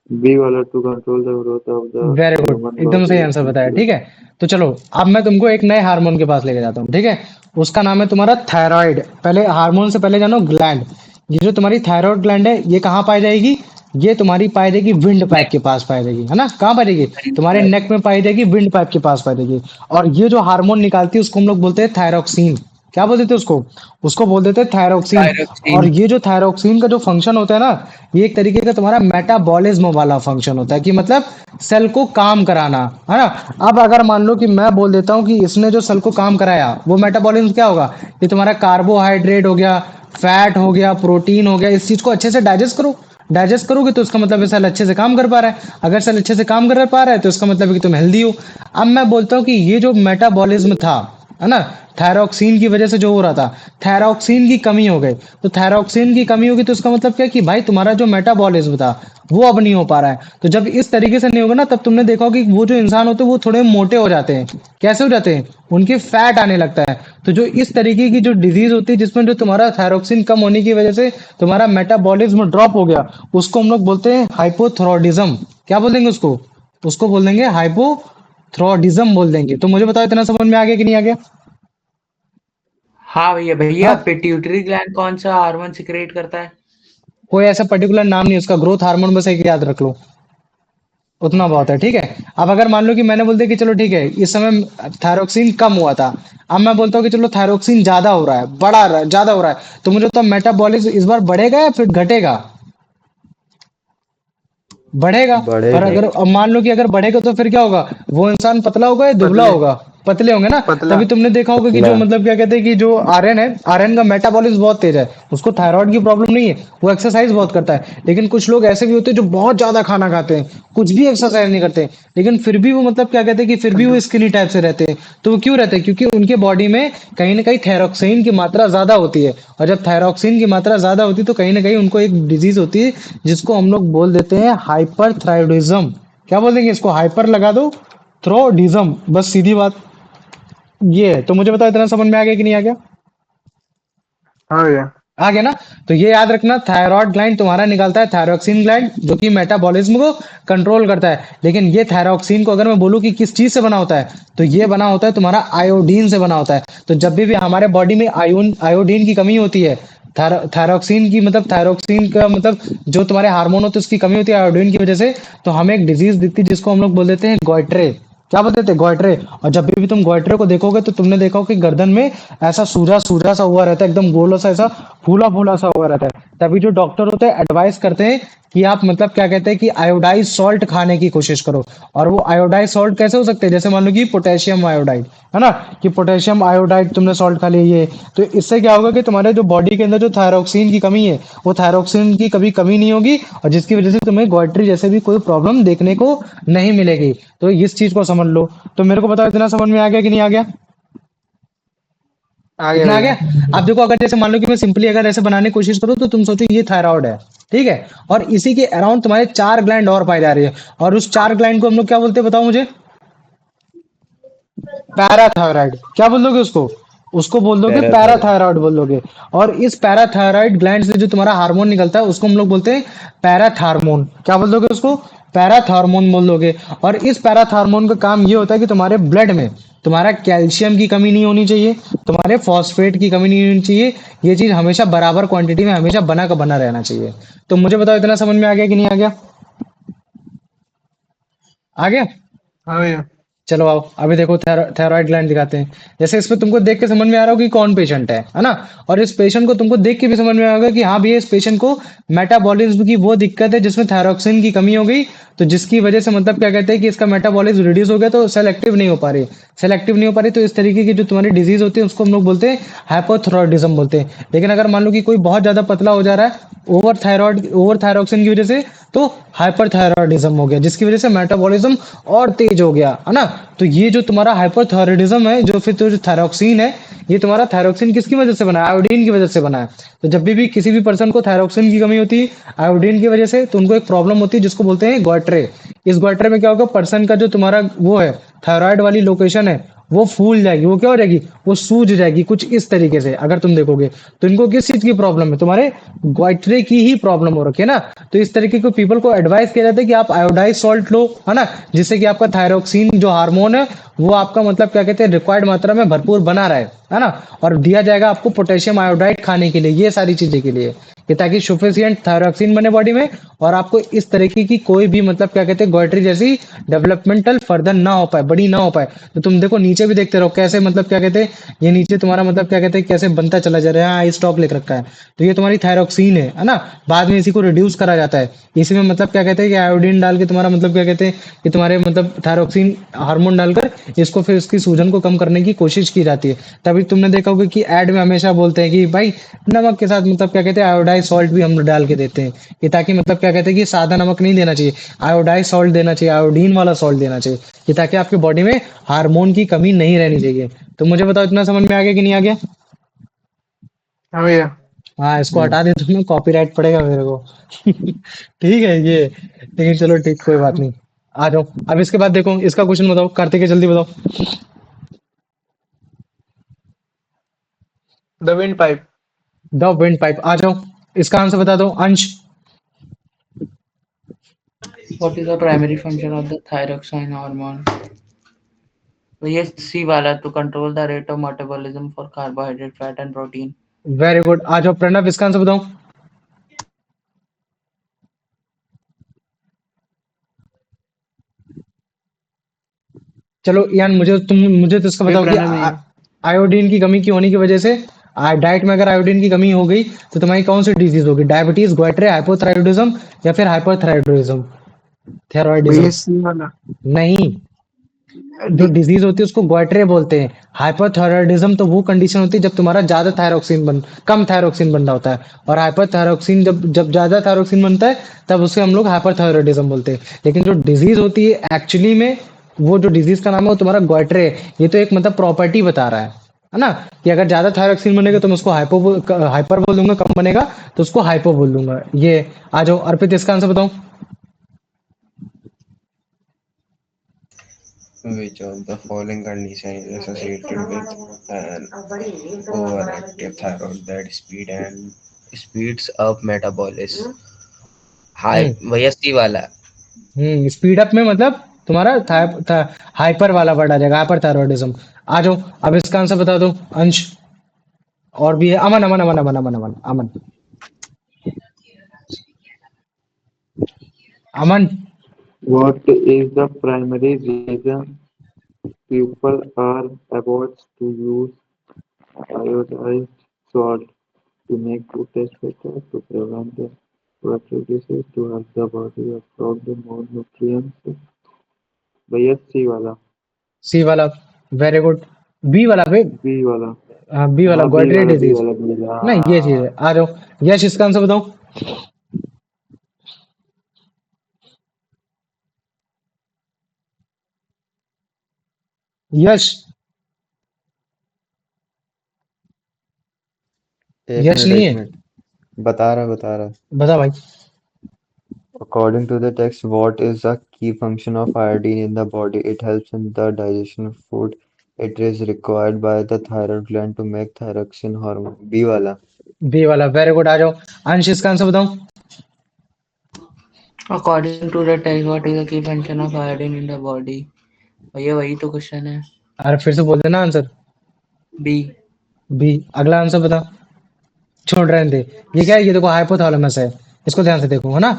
B वाला to control the growth of the very good, human एकदम सही body, answer बताया। include ठीक है, तो चलो अब मैं तुमको एक नए हार्मोन के पास लेके जाता हूँ। ठीक है, उसका नाम है तुम्हारा थायराइड। पहले हार्मोन से पहले जानो ग्लैंड। ये जो तुम्हारी थायराइड ग्लैंड है ये कहाँ पाई जाएगी, ये तुम्हारी पाई जाएगी विंड पाइप के पास पाई जाएगी, है ना। कहाँ पाई जाएगी, तुम्हारे नेक में पाई जाएगी, विंड पाइप के पास पाई जाएगी। और ये जो हार्मोन निकालती है उसको हम लोग बोलते हैं थायरोक्सिन। क्या बोल देते हैं उसको, उसको बोल देते हैं थायरोक्सिन। और थायरोक्सिन। ये जो थायरोक्सिन का जो फंक्शन होता है ना, ये एक तरीके का तुम्हारा मेटाबॉलिज्म वाला फंक्शन होता है, कि मतलब सेल को काम कराना, है ना। अब अगर मान लो कि मैं बोल देता हूँ कि इसने जो सेल को काम कराया वो मेटाबॉलिज्म क्या होगा, ये तुम्हारा कार्बोहाइड्रेट हो गया, फैट हो गया, प्रोटीन हो गया, इस चीज को अच्छे से डाइजेस्ट करो। डाइजेस्ट करोगे तो इसका मतलब है सेल अच्छे से काम कर पा रहा है। अगर सेल अच्छे से काम कर पा रहा है तो इसका मतलब है कि तुम हेल्दी हो। अब मैं बोलता हूँ कि ये जो मेटाबॉलिज्म था है ना, थायरॉक्सिन की वजह से जो हो रहा था, थायरॉक्सिन की कमी हो गई। तो थायरॉक्सिन की कमी होगी तो इसका मतलब क्या कि भाई तुम्हारा जो मेटाबॉलिज्म था वो अब नहीं हो पा रहा है। तो जब इस तरीके से नहीं होगा ना, तब तुमने देखा होगा कि वो जो इंसान होते हैं वो थोड़े मोटे हो जाते हैं। कैसे हो जाते हैं? उनके फैट आने लगता है। तो जो इस तरीके की जो डिजीज होती है जिसमें जो तुम्हारा थायरॉक्सिन कम होने की वजह से तुम्हारा मेटाबॉलिज्म ड्रॉप हो गया, उसको हम लोग बोलते हैं हाइपोथायरॉयडिज्म। क्या बोल देंगे उसको? उसको बोल देंगे हाइपोथायरॉयडिज्म बोल देंगे। तो मुझे बताओ इतना समझ में आ गया कि नहीं आ गया? हाँ भैया, भैया हाँ, पिट्यूटरी ग्लैंड कौन सा हार्मोन सिक्रेट करता है? कोई ऐसा पर्टिकुलर नाम नहीं उसका, ग्रोथ हार्मोन बस एक याद रख लो, उतना बहुत है। ठीक है। अब अगर मान लो कि मैंने बोल दिया कि चलो ठीक है इस समय थायरोक्सिन कम हुआ था, अब मैं बोलता हूँ कि चलो थायरोक्सिन ज्यादा हो रहा है, बढ़ा रहा है, ज्यादा हो रहा है, तो मुझे तो मेटाबॉलिज्म इस बार बढ़ेगा या फिर घटेगा? बढ़ेगा। और बढ़ेगा। अगर अब मान लो कि अगर बढ़ेगा तो फिर क्या होगा? वो इंसान पतला होगा या दुबला पतले। होगा? पतले होंगे ना। पतला। तभी तुमने देखा होगा कि पतला। जो मतलब क्या कहते हैं कि जो आर्यन है, आर्यन का मेटाबॉलिज्म बहुत तेज है, उसको थायराइड की प्रॉब्लम नहीं है, वो एक्सरसाइज बहुत करता है। लेकिन कुछ लोग ऐसे भी होते हैं जो बहुत ज्यादा खाना खाते हैं, कुछ भी एक्सरसाइज नहीं करते, लेकिन फिर भी वो मतलब क्या कहते हैं कि फिर भी वो स्किनी टाइप से रहते हैं। तो वो क्यों रहते हैं? क्योंकि उनके बॉडी में कहीं ना कहीं थायरोक्सिन की मात्रा ज्यादा होती है। और जब थायरोक्सिन की मात्रा ज्यादा होती है तो कहीं ना कहीं उनको एक डिजीज होती है जिसको हम लोग बोल देते हैं हाइपरथायरॉयडिज्म। क्या बोल देंगे इसको? हाइपर लगा दो, थ्रोडिज्म, बस सीधी बात ये है। तो मुझे बताओ इतना समझ में आ गया कि नहीं आ गया? हाँ भैया। आ गया ना। तो ये याद रखना, थायराइड ग्लैंड तुम्हारा निकालता है थायरोक्सिन ग्लैंड, जो कि मेटाबॉलिज्म को कंट्रोल करता है। लेकिन ये थायरोक्सिन को अगर मैं बोलूं कि किस चीज से बना होता है, तो ये बना होता है तुम्हारा आयोडीन से बना होता है। तो जब भी हमारे बॉडी में आयोडीन की कमी होती है, थायरोक्सिन की मतलब थायरोक्सिन का मतलब जो तुम्हारे हार्मोन होते हैं उसकी कमी होती है आयोडीन की वजह से, तो हमें एक डिजीज दिखती है जिसको हम लोग बोल देते हैं गोइट्रे। क्या बोलते थे? गोइट्रे। और जब भी तुम गोइट्रे को देखोगे तो तुमने देखा होगा कि गर्दन में ऐसा सूजा सूजा सा हुआ रहता है, एकदम गोल सा, ऐसा फूला फूला सा हुआ रहता है। तभी जो डॉक्टर होते हैं एडवाइस करते हैं कि आप मतलब क्या कहते हैं कि आयोडाइज सॉल्ट खाने की कोशिश करो। और वो आयोडाइज सॉल्ट कैसे हो सकते हैं? जैसे मान लो कि पोटेशियम आयोडाइड, है ना, कि पोटेशियम आयोडाइड तुमने सॉल्ट खा लिया ये, तो इससे क्या होगा कि तुम्हारे जो बॉडी के अंदर जो थायरोक्सिन की कमी है, वो थायरोक्सिन की कभी कमी नहीं होगी, और जिसकी वजह से तुम्हें गोइट्री जैसे भी कोई प्रॉब्लम देखने को नहीं मिलेगी। तो इस चीज को समझ लो। तो मेरे को बताओ इतना समझ में आ गया कि नहीं आ गया? आ गया इतना आ भैया। गया। अब देखो, अगर जैसे मान लो कि मैं सिंपली अगर ऐसे बनाने की कोशिश करूँ तो तुम सोचो ये थायराइड है, ठीक है, और इसी के अराउंड तुम्हारे 4 ग्लैंड और पाए जा रही है, और उस 4 ग्लैंड को हम लोग क्या बोलते हैं बताओ मुझे? पैराथायराइड। क्या बोल दोगे उसको? उसको बोल दोगे पैराथायराइड। पैराथायराइड बोल दोगे। और इस पैराथायराइड ग्लैंड से जो तुम्हारा हार्मोन निकलता है उसको हम लोग बोलते हैं पैराथार्मोन। क्या बोल दोगे उसको? पैराथार्मोन बोल दोगे। और इस पैराथार्मोन का काम ये होता है कि तुम्हारे ब्लड में तुम्हारा कैल्शियम की कमी नहीं होनी चाहिए, तुम्हारे फॉस्फेट की कमी नहीं होनी चाहिए, ये चीज हमेशा बराबर क्वांटिटी में हमेशा बना का बना रहना चाहिए। तो मुझे बताओ इतना समझ में आ गया कि नहीं आ गया? आ गया। हाँ भैया। चलो आओ अभी देखो थायराइड ग्लैंड दिखाते हैं। जैसे इसमें तुमको देख के समझ में आ रहा होगा कि कौन पेशेंट है ना। और इस पेशेंट को तुमको देख के भी समझ में आएगा कि हाँ भैया इस पेशेंट को मेटाबॉलिज्म की वो दिक्कत है जिसमें थायरोक्सिन की कमी हो गई, तो जिसकी वजह से मतलब क्या कहते हैं कि इसका मेटाबॉलिज्म रिड्यूस हो गया, तो सेल एक्टिव नहीं हो पा रही, सेल एक्टिव नहीं हो पा रही। तो इस तरीके की जो तुम्हारी डिजीज होती है उसको हम लोग बोलते हैं हाइपोथायरॉयडिज्म बोलते हैं। लेकिन अगर मान लो कि कोई बहुत ज्यादा पतला हो जा रहा है ओवर थायरोक्सिन की वजह से, तो हाइपरथायरॉयडिज्म हो गया, जिसकी वजह से मेटाबॉलिज्म और तेज हो गया, है ना। तो ये जो तुम्हारा हाइपरथायरॉयडिज्म है, जो फिर तो जो थायरोक्सिन है, ये तुम्हारा थायरोक्सिन किसकी वजह से बना है? आयोडीन की वजह से बना है। तो जब भी किसी भी पर्सन को थायरोक्सिन की कमी होती है आयोडीन की वजह से, तो उनको एक प्रॉब्लम होती है जिसको बोलते हैं गोइट्रे। इस गोइट्रे में क्या होगा? पर्सन का जो तुम्हारा वो है थायराइड वाली लोकेशन है वो फूल जाएगी, वो क्या हो जाएगी? वो सूज जाएगी कुछ इस तरीके से। अगर तुम देखोगे तो इनको किस चीज की प्रॉब्लम है? तुम्हारे गोइट्रे की ही प्रॉब्लम हो रखी है ना। तो इस तरीके को पीपल को एडवाइस किया जाता है कि आप आयोडाइज सॉल्ट लो, है ना, जिससे कि आपका थायरोक्सिन जो हार्मोन है वो आपका मतलब क्या कहते हैं रिक्वायर्ड मात्रा में भरपूर बना रहे, है ना। और दिया जाएगा आपको पोटेशियम आयोडाइड खाने के लिए, ये सारी चीजें के लिए, कि ताकि सफिशिएंट थायरोक्सिन बने बॉडी में, और आपको इस तरीके की कोई भी मतलब क्या कहते हैं गोइट्री जैसी डेवलपमेंटल फर्दर ना हो पाए, बड़ी ना हो पाए। तो तुम देखो नीचे भी देखते रहो कैसे मतलब क्या कहते हैं ये नीचे तुम्हारा मतलब क्या कहते हैं कैसे बनता चला जा रहा है। हाँ स्टॉक लिख रखा है, तो ये तुम्हारी थायरोक्सिन है ना। बाद में इसी को रिड्यूस करा जाता है, इसी में मतलब क्या कहते हैं कि आयोडीन डाल के तुम्हारा मतलब क्या कहते हैं कि तुम्हारे मतलब थायरोक्सिन हार्मोन डालकर इसको फिर इसकी सूजन को कम करने की कोशिश की जाती है। तभी तुमने देखा होगा कि एड में हमेशा बोलते हैं कि भाई नमक के साथ मतलब क्या कहते हैं आयोडाइज आयोडाइज सॉल्ट भी हम लोग डाल के देते हैं, कि ताकि मतलब क्या कहते हैं कि सादा नमक नहीं देना चाहिए, आयोडाइज सॉल्ट देना चाहिए, आयोडीन वाला सॉल्ट देना चाहिए, कि ताकि आपकी बॉडी में हार्मोन की कमी नहीं रहनी चाहिए। तो मुझे बताओ इतना समझ में आ गया कि नहीं आ गया? हाँ भैया। हाँ, इसको हटा दे तुम्हें, कॉपीराइट पड़ेगा मेरे को। ठीक है ये, लेकिन चलो ठीक, कोई बात नहीं। आ जाओ, अब इसके बाद देखो इसका क्वेश्चन बताओ, कार्तिक जल्दी बताओ। The wind pipe. The wind pipe, आ जाओ, इसका आंसर बता दो अंश। What is the primary function of the thyroxine hormone? भैया सी वाला, to control the rate of metabolism for carbohydrate, fat and protein. Very good, आ जाओ प्रणव, इसका आंसर बताओ। चलो यार, मुझे तो इसका भैया बताओ कि प्रणव नहीं है। आयोडीन की कमी की होने की वजह से, डाइट में अगर आयोडीन की कमी हो गई तो तुम्हारी कौन सी डिजीज होगी? डायबिटीज, गोइट्रे, हाइपोथायराइडिज्म या फिर हाइपरथायराइडिज्म, थायराइडिज्म? भैया सी वाला। नहीं, जो डिजीज होती है उसको गोइट्रे बोलते हैं। हाइपरथायराइडिज्म तो वो कंडीशन होती है जब तुम्हारा ज्यादा कम थायरोक्सिन बन रहा होता है, और हाइपरथायरोक्सिन जब जब ज्यादा थायरोक्सिन बनता है तब उसे हम लोग हाइपरथायराइडिज्म बोलते हैं। लेकिन जो डिजीज होती है एक्चुअली में, वो जो डिजीज का नाम है वो तुम्हारा गोइट्रे है। ये तो एक मतलब प्रॉपर्टी बता रहा है ना, कि अगर ज्यादा थायरोक्सिन बनेगा तो मैं उसको हाइपर बोल दूंगा, कम बनेगा तो उसको हाइपो बोल दूंगा। ये, आ जाओ अर्पित, इसका आंसर बताओ। Which of the following condition is associated with an overactive thyroid that speeds up metabolism? हाई हम्म भैया सी वाला। स्पीड अप में मतलब तुम्हारा हाइपर वाला वर्ड आ जाएगा, हाइपर थायरॉयडिज्म। आ जाओ, अब इसका आंसर बता दो अंश। और भी है, अमन अमन अमन अमन अमन अमन अमन अमन। What is the primary reason people are about to use iodized salt? To make food taste better, to prevent the disease, to help the body absorb the more nutrients. भैया सी वाला। सी वाला, very good. B वाला बे, B वाला। B वाला हाँ B गोइट्रे वाला B disease वाला B वाला ना, ये चीज है। आ जाओ यश, इसका आंसर बताओ। यश, एक यश मिनट नहीं एक है? मिनट, बता रहा। बता भाई। According to the text, what is the key function of iodine in the body? It helps in the digestion of food. It is required by the thyroid gland to make thyroxine hormone. B वाला। B वाला, very good. आ जाओ अंश, इसका answer बताओ। According to the text, what is the key function of iodine in the body? भैया वही तो question है। अरे फिर से बोल देना आंसर। बी। बी, अगला आंसर बता। छोड़ रहने दे। ये क्या है? ये देखो हाइपोथैलेमस है, इसको ध्यान से देखो, है ना?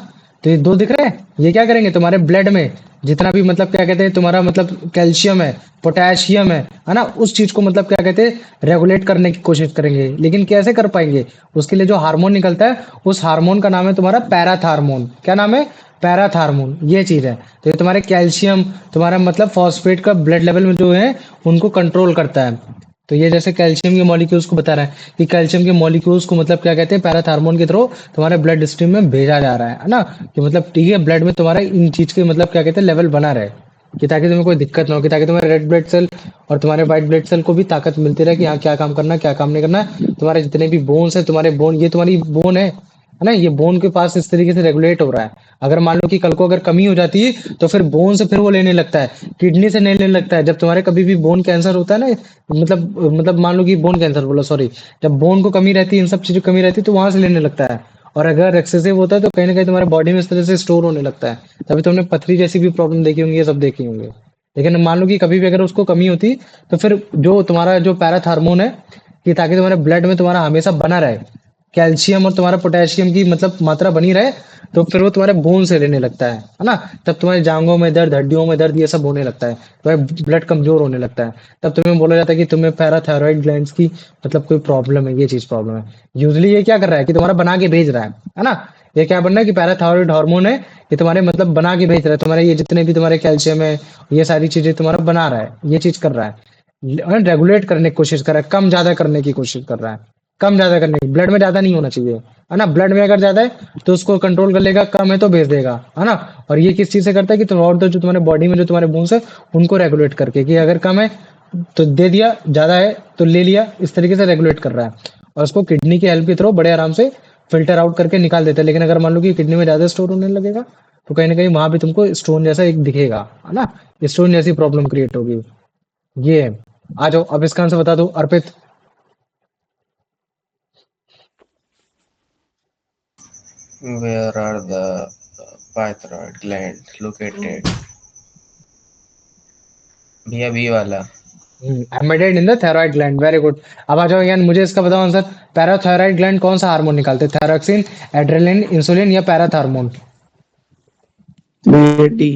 तो ये दो दिख रहे हैं, ये क्या करेंगे तुम्हारे ब्लड में जितना भी मतलब क्या कहते हैं तुम्हारा मतलब कैल्शियम है, पोटेशियम है ना, उस चीज को मतलब क्या कहते हैं रेगुलेट करने की कोशिश करेंगे। लेकिन कैसे कर पाएंगे? उसके लिए जो हार्मोन निकलता है, उस हार्मोन का नाम है तुम्हारा पैराथार्मोन। क्या नाम है? पैराथार्मोन, ये चीज है। तो ये तुम्हारे कैल्शियम, तुम्हारा मतलब फॉस्फेट का ब्लड लेवल में जो है उनको कंट्रोल करता है। तो ये जैसे कैल्शियम के मॉलिक्यूल्स को बता रहा है कि कैल्शियम के मॉलिक्यूल्स को मतलब क्या कहते हैं पैराथार्मोन के थ्रू तुम्हारे ब्लड स्ट्रीम में भेजा जा रहा है ना, कि मतलब ठीक है ब्लड में तुम्हारा इन चीज के मतलब क्या कहते हैं लेवल बना रहे, कि ताकि तुम्हें कोई दिक्कत ना हो, कि ताकि तुम्हारे रेड ब्लड सेल और तुम्हारे व्हाइट ब्लड सेल को भी ताकत मिलती रहे कि हाँ क्या काम करना है क्या काम नहीं करना है। तुम्हारे जितने भी बोन्स है, तुम्हारे बोन, ये तुम्हारी बोन है ना, ये बोन के पास इस तरीके से रेगुलेट हो रहा है। अगर मान लो कि कल को अगर कमी हो जाती है तो फिर बोन से फिर वो लेने लगता है, किडनी से नहीं लेने लगता है। जब तुम्हारे कभी भी बोन कैंसर होता है ना, मतलब मान लो कि बोन कैंसर बोला, सॉरी, जब बोन को कमी रहती है, इन सब चीजों की कमी रहती है तो वहां से लेने लगता है। और अगर एक्सेसिव होता है तो कहीं ना कहीं तुम्हारे बॉडी में इस तरह से स्टोर होने लगता है। तभी तुमने पथरी जैसी भी प्रॉब्लम देखी होंगी, ये सब देखी होंगे। लेकिन मान लो कि कभी भी अगर उसको कमी होती तो फिर जो तुम्हारा जो पैराथार्मोन है, कि ताकि तुम्हारे ब्लड में तुम्हारा हमेशा बना रहे कैल्शियम और तुम्हारा पोटेशियम की मतलब मात्रा बनी रहे, तो फिर वो तुम्हारे बोन से लेने लगता है ना। तब तुम्हारे जांघों में दर्द, हड्डियों में दर्द, ये सब होने लगता है, तुम्हारे ब्लड कमजोर होने लगता है। तब तुम्हें बोला जाता है कि तुम्हें पैराथायरॉइड ग्लैंड्स की मतलब कोई प्रॉब्लम है, ये चीज प्रॉब्लम है। यूजली ये क्या कर रहा है कि तुम्हारा बना के भेज रहा है ना। ये क्या बन रहा है कि पैराथायरॉइड हार्मोन है, ये तुम्हारे मतलब बना के भेज रहा है, तुम्हारे ये जितने भी तुम्हारे कैल्शियम है, ये सारी चीजें तुम्हारा बना रहा है, ये चीज कर रहा है, रेगुलेट करने की कोशिश कर रहा है, कम ज्यादा करने की कोशिश कर रहा है। कम ज्यादा करने की, ब्लड में ज्यादा नहीं होना चाहिए, है ना। ब्लड में अगर ज्यादा है तो उसको कंट्रोल कर लेगा, कम है तो भेज देगा, है ना। और ये किस चीज से करता है कि थ्रू आउट द जो तुम्हारे बॉडी में जो तुम्हारे बोन्स है उनको रेगुलेट करके, कि अगर कम है तो दे दिया, ज्यादा है तो ले लिया, इस तरीके से रेगुलेट कर रहा है। और उसको किडनी की हेल्प के थ्रू बड़े आराम से फिल्टर आउट करके निकाल देते हैं। लेकिन अगर मान लो कि किडनी में ज्यादा स्टोर होने लगेगा तो कहीं ना कहीं वहां भी तुमको स्टोन जैसा एक दिखेगा, है ना। स्टोन जैसी प्रॉब्लम क्रिएट होगी। ये है। आ जाओ अब इसका आंसर बता दो अर्पित। Where are the pythoid gland located? भैया बी वाला। Emitted in the thyroid gland, very good. अब आ जाओ यार, मुझे इसका बताओ आंसर। पैराथायराइड ग्लैंड कौन सा हार्मोन निकालते हैं? थायरोक्सिन, एड्रेनालिन, इंसुलिन या पैराथार्मोन? भैया डी।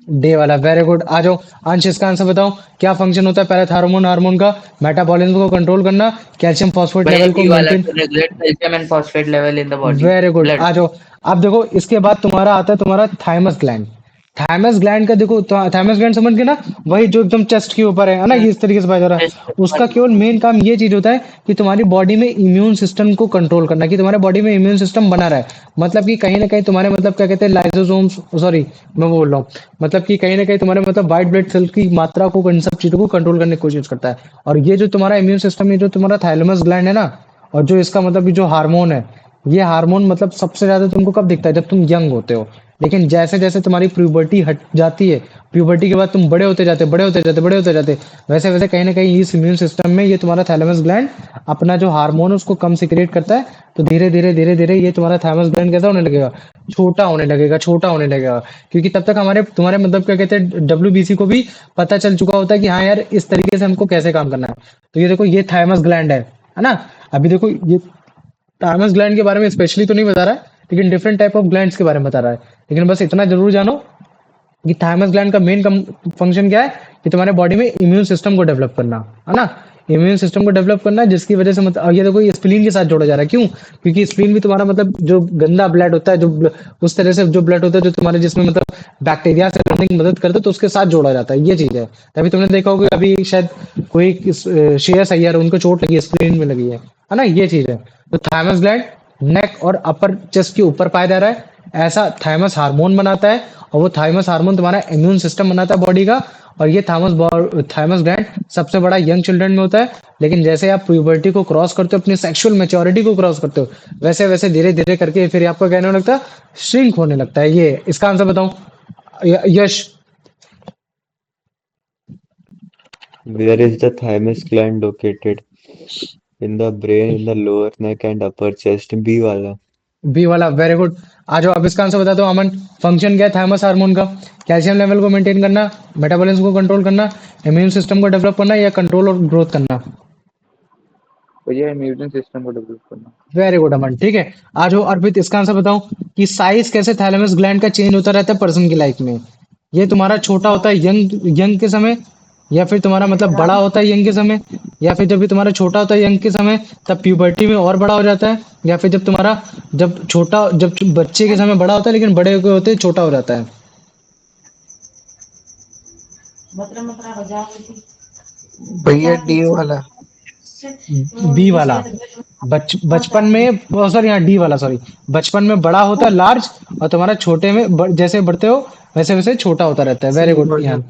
डे वाला, वेरी गुड। आ जाओ अंश, इसका आंसर बताओ। क्या फंक्शन होता है पैराथार्मोन हार्मोन का? मेटाबॉलिज्म को कंट्रोल करना, कैल्शियम फॉस्फेट भैया लेवल को डी वाला, maintain. to regulate calcium and phosphate level in the body very good. blood। आ जाओ अब देखो, इसके बाद तुम्हारा आता है तुम्हारा थाइमस ग्लैंड। थाइमस ग्लैंड का देखो, थाइमस ग्लैंड समझ के ना, वही जो एकदम चेस्ट के ऊपर है ना, ये इस तरीके से पाया जा रहा है। उसका केवल मेन काम ये चीज होता है कि तुम्हारी बॉडी में इम्यून सिस्टम को कंट्रोल करना, कि तुम्हारे बॉडी में इम्यून सिस्टम बना रहा है। मतलब कि कहीं ना कहीं तुम्हारे मतलब क्या कहते हैं, लाइसोसोम्स, सॉरी मैं बोल रहा हूँ, मतलब कि कहीं ना कहीं तुम्हारे मतलब व्हाइट ब्लड सेल की मात्रा को, इन सब चीजों को कंट्रोल करने की कोशिश करता है। और ये जो तुम्हारा इम्यून सिस्टम है, जो तुम्हारा थाइलमस ग्लैंड है ना, और जो इसका मतलब ये जो हार्मोन है, ये हार्मोन मतलब सबसे ज्यादा तुमको कब दिखता है? जब तुम यंग होते हो। लेकिन जैसे जैसे तुम्हारी प्यूबर्टी हट जाती है, प्यूबर्टी के बाद तुम बड़े होते जाते, बड़े होते जाते, बड़े होते जाते, वैसे वैसे कहीं ना कहीं इस इम्यून सिस्टम में ये तुम्हारा थैलेमस ग्लैंड अपना जो हार्मोन है उसको कम सिक्रेट करता है। तो धीरे धीरे धीरे धीरे ये तुम्हारा थैलेमस ग्लैंड कैसा होने लगेगा? छोटा होने लगेगा, छोटा होने लगेगा। क्योंकि तब तक हमारे तुम्हारे मतलब क्या कहते हैं, डब्ल्यूबीसी को भी पता चल चुका होता है कि हाँ यार, इस तरीके से हमको कैसे काम करना है। तो ये देखो, ये थाइमस ग्लैंड है ना। अभी देखो, ये थाइमस ग्लैंड के बारे में स्पेशली तो नहीं बता रहा है, लेकिन डिफरेंट टाइप ऑफ ग्लैंड्स के बारे में बता रहा है। लेकिन बस इतना जरूर जानो कि थाइमस ग्लैंड का मेन फंक्शन क्या है, कि तुम्हारे बॉडी में इम्यून सिस्टम को डेवलप करना, है ना। इम्यून सिस्टम को डेवलप करना, जिसकी वजह से मतलब ये देखो, ये स्प्लीन के साथ जोड़ा जा रहा है। क्यों? क्योंकि स्प्लीन भी तुम्हारा मतलब जो गंदा ब्लड होता है, जो उस तरह से जो ब्लड होता है जो तुम्हारे जिसमें मतलब बैक्टीरिया से लड़ने की मदद करता है, तो उसके साथ जोड़ा जाता है। ये चीज है। तभी तुमने देखा होगा अभी शायद कोई श्रेयस अय्यर, उनको चोट लगी है, स्प्लीन में लगी है ना। ये चीज है। तो थाइमस ग्लैंड नेक और अपर चेस्ट के ऊपर पाया जा रहा है। ऐसा थाइमस हार्मोन बनाता है, और वो थाइमस हार्मोन तुम्हारा इम्यून सिस्टम बनाता है बॉडी का। और ये थाइमस ग्लैंड सबसे बड़ा यंग चिल्ड्रन में होता है। लेकिन जैसे आप प्यूबर्टी को क्रॉस करते हो, अपनी सेक्सुअल मैच्योरिटी को क्रॉस करते हो, वैसे वैसे धीरे धीरे करके फिर आपका क्या होने लगता है? श्रिंक होने लगता है। ये इसका आंसर बताऊं यश। Where is the thymus gland located? In the brain, in the lower neck and upper chest. B वाला। बी वाला, वेरी गुड। आ जाओ अब इसका आंसर बता दो अमन। फंक्शन क्या है थाइमस हार्मोन का? कैल्शियम लेवल को मेंटेन करना, मेटाबॉलिज्म को कंट्रोल करना, इम्यून सिस्टम को डेवलप करना, या कंट्रोल और ग्रोथ करना? भैया इम्यून सिस्टम को डेवलप करना। वेरी गुड अमन, ठीक है। आ जाओ अर्पित, इसका आंसर बताओ कि साइज कैसे थैलेमस ग्लैंड का चेंज होता रहता है पर्सन की लाइफ में? ये तुम्हारा छोटा होता है यंग यंग के समय, या फिर तुम्हारा मतलब बड़ा होता है यंग के समय, या फिर जब भी तुम्हारा छोटा होता है यंग के समय तब प्यूबर्टी में और बड़ा हो जाता है, या फिर जब तुम्हारा जब बच्चे के समय बड़ा होता है लेकिन बड़े होते छोटा हो जाता है? भैया डी वाला। बी वाला। बचपन में, सॉरी हाँ, डी वाला, सॉरी। बचपन में बड़ा होता है लार्ज, और तुम्हारा छोटे में जैसे बढ़ते हो वैसे वैसे छोटा होता रहता है। वेरी गुड ध्यान,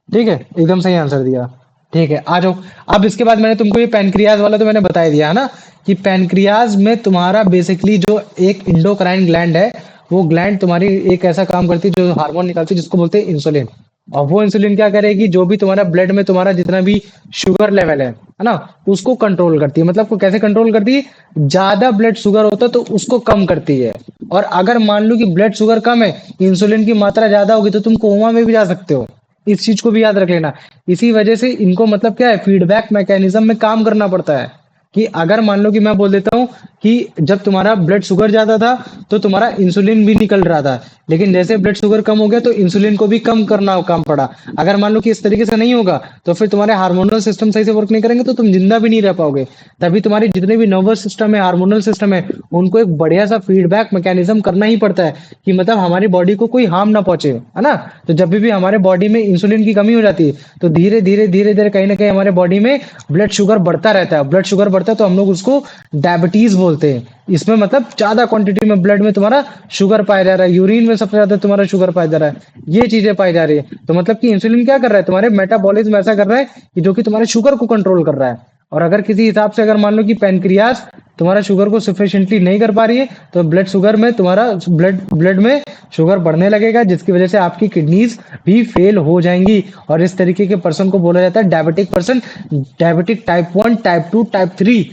ठीक है, एकदम सही आंसर दिया। ठीक है, आ जाओ। अब इसके बाद मैंने तुमको ये पैनक्रियाज वाला तो मैंने बता ही दिया है ना, कि पैनक्रियाज में तुम्हारा बेसिकली जो एक इंडोक्राइन ग्लैंड है, वो ग्लैंड तुम्हारी एक ऐसा काम करती है जो हार्मोन निकालती है जिसको बोलते हैं इंसुलिन। और वो इंसुलिन क्या करेगी, जो भी तुम्हारा ब्लड में तुम्हारा जितना भी शुगर लेवल है ना, उसको कंट्रोल करती है। मतलब को कैसे कंट्रोल करती है? ज्यादा ब्लड शुगर होता है तो उसको कम करती है। और अगर मान लो कि ब्लड शुगर कम है, इंसुलिन की मात्रा ज्यादा होगी, तो तुम कोमा में भी जा सकते हो। इस चीज को भी याद रख लेना। इसी वजह से इनको मतलब क्या है, फीडबैक मैकेनिज्म में काम करना पड़ता है। कि अगर मान लो कि मैं बोल देता हूँ कि जब तुम्हारा ब्लड शुगर ज्यादा था तो तुम्हारा इंसुलिन भी निकल रहा था, लेकिन जैसे ब्लड शुगर कम हो गया तो इंसुलिन को भी कम करना काम पड़ा। अगर मान लो कि इस तरीके से नहीं होगा तो फिर तुम्हारे हार्मोनल सिस्टम सही से वर्क नहीं करेंगे, तो तुम जिंदा भी नहीं रह पाओगे। तभी तुम्हारे जितने भी नर्वस सिस्टम है, हार्मोनल सिस्टम है, उनको एक बढ़िया सा फीडबैक मैकेनिज्म करना ही पड़ता है, कि मतलब हमारी बॉडी को कोई हार्म ना पहुंचे, है ना। तो जब भी हमारे बॉडी में इंसुलिन की कमी हो जाती है तो धीरे धीरे धीरे धीरे कहीं ना कहीं हमारे बॉडी में ब्लड शुगर बढ़ता रहता है। ब्लड शुगर बढ़ता है तो हम लोग उसको डायबिटीज बोलते हैं। इसमें मतलब ज्यादा क्वांटिटी में ब्लड में तुम्हारा शुगर पाया जा रहा है, यूरिन में सबसे ज्यादा तुम्हारा शुगर पाया जा रहा है, ये चीजें पाई जा रही है। तो मतलब कि इंसुलिन क्या कर रहा है, तुम्हारे मेटाबॉलिज्म ऐसा कर रहा है कि जो कि तुम्हारे शुगर को कंट्रोल कर रहा है। और अगर किसी हिसाब से अगर मान लो कि पैनक्रियाज तुम्हारा शुगर को सफिशिएंटली नहीं कर पा रही है, तो ब्लड शुगर में तुम्हारा ब्लड में शुगर बढ़ने लगेगा, जिसकी वजह से आपकी किडनीज भी फेल हो जाएंगी। और इस तरीके के पर्सन को बोला जाता है diabetic person. Diabetic type 1, type 2, type 3।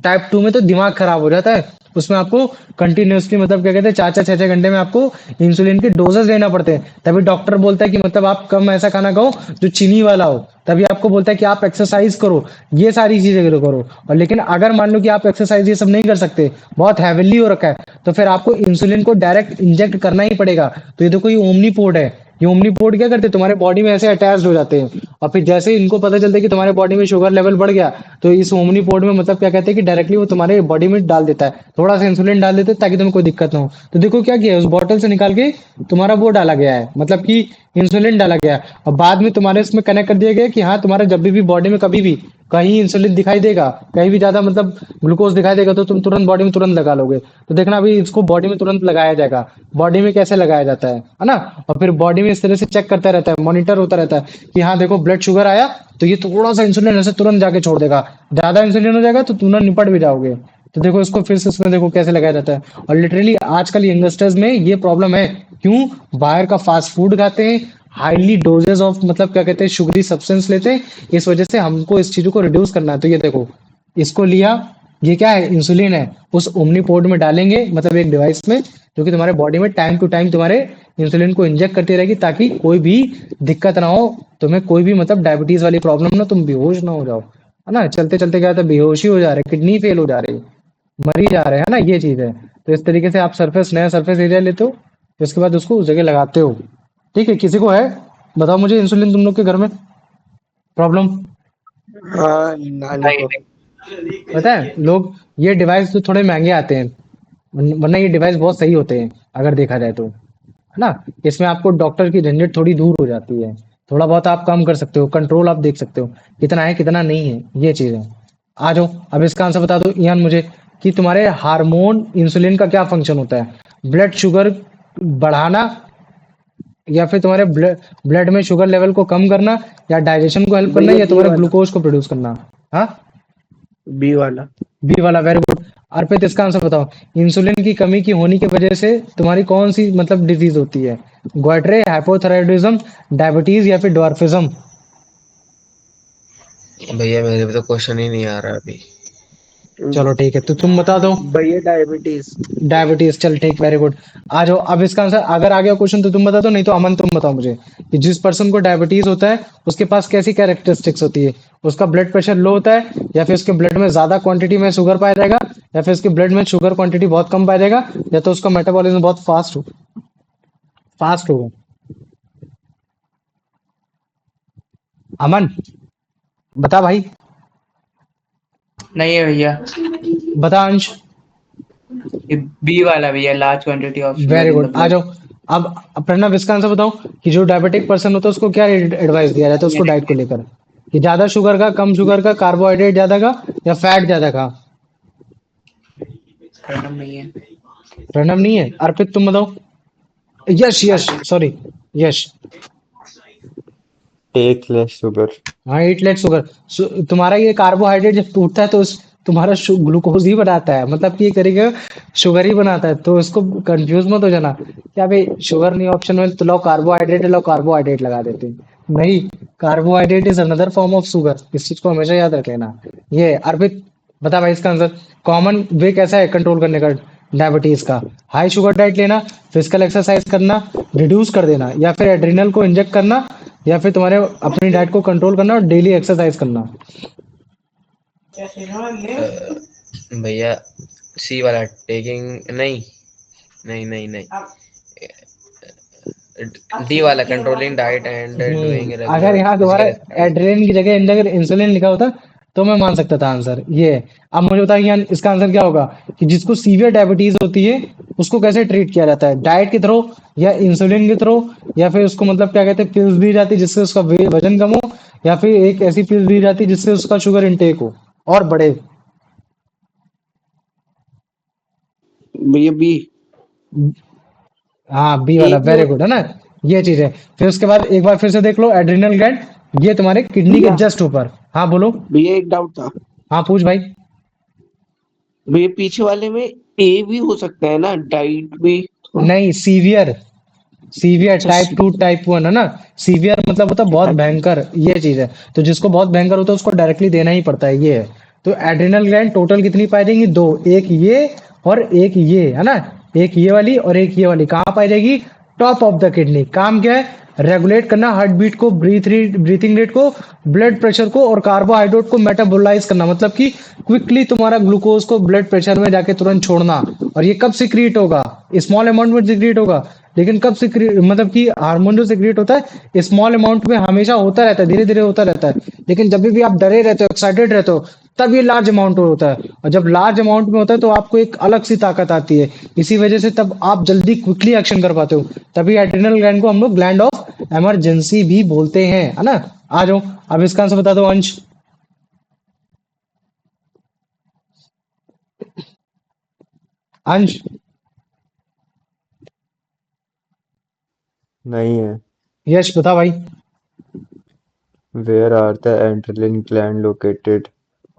Type 2 में तो दिमाग खराब हो जाता है, उसमें आपको कंटिन्यूअसली मतलब क्या कहते हैं 4-4 6-6 घंटे में आपको इंसुलिन के डोजेस लेना पड़ते हैं। तभी डॉक्टर बोलता है कि मतलब आप कम ऐसा खाना खाओ जो चीनी वाला हो। तभी आपको बोलता है कि आप एक्सरसाइज करो, ये सारी चीजें करो। और लेकिन अगर मान लो कि आप एक्सरसाइज ये सब नहीं कर सकते, बहुत हैविली हो रखा है, तो फिर आपको इंसुलिन को डायरेक्ट इंजेक्ट करना ही पड़ेगा। तो ये देखो, ये ओमनीपोड है। ये ओमनीपोड क्या करते हैं, तुम्हारे बॉडी में ऐसे अटैच हो जाते हैं, और फिर जैसे ही इनको पता चलता है कि तुम्हारे बॉडी में शुगर लेवल बढ़ गया, तो इस ओमनीपोड में मतलब क्या कहते हैं कि डायरेक्टली वो तुम्हारे बॉडी में डाल देता है, थोड़ा सा इंसुलिन डाल देते हैं ताकि तुम्हें कोई दिक्कत ना हो। तो देखो क्या किया है, उस बॉटल से निकाल के तुम्हारा वो डाला गया है, मतलब कि इंसुलिन डाला गया है। और बाद में तुम्हारे इसमें कनेक्ट कर दिया गया है कि हाँ, तुम्हारे जब भी बॉडी में कभी भी कहीं इंसुलिन दिखाई देगा, कहीं भी ज्यादा मतलब ग्लूकोज दिखाई देगा, तो तुम तुरंत बॉडी में तुरंत लगा लोगे। तो देखना अभी इसको बॉडी में तुरंत लगाया जाएगा। बॉडी में कैसे लगाया जाता है ना। और फिर बॉडी में इस तरह से चेक करता रहता है, मॉनिटर होता रहता है कि हाँ देखो ब्लड शुगर आया, तो ये थोड़ा सा इंसुलिन ऐसे तुरंत जाके छोड़ देगा। ज्यादा इंसुलिन हो जाएगा तो तुरंत निपट भी जाओगे। तो देखो इसको फिर से इसमें देखो कैसे लगाया जाता है। और लिटरली आजकल यंगस्टर्स में ये प्रॉब्लम है। क्यों? बाहर का फास्ट फूड खाते हैं, हाईली डोजेस ऑफ मतलब क्या कहते हैं शुगरी सब्सटेंस लेते हैं। इस वजह से हमको इस चीजों को रिड्यूस करना है। तो ये देखो, इसको लिया, ये क्या है, इंसुलिन है। उस ओमनीपोड में डालेंगे, मतलब एक डिवाइस में, जो कि तुम्हारे बॉडी में टाइम टू टाइम तुम्हारे इंसुलिन को इंजेक्ट करती रहेगी, ताकि कोई भी दिक्कत ना हो, तुम्हें कोई भी मतलब डायबिटीज वाली प्रॉब्लम ना, तुम बेहोश ना हो जाओ, है ना। चलते चलते क्या होता है, बेहोशी हो जा रहे, किडनी फेल हो जा रही, मर ही जा रहे हैं, है ना, ये चीज है। तो इस तरीके से आप नया सरफेस एरिया लेते हो, तो उसके बाद उसको उस जगह लगाते हो। ठीक है, किसी को है, बताओ मुझे, इंसुलिन तुम लोग के घर में प्रॉब्लम? हाँ, नानी को। पता है, लोग ये डिवाइस तो थोड़े महंगे आते हैं, वरना ये डिवाइस बहुत सही होते हैं अगर देखा जाए तो, है ना। इसमें आपको डॉक्टर की झंझट थोड़ी दूर हो जाती है, थोड़ा बहुत आप कम कर सकते हो, कंट्रोल आप देख सकते हो कितना है कितना नहीं है, ये चीज है। आ जाओ, अब इसका आंसर बता दो ईयान मुझे, कि तुम्हारे हार्मोन इंसुलिन का क्या फंक्शन होता है? ब्लड शुगर बढ़ाना, या फिर तुम्हारे ब्लड में शुगर लेवल को कम करना, या डाइजेशन को हेल्प करना, भैया या बी तुम्हारे वाला, ग्लूकोज को प्रोड्यूस करना? हाँ, बी वाला। बी वाला, वेरी गुड। अर्पित, इसका आंसर बताओ, इंसुलिन की कमी की होने की वजह से तुम्हारी कौन सी मतलब डिजीज होती है? ग्वाड्रे, हाइपोथायराइडिज्म, डायबिटीज, या फिर डॉर्फिज्म? भैया मेरे पे तो क्वेश्चन ही नहीं आ रहा अभी। चलो ठीक है, तो तुम बता दो। भैया डायबिटीज। डायबिटीज, चल ठीक, वेरी गुड। आ जाओ, अब इसका आंसर अगर आ गया क्वेश्चन तो तुम बता दो, नहीं तो अमन तुम बताओ मुझे, कि जिस पर्सन को डायबिटीज होता है उसके पास कैसी कैरेक्टरिस्टिक्स होती है? उसका ब्लड प्रेशर लो होता है, या फिर उसके ब्लड में ज्यादा क्वांटिटी में शुगर पाया जाएगा, या फिर उसके ब्लड में शुगर क्वांटिटी बहुत कम पाया जाएगा, या तो उसका मेटाबॉलिज्म बहुत फास्ट होगा? अमन बता भाई, नहीं है भैया, बता अंश। ये बी वाला भैया, large quantity of sugar very in the good, आ ब्लड। जाओ। अब प्रणव, इसका आंसर बताओ, कि जो डायबिटिक पर्सन होता है उसको क्या एडवाइस दिया जाता है उसको डाइट को लेकर, कि ज्यादा शुगर का, कम शुगर का, कार्बोहाइड्रेट ज्यादा का, या फैट ज्यादा का? प्रणव नहीं है। प्रणव नहीं है, अर्पित तुम बताओ। Yash, Yash sorry, Yash. Take less sugar. हाँ, 8 लेट शुगर। तुम्हारा ये कार्बोहाइड्रेट जब टूटता है तो तुम्हारा ग्लूकोज ही बनाता है, मतलब कि ये करेगा शुगर ही बनाता है। तो इसको कंफ्यूज मत हो जाना, क्या भाई शुगर नहीं ऑप्शन में तो लो कार्बोहाइड्रेट, लो कार्बोहाइड्रेट लगा देते हैं। नहीं, carbohydrate is another form of sugar, इस चीज को हमेशा याद रख लेना। ये अर्पित बता भाई इसका आंसर। कॉमन वे कैसा है कंट्रोल करने का डायबिटीज का? हाई शुगर डाइट लेना, फिजिकल एक्सरसाइज करना, रिड्यूस कर देना, या फिर एड्रिनल को इंजेक्ट करना, या फिर तुम्हारे अपनी डाइट को कंट्रोल करना और डेली एक्सरसाइज करना? भैया सी वाला, टेकिंग, नहीं नहीं नहीं नहीं, डी वाला, कंट्रोलिंग डाइट एंड डूइंग अगर रेगुलर यहाँ तुम्हारा फिजिकल एक्टिविटी। एड्रेनलिन की जगह अगर इंसुलिन लिखा होता तो मैं मान सकता था आंसर ये है। अब मुझे बताइए यहाँ इसका आंसर क्या होगा, कि जिसको सीवियर डायबिटीज होती है उसको कैसे ट्रीट किया जाता है? डाइट के थ्रू, या इंसुलिन के थ्रू, या फिर उसको मतलब क्या कहते हैं पिल्स दी जाती है जिससे उसका वजन कम हो, या फिर एक ऐसी पिल्स दी जाती है जिससे उसका शुगर इनटेक हो और बढ़े? भैया बी। हाँ बी ए वाला, भी वेरी हो। गुड, है ना। ये चीज है। फिर उसके बाद एक बार फिर से देख लो एड्रिनल ग्लैंड, ये तुम्हारे किडनी के भैया जस्ट ऊपर। हाँ बोलो। भैया एक डाउट था। हाँ पूछ भाई। भैया पीछे वाले में ए भी हो सकता है ना, डाइट भी थोड़ा। नहीं, सीवियर। सीवियर अच्छा टाइप 2 टाइप 1, है ना। सीवियर मतलब होता है बहुत अच्छा। भयंकर, ये चीज है। तो जिसको बहुत भयंकर होता है उसको डायरेक्टली देना ही पड़ता है, ये है। तो एड्रिनल ग्लैंड टोटल कितनी पाई जाएंगी? दो, एक ये और एक ये, है ना। एक ये वाली और एक ये वाली कहाँ पाई जाएगी? Top of the kidney. काम क्या है? रेगुलेट करना हार्ट बीट को, ब्रीथिंग रेट को, ब्लड प्रेशर को और कार्बोहाइड्रेट को मेटाबोलाइज करना, मतलब कि क्विकली तुम्हारा ग्लूकोज को ब्लड प्रेशर में जाके तुरंत छोड़ना। और ये कब सिक्रीट होगा? स्मॉल अमाउंट में सिक्रीट होगा, लेकिन कब सिक्रीट, मतलब कि हार्मोन जो सिक्रीट होता है स्मॉल अमाउंट में हमेशा होता रहता है, धीरे धीरे होता रहता है। लेकिन जब भी आप डरे रहते हो, एक्साइटेड रहते हो, तब ये लार्ज अमाउंट में होता है। और जब लार्ज अमाउंट में होता है तो आपको एक अलग सी ताकत आती है। इसी वजह से तब आप जल्दी क्विकली एक्शन कर पाते हो। तभी एड्रिनल ग्लैंड को हम लोग ग्लैंड ऑफ इमरजेंसी भी बोलते हैं, है ना। आ जाओ, अब इसका आंसर बता दो अंश। अंश। नहीं है। यश बता भाई। Where are the adrenal gland located?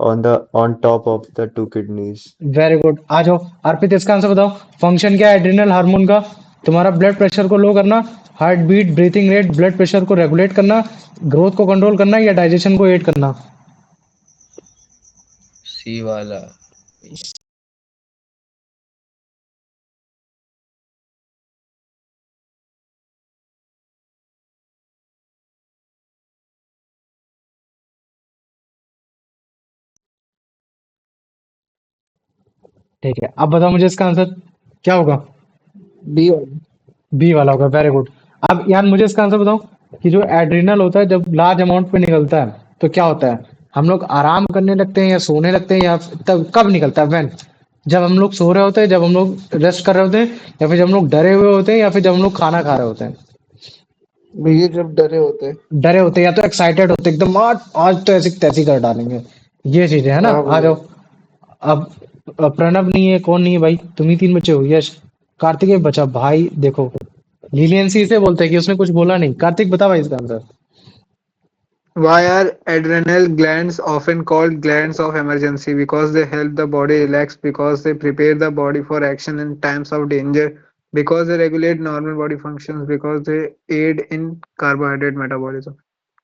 On top of the two kidneys. Very good, आ जाओ। अर्पित इसका आंसर बताओ। फंक्शन क्या है एड्रिनल हार्मोन का? तुम्हारा ब्लड प्रेशर को लो करना, heart beat, breathing rate, blood pressure को रेगुलेट करना, ग्रोथ को कंट्रोल करना या डाइजेशन को एड करना। सी वाला। ठीक है, अब बताओ मुझे इसका आंसर क्या होगा? बी वाला। बी वाला होगा, वेरी गुड। अब यार मुझे इसका आंसर बताओ कि जो एड्रिनल होता है जब लार्ज अमाउंट में निकलता है तो क्या होता है? हम लोग आराम करने लगते हैं या सोने लगते हैं, या तब कब निकलता है? व्हेन? जब हम लोग सो रहे होते हैं, जब हम लोग रेस्ट कर रहे होते हैं, या फिर जब हम लोग डरे हुए होते हैं, या फिर जब हम लोग खाना खा रहे होते हैं। भैया जब डरे होते हैं। डरे होते हैं या तो एक्साइटेड होते हैं, एकदम आज आज तो ऐसी तैसी कर डालेंगे। ये चीजें है ना। हाँ आ भैया। जाओ। अब प्रणव नहीं है, कौन नहीं है भाई? तुम ही तीन बच्चे हो। यश, कार्तिकेय बचा भाई, देखो लीनियंसी इसे बोलते हैं कि उसने कुछ बोला नहीं। कार्तिक बता भाई इसका answer. Why are adrenal glands often called glands of emergency? Because they help the body relax, because they prepare the body for action in times of danger, because they regulate normal body functions, because they aid in carbohydrate metabolism.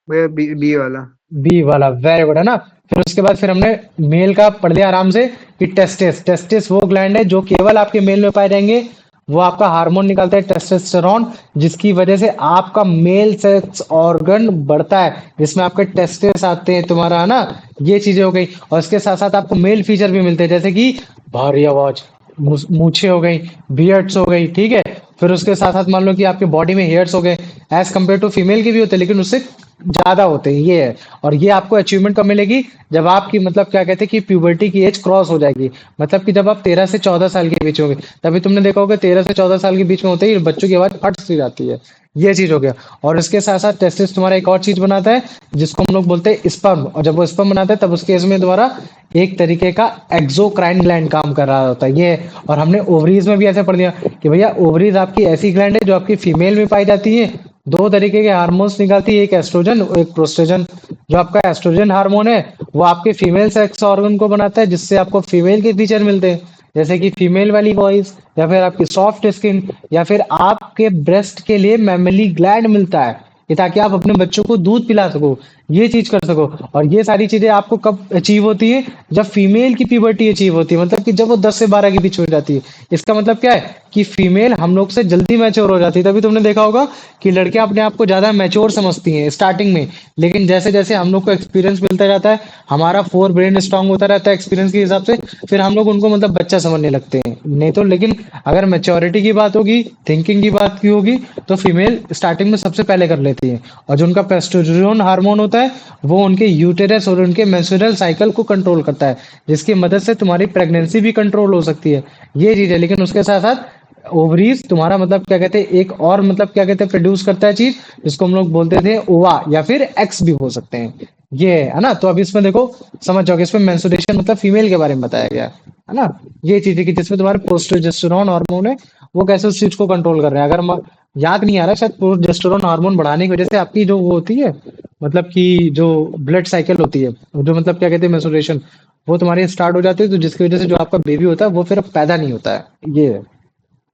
वह B वाला। B वाला, very good, है ना। फिर उसके बाद फिर हमने मेल का पढ़ लिया आराम से कि टेस्टिस। टेस्टिस वो ग्लैंड है जो केवल आपके मेल में पाए जाएंगे। वो आपका हार्मोन निकालता है टेस्टोस्टेरोन, जिसकी वजह से आपका मेल सेक्स ऑर्गन बढ़ता है, जिसमें आपके टेस्टिस आते हैं तुम्हारा, है ना। ये चीजें हो गई। और इसके साथ साथ आपको मेल फीचर भी मिलते हैं, जैसे कि भारी आवाज, मूछें हो गई, बियर्ड्स हो गई, ठीक है। फिर उसके साथ साथ मान लो कि आपके बॉडी में हेयर्स हो गए, एज कम्पेयर टू फीमेल के भी होते हैं लेकिन उससे ज्यादा होते हैं, ये है। और ये आपको अचीवमेंट कब मिलेगी? जब आपकी, मतलब क्या कहते हैं कि प्यूबर्टी की एज क्रॉस हो जाएगी। मतलब कि जब आप 13 से 14 साल के बीच होंगे, तभी तुमने देखा होगा 13 से 14 साल के बीच में होते ही बच्चों की आवाज फट सी जाती है। ये चीज हो गया। और इसके साथ साथ टेस्टिस तुम्हारा एक और चीज बनाता है जिसको हम लोग बोलते हैं स्पर्म। और जब वो स्पर्म बनाता है तब उसके इसमें तुम्हारा एक तरीके का एक्सोक्राइन ग्लैंड काम कर रहा होता है, ये है। और हमने ओवरीज में भी ऐसे पढ़ दिया कि भैया ओवरीज आपकी ऐसी ग्लैंड है जो आपकी फीमेल में पाई जाती है। दो तरीके के हार्मोन्स निकालती है, एक एस्ट्रोजन और एक प्रोस्टेजन। जो आपका एस्ट्रोजन हार्मोन है वो आपके फीमेल सेक्स ऑर्गन को बनाता है, जिससे आपको फीमेल के फीचर मिलते हैं, जैसे कि फीमेल वाली वॉइस, या फिर आपकी सॉफ्ट स्किन, या फिर आपके ब्रेस्ट के लिए मैमली ग्लैंड मिलता है, ये ताकि आप अपने बच्चों को दूध पिला सको, ये चीज कर सको। और ये सारी चीजें आपको कब अचीव होती है? जब फीमेल की प्यूबर्टी अचीव होती है, मतलब कि जब वो 10 से 12 के बीच में जाती है। इसका मतलब क्या है कि फीमेल हम लोग से जल्दी मैच्योर हो जाती है। तभी तुमने देखा होगा कि लड़कियां अपने आप को ज्यादा मैच्योर समझती हैं स्टार्टिंग में, लेकिन जैसे जैसे हम लोग को एक्सपीरियंस मिलता जाता है, हमारा फोर ब्रेन स्ट्रांग होता रहता है एक्सपीरियंस के हिसाब से, फिर हम लोग उनको मतलब बच्चा समझने लगते हैं। नहीं तो लेकिन अगर मैच्योरिटी की बात होगी, थिंकिंग की बात की होगी, तो फीमेल स्टार्टिंग में सबसे पहले कर लेती है। और जो उनका टेस्टोस्टेरोन हार्मोन होता है वो उनके यूटेरस और उनके मेंस्ट्रुअल साइकिल को कंट्रोल करता है, जिसकी मदद से तुम्हारी प्रेगनेंसी भी कंट्रोल हो सकती है। ये चीज है। लेकिन उसके साथ साथ ओवरीज तुम्हारा मतलब क्या कहते हैं, एक और मतलब क्या कहते हैं प्रोड्यूस करता है चीज, जिसको हम लोग बोलते थे ओवा या फिर एक्स भी हो सकते हैं। ये है ना। तो अब इसमें देखो, समझ जाओगे, इसमें मेंस्ट्रुएशन मतलब फीमेल के बारे में बताया गया है ना। ये चीज है कि जिसमें तुम्हारे प्रोजेस्टेरोन हार्मोन है, वो कैसे उस चीज को कंट्रोल कर रहे हैं। अगर याद नहीं आ रहा शायद, प्रोजेस्टेरोन हार्मोन बढ़ाने की वजह से आपकी जो वो होती है, मतलब कि जो ब्लड साइकिल होती है, जो मतलब क्या कहते हैं मेंस्ट्रुएशन, वो तुम्हारी स्टार्ट हो जाती है, तो जिसकी वजह से जो आपका बेबी होता है वो फिर अब पैदा नहीं होता है। ये है।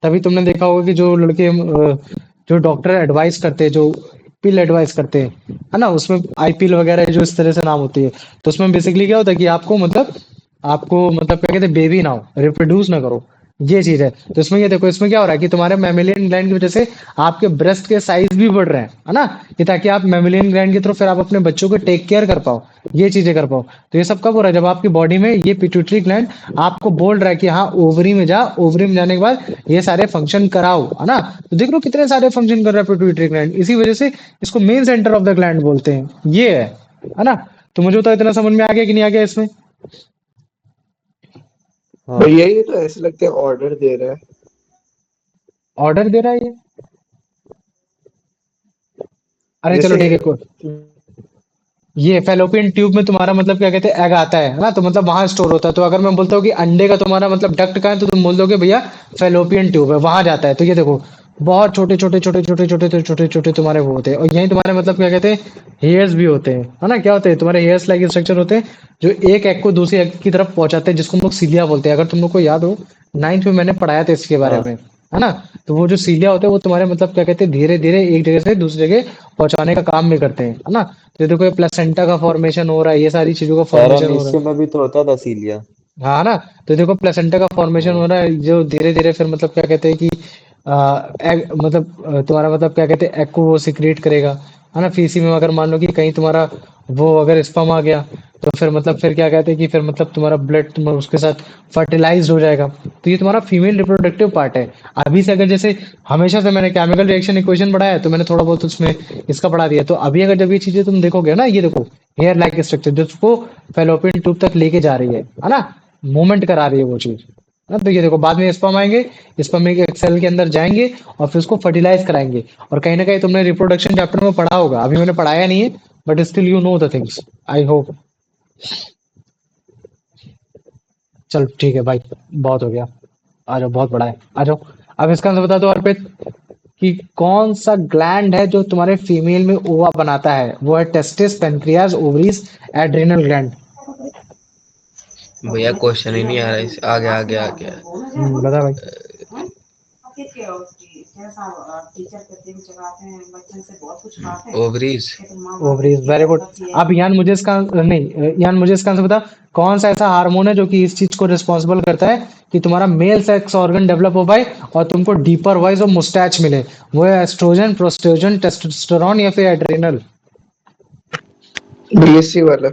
तभी तुमने देखा होगा कि जो लड़के जो डॉक्टर एडवाइस करते हैं, जो पिल एडवाइस करते हैं, है ना, उसमें आई पिल वगैरह जो इस तरह से नाम होती है, तो उसमें बेसिकली क्या होता है कि आपको मतलब क्या कहते हैं, बेबी ना हो, रिप्रोड्यूस ना करो। ये चीज है। तो इसमें ये देखो, इसमें क्या हो रहा है कि तुम्हारे मैमेलियन ग्लैंड की वजह से आपके ब्रेस्ट के साइज भी बढ़ रहे हैं, है ना, कि ताकि आप मैमेलियन ग्लैंड के थ्रू फिर आप अपने बच्चों को टेक केयर कर पाओ, ये चीजें कर पाओ। तो ये सब कब हो रहा है, जब आपकी बॉडी में ये पिट्यूटरी ग्लैंड आपको बोल रहा है कि हाँ ओवरी में जा, ओवरी में जाने के बाद ये सारे फंक्शन कराओ, है ना। तो देख लो कितने सारे फंक्शन कर रहा है पिट्यूटरी ग्लैंड, इसी वजह से इसको main centre of the gland बोलते हैं। ये है ना। तो मुझे तो इतना समझ में आ गया कि नहीं आ गया इसमें। हाँ भैया ये तो ऐसे लगता है ऑर्डर दे रहा है। ऑर्डर दे रहा है ये। अरे चलो जैसे ठीक है, ये फेलोपियन ट्यूब में तुम्हारा मतलब क्या कहते हैं एग आता है ना, तो मतलब वहां स्टोर होता है। तो अगर मैं बोलता हूँ कि अंडे का तुम्हारा मतलब डक्ट कहाँ है, तो तुम बोल दोगे भैया फेलोपियन ट्यूब है, वहां जाता है। तो ये देखो, बहुत छोटे छोटे छोटे छोटे छोटे छोटे छोटे छोटे तुम्हारे वो होते हैं, और यही तुम्हारे मतलब क्या कहते हैं हेयर्स भी होते हैं, है ना। क्या होते हैं तुम्हारे हेयर्स लाइक स्ट्रक्चर होते हैं, जो एक एग को दूसरी एग की तरफ पहुंचाते हैं, जिसको हम लोग सीलिया बोलते हैं। अगर तुम लोग को याद हो, 9th में मैंने पढ़ाया था इसके बारे हाँ में, है ना। तो वो जो सीलिया होते हैं वो तुम्हारे मतलब क्या कहते हैं धीरे धीरे एक जगह से दूसरी जगह पहुंचाने का काम भी करते हैं, है ना। तो ये देखो, ये प्लेसेंटा का फॉर्मेशन हो रहा है, ये सारी चीजों का फॉर्मेशन हो रहा पैरामीशियम में भी तो होता था सीलिया। है, हाँ ना। तो देखो प्लेसेंटा का फॉर्मेशन हो हाँ रहा है, जो धीरे धीरे फिर मतलब क्या कहते हैं कि एग मतलब तुम्हारा मतलब क्या कहते हैं एग को वो सिक्रिएट करेगा, है ना। फीसी में अगर मान लो कि कहीं तुम्हारा वो अगर स्पर्म आ गया, तो फिर मतलब फिर क्या कहते हैं कि फिर मतलब तुम्हारा ब्लड तुम्हारा उसके साथ फर्टिलाइज हो जाएगा। तो ये तुम्हारा फीमेल रिप्रोडक्टिव पार्ट है। अभी से अगर जैसे हमेशा से मैंने केमिकल रिएक्शन इक्वेशन पढ़ाया है, तो मैंने थोड़ा बहुत उसमें इसका पढ़ा दिया। तो अभी अगर जब ये चीजें तुम देखोगे ना, ये देखो हेयर लाइक स्ट्रक्चर जो उसको फेलोपियन ट्यूब तक लेके जा रही है ना, मूवमेंट करा रही है वो चीज। हाँ, तो ये देखो बाद में स्पर्म आएंगे, स्पर्म एक सेल के अंदर जाएंगे और फिर उसको फर्टिलाइज कराएंगे। और कहीं ना कहीं तुमने रिप्रोडक्शन चैप्टर में पढ़ा होगा, अभी मैंने पढ़ाया नहीं है, but still you know the things, I hope. चल ठीक है भाई, बहुत हो गया, आ जाओ, बहुत बड़ा है, आ जाओ। अब इसका आंसर बता दो अर्पित, कि कौन सा ग्लैंड है जो तुम्हारे फीमेल में ओवा बनाता है। वो है testis, pancreas, ovaries, adrenal gland. भैया क्वेश्चन ही नहीं आ रहा है आगे आगे आगे। बता भाई। ओवरीज। Ovaries, very good. अब यान मुझे इसका नहीं, यान मुझे इसका आंसर बता, कौन सा ऐसा हार्मोन है जो कि इस चीज को रिस्पॉन्सिबल करता है कि तुम्हारा मेल सेक्स ऑर्गन डेवलप हो पाए और तुमको डीपर वॉइस और मुस्टैच मिले। वो है एस्ट्रोजन, प्रोस्टेरोजन, टेस्टोस्टेरोन या फिर एड्रिनल। बीएससी वाला।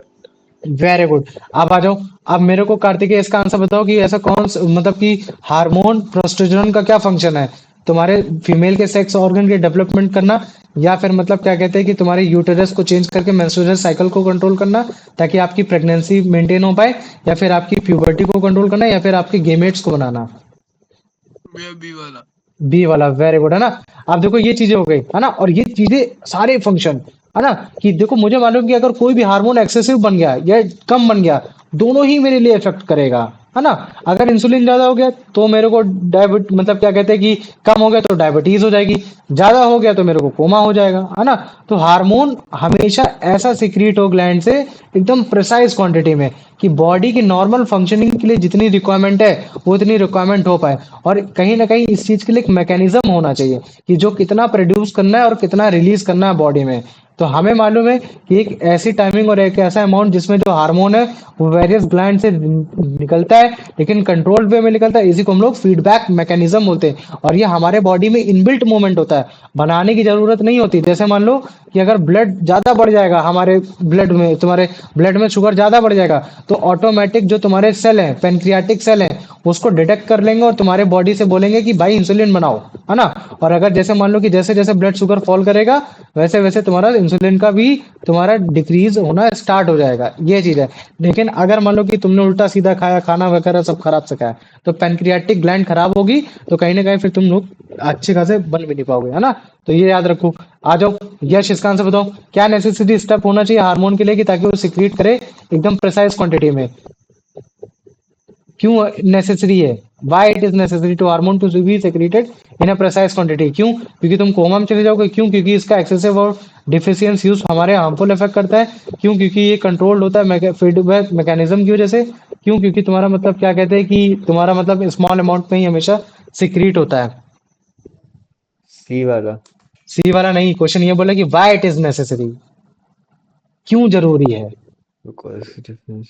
Very good. अब आ जाओ। अब मेरे को कार्तिकेय इसका आंसर बताओ कि ऐसा मतलब कि हार्मोन प्रोस्टेरोन का क्या फंक्शन है, तुम्हारे फीमेल के सेक्स ऑर्गन के डेवलपमेंट करना, या फिर मतलब क्या कहते हैं कि तुम्हारे यूटेरस को चेंज करके मेंस्ट्रुअल साइकिल को कंट्रोल करना ताकि आपकी प्रेगनेंसी मेंटेन हो पाए, या फिर आपकी प्यूबर्टी को कंट्रोल करना, या फिर आपके गेमेट्स को बनाना। भैया बी वाला। बी वाला, वेरी गुड, है ना। अब देखो ये चीजें हो गई, है ना, और ये चीजें सारे फंक्शन, है ना, कि देखो मुझे मालूम कि अगर कोई भी हार्मोन एक्सेसिव बन गया या कम बन गया, दोनों ही मेरे लिए इफेक्ट करेगा, है ना। अगर इंसुलिन ज्यादा हो गया तो मेरे को डायबिट मतलब क्या कहते हैं कि कम हो गया तो डायबिटीज हो जाएगी, ज्यादा हो गया तो मेरे को कोमा हो जाएगा, है ना। तो हार्मोन हमेशा ऐसा सिक्रीट हो ग्लैंड से एकदम प्रिसाइज क्वांटिटी में कि बॉडी की नॉर्मल फंक्शनिंग के लिए जितनी रिक्वायरमेंट है वो उतनी रिक्वायरमेंट हो पाए। और कहीं ना कहीं इस चीज के लिए एक मैकेनिज्म होना चाहिए कि जो कितना प्रोड्यूस करना है और कितना रिलीज करना है बॉडी में। तो हमें मालूम है कि एक ऐसी टाइमिंग और एक ऐसा अमाउंट जिसमें जो हार्मोन है वो वेरियस ग्लैंड से निकलता है, लेकिन कंट्रोल्ड वे में निकलता है। इसी को हम लोग फीडबैक मैकेनिज्म बोलते हैं, और ये हमारे बॉडी में इनबिल्ट मूवमेंट होता है, बनाने की जरूरत नहीं होती। जैसे मान लो कि अगर ब्लड ज्यादा बढ़ जाएगा हमारे ब्लड में, तुम्हारे ब्लड में शुगर ज्यादा बढ़ जाएगा, तो ऑटोमेटिक जो तुम्हारे सेल हैं, पेनक्रियाटिक सेल हैं, उसको डिटेक्ट कर लेंगे और तुम्हारे बॉडी से बोलेंगे कि भाई इंसुलिन बनाओ, है ना। और अगर जैसे मान लो कि जैसे जैसे ब्लड शुगर फॉल करेगा, वैसे वैसे तुम्हारा इंसुलिन का भी तुम्हारा डिक्रीज होना स्टार्ट हो जाएगा, ये चीज है। लेकिन अगर मान लो कि तुमने उल्टा सीधा खाया, खाना वगैरह सब खराब से खाया, तो पैनक्रियाटिक ग्लैंड खराब होगी, तो कहीं ना कहीं फिर तुम लोग अच्छे खासे बन भी नहीं पाओगे, है ना। तो ये याद रखो। आ जाओ यश, इसका आंसर बताओ, क्या नेसेसिटी स्टेप होना चाहिए हार्मोन के लिए कि ताकि वो सिक्रीट करे एकदम प्रिसाइज क्वांटिटी में? क्यों नेसेसरी है? Why it is necessary to hormone to be secreted in a precise quantity? क्यों? क्योंकि तुम कोमा में चले जाओगे। क्यों? क्योंकि इसका एक्सेसिव और डिफिशियंस यूज हमारे हार्मफुल इफेक्ट करता है। क्यों? क्योंकि ये कंट्रोल्ड होता है फीडबैक मैकेनिज्म की वजह से। क्यों? क्योंकि तुम्हारा मतलब क्या कहते हैं कि तुम्हारा मतलब स्मॉल अमाउंट में ही हमेशा सिक्रीट होता है। सी वाला। सी वाला नहीं, क्वेश्चन ये बोला कि वाई इट इज नेसेसरी, क्यों जरूरी है। Because difference.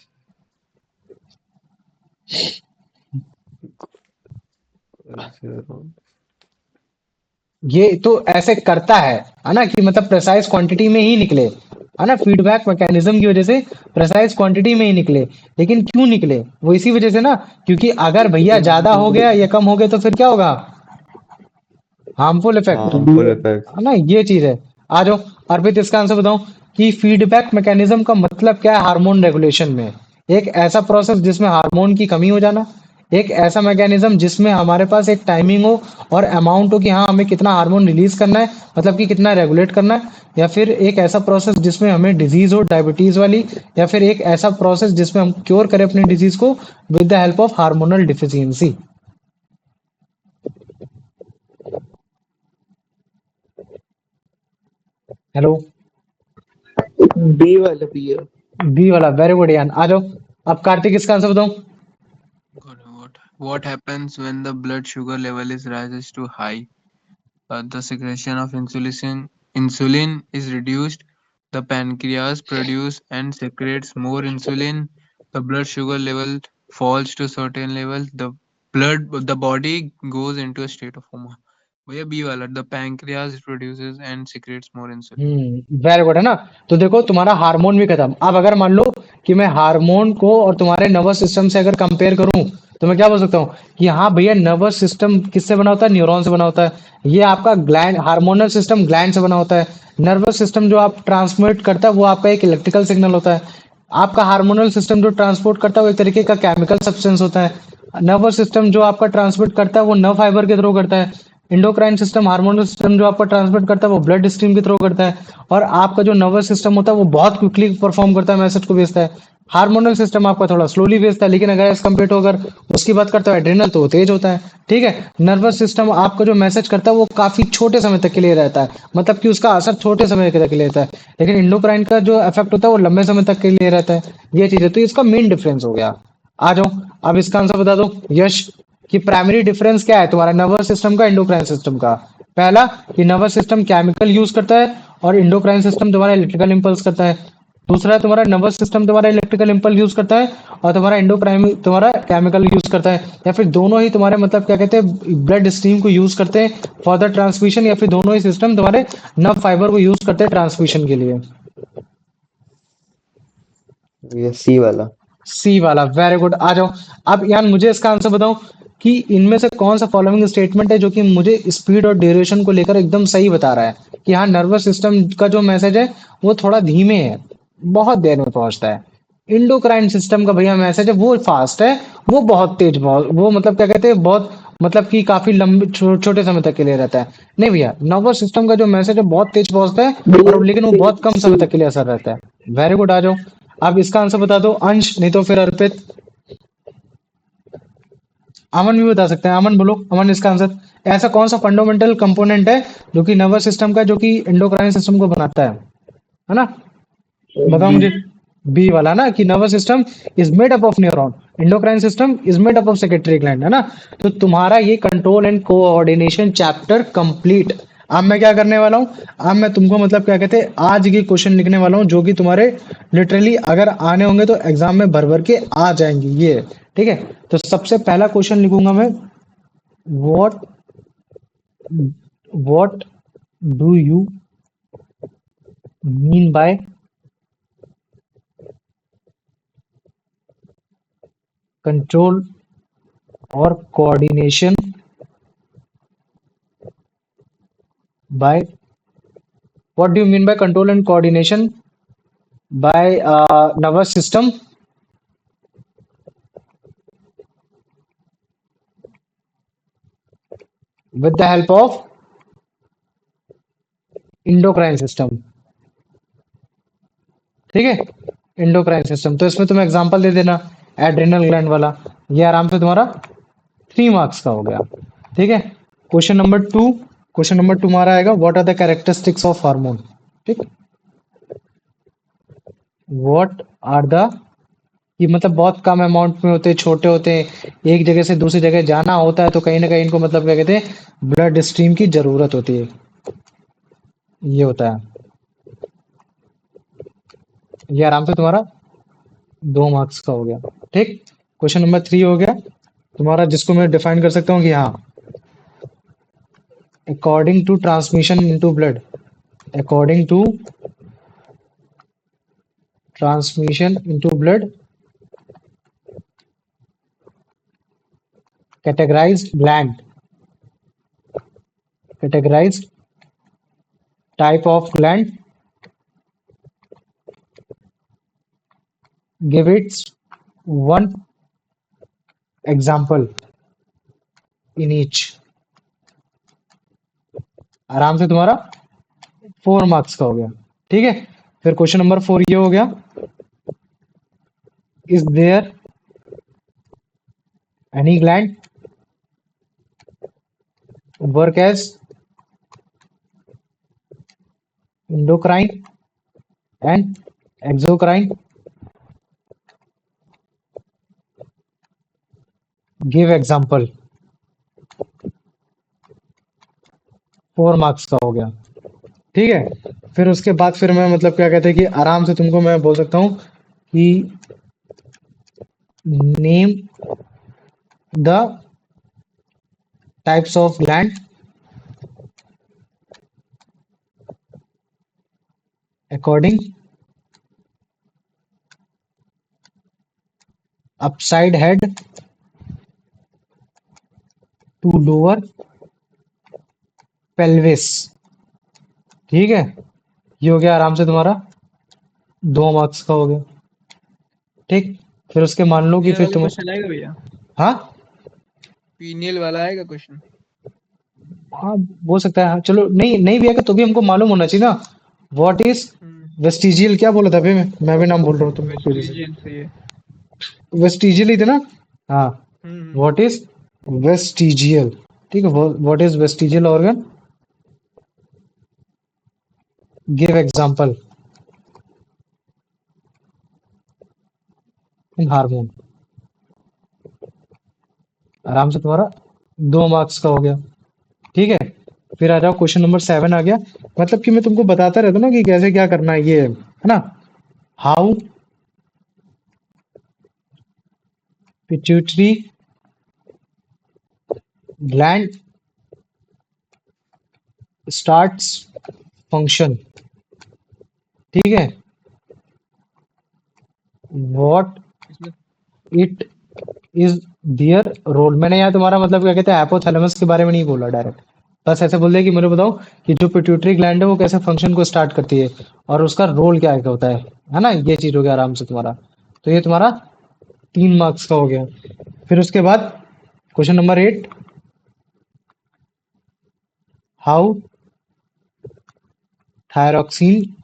ये तो ऐसे करता है ना, कि मतलब प्रेसाइज क्वांटिटी में ही निकले, है ना, फीडबैक मैकेनिज्म की वजह से प्रेसाइज क्वांटिटी में ही निकले। लेकिन क्यों निकले? वो इसी वजह से ना, क्योंकि अगर भैया ज्यादा हो गया या कम हो गया तो फिर क्या होगा? Harmful effect, Harmful effect. है ना, ये चीज है। आ जाओ अर्पित, इसका आंसर बताओ कि फीडबैक मैकेनिज्म का मतलब क्या है हार्मोन रेगुलेशन में? एक ऐसा प्रोसेस जिसमें हार्मोन की कमी हो जाना, एक ऐसा मैकेनिज्म जिसमें हमारे पास एक टाइमिंग हो और अमाउंट हो कि हाँ हमें कितना हार्मोन रिलीज करना है, मतलब कि कितना रेगुलेट करना है, या फिर एक ऐसा प्रोसेस जिसमें हमें डिजीज हो डायबिटीज वाली, या फिर एक ऐसा प्रोसेस जिसमें हम क्योर करें अपनी डिजीज को with the help of hormonal deficiency. Hello. B वाला भैया। बी वाला, वेरी गुड यान। आ जाओ अब कार्तिक, इसका आंसर बताओ। What happens when the blood sugar level is rises too high? The secretion of insulin is reduced. The pancreas produce and secretes more insulin. The blood sugar level falls to certain level. The body goes into a state of coma. भैया B वाला, the pancreas produces and secretes more insulin. Very good, है ना। तो देखो तुम्हारा hormone भी खत्म। अब अगर मान लो कि मैं हार्मोन को और तुम्हारे नर्वस सिस्टम से अगर कंपेयर करूं, तो मैं क्या बोल सकता हूँ कि हाँ भैया, नर्वस सिस्टम किससे बना होता है? न्यूरॉन से बना होता है। ये आपका ग्लैंड, हार्मोनल सिस्टम ग्लैंड से बना होता है। नर्वस सिस्टम जो आप ट्रांसमिट करता है वो आपका एक इलेक्ट्रिकल सिग्नल होता है। आपका हार्मोनल सिस्टम जो ट्रांसपोर्ट करता है वो एक तरीके का केमिकल सब्सटेंस होता है। नर्वस सिस्टम जो आपका ट्रांसमिट करता है वो नर्व फाइबर के थ्रू करता है। इंडोक्राइन सिस्टम, हार्मोनल सिस्टम जो आपका ट्रांसमिट करता है वो ब्लड स्ट्रीम के थ्रू करता है। और आपका जो नर्वस सिस्टम होता है वो बहुत क्विकली परफॉर्म करता है, मैसेज को भेजता है। हार्मोनल सिस्टम आपका थोड़ा स्लोली भेजता है, लेकिन अगर एज कम्पेयर टू अगर उसकी बात करते हो एड्रिनल, तो वो तेज होता है। ठीक है। नर्वस सिस्टम आपका जो मैसेज करता है वो काफी छोटे समय तक के लिए रहता है, मतलब कि उसका असर छोटे समय तक के लिए रहता है। लेकिन इंडोक्राइन का जो इफेक्ट होता है वो लंबे समय तक के लिए रहता है। ये चीज है, तो इसका मेन डिफरेंस हो गया। आ जाओ अब इसका आंसर बता दो यश, कि प्राइमरी डिफरेंस क्या है तुम्हारा नर्वस सिस्टम का इंडोक्राइन सिस्टम का? पहला, कि नर्वस सिस्टम केमिकल यूज करता है और इंडोक्राइन सिस्टम तुम्हारा इलेक्ट्रिकल इंपल्स करता है। दूसरा, तुम्हारा नर्वस सिस्टम तुम्हारा इलेक्ट्रिकल इंपल्स यूज करता है और तुम्हारा इंडोक्राइन तुम्हारा केमिकल यूज करता है। या फिर दोनों ही तुम्हारे मतलब क्या कहते हैं ब्लड स्ट्रीम को यूज करते हैं फॉर द ट्रांसमिशन, या फिर दोनों ही सिस्टम तुम्हारे नर्व फाइबर को यूज करते हैं ट्रांसमिशन के लिए। ये सी वाला। सी वाला, वेरी गुड। आ जाओ अब यार, मुझे इसका आंसर बताओ कि इनमें से कौन सा फॉलोइंग स्टेटमेंट है जो कि मुझे स्पीड और ड्यूरेशन को लेकर एकदम सही बता रहा है कि हाँ नर्वस सिस्टम का जो मैसेज है वो थोड़ा धीमे है, बहुत देर में पहुंचता है। इंडोक्राइन सिस्टम का भैया मैसेज है वो फास्ट है, वो बहुत तेज, बहुत वो मतलब क्या कहते हैं बहुत, मतलब कि काफी लंबे छोटे समय तक के लिए रहता है। नहीं भैया, नर्वस सिस्टम का जो मैसेज है बहुत तेज पहुंचता है, और लेकिन वो बहुत कम समय तक के लिए असर रहता है। Very good. आ जाओ अब इसका आंसर बता दो अंश, नहीं तो फिर अर्पित। अमन भी बता सकते हैं, अमन बोलो, अमन इसका आंसर। ऐसा कौन सा फंडामेंटल कंपोनेंट है जो कि नर्वस सिस्टम का, जो कि इंडोक्राइन सिस्टम को बनाता है ना? बताओ बी। मुझे। बी वाला ना, कि nervous system is made up of neuron, endocrine system is made up of secretary gland, है ना। तो तुम्हारा ये control and coordination chapter complete. अब मैं क्या करने वाला हूँ, अब मैं तुमको मतलब क्या कहते हैं आज के क्वेश्चन लिखने वाला हूँ जो कि तुम्हारे लिटरली अगर आने होंगे तो एग्जाम में भर भर के आ जाएंगे ये। ठीक है। तो सबसे पहला क्वेश्चन लिखूंगा मैं, what what do you mean by control और coordination by what do you mean by control and coordination by nervous system with the help of endocrine system. ठीक है, endocrine system। तो इसमें तुम एग्जांपल दे देना, एड्रिनल ग्लैंड वाला, ये आराम से तुम्हारा 3 मार्क्स का हो गया। ठीक है, क्वेश्चन नंबर 2 हमारा आएगा, what are the characteristics of hormone. ठीक, व्हाट आर द, ये मतलब बहुत कम अमाउंट में होते हैं, छोटे होते हैं, एक जगह से दूसरी जगह जाना होता है तो कहीं ना कहीं इनको मतलब क्या कहते हैं, ब्लड स्ट्रीम की जरूरत होती है, ये होता है। ये आराम से तुम्हारा 2 मार्क्स का हो गया। ठीक, क्वेश्चन नंबर 3 हो गया तुम्हारा, जिसको मैं डिफाइन कर सकता हूँ कि हाँ, according to transmission into blood, according to transmission into blood, categorized gland, categorized type of gland, give its one example in each। आराम से तुम्हारा 4 मार्क्स का हो गया। ठीक है, फिर क्वेश्चन नंबर 4 ये हो गया, is there any gland work as endocrine and exocrine, give example। 4 marks का हो गया। ठीक है, फिर उसके बाद फिर मैं मतलब क्या कहते हैं कि आराम से तुमको मैं बोल सकता हूँ कि name the types of gland according upside head to lower pelvis. ठीक है, ये हो गया आराम से तुम्हारा 2 मार्क्स का हो गया। ठीक, फिर उसके मान लो कि पीनियल फिर वाला तुम, क्वेश्चन आएगा भैया? हाँ पीनियल वाला आएगा क्वेश्चन? हाँ हो सकता है, हाँ, चलो नहीं नहीं भी आएगा तो भी हमको मालूम होना चाहिए ना, व्हाट इज वेस्टिजियल, क्या बोला था अभी, मैं भी नाम बोल रहा हूँ तुमको फिर से, वेस्टिजियल से है। वेस्टिजियल ही थे ना। हाँ, हम्म व्हाट इज वेस्टिजियल। ठीक है, what is vestigial organ, give example in hormone. आराम से तुम्हारा 2 मार्क्स का हो गया। ठीक है, फिर आ जाओ, क्वेश्चन नंबर 7 आ गया, मतलब कि मैं तुमको बताता रहता हूँ ना कि कैसे क्या करना है, ये है ना, how pituitary gland starts function. ठीक है, व्हाट इसमें इट इज दियर रोल। मैंने यहाँ तुम्हारा मतलब क्या कहते हैं, हाइपोथैलेमस के बारे में नहीं बोला डायरेक्ट, बस ऐसे बोल दिया कि मुझे बताओ कि जो पिट्यूटरी ग्लैंड है वो कैसे फंक्शन को स्टार्ट करती है और उसका रोल क्या होता है ना, ये चीज हो गया आराम से तुम्हारा। तो ये तुम्हारा 3 मार्क्स का हो गया। फिर उसके बाद question number 8, how thyroxine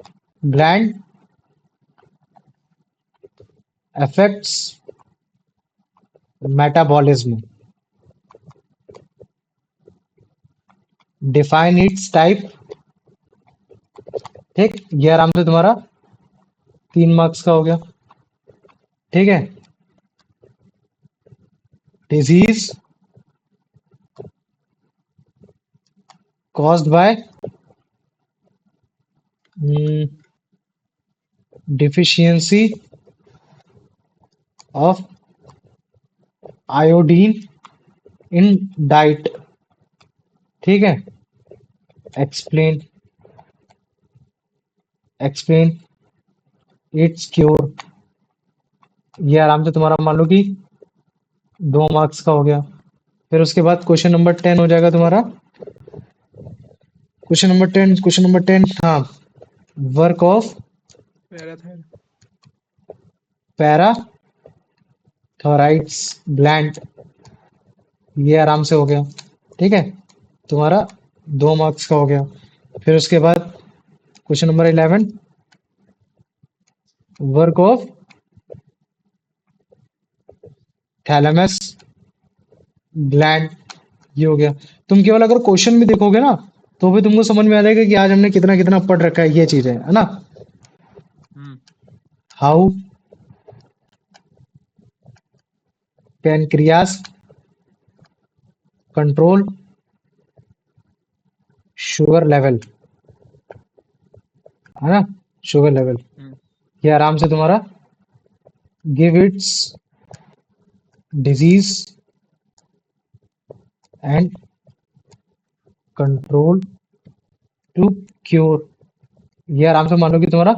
gland affects metabolism, define it's type. ठीक, ये आराम से तुम्हारा 3 मार्क्स का हो गया। ठीक है, disease caused by deficiency of iodine in diet। ठीक है, explain its cure। ये आराम से तुम्हारा मान लो कि 2 मार्क्स का हो गया। फिर उसके बाद क्वेश्चन नंबर 10 हो जाएगा तुम्हारा, क्वेश्चन नंबर 10, हाँ, वर्क ऑफ पैराथायरॉयड। पैराथोराइड्स ग्लैंड, ये आराम से हो गया। ठीक है, तुम्हारा 2 मार्क्स का हो गया। फिर उसके बाद question number 11, work of thalamus gland, ये हो गया। तुम केवल अगर क्वेश्चन भी देखोगे ना तो भी तुमको समझ में आ जाएगा कि आज हमने कितना कितना पढ़ रखा है, ये चीज है ना। Hmm how pancreas control sugar level, है ना, शुगर लेवल, हम्म ये आराम से तुम्हारा give its disease and control to cure, ये आराम से मानो कि तुम्हारा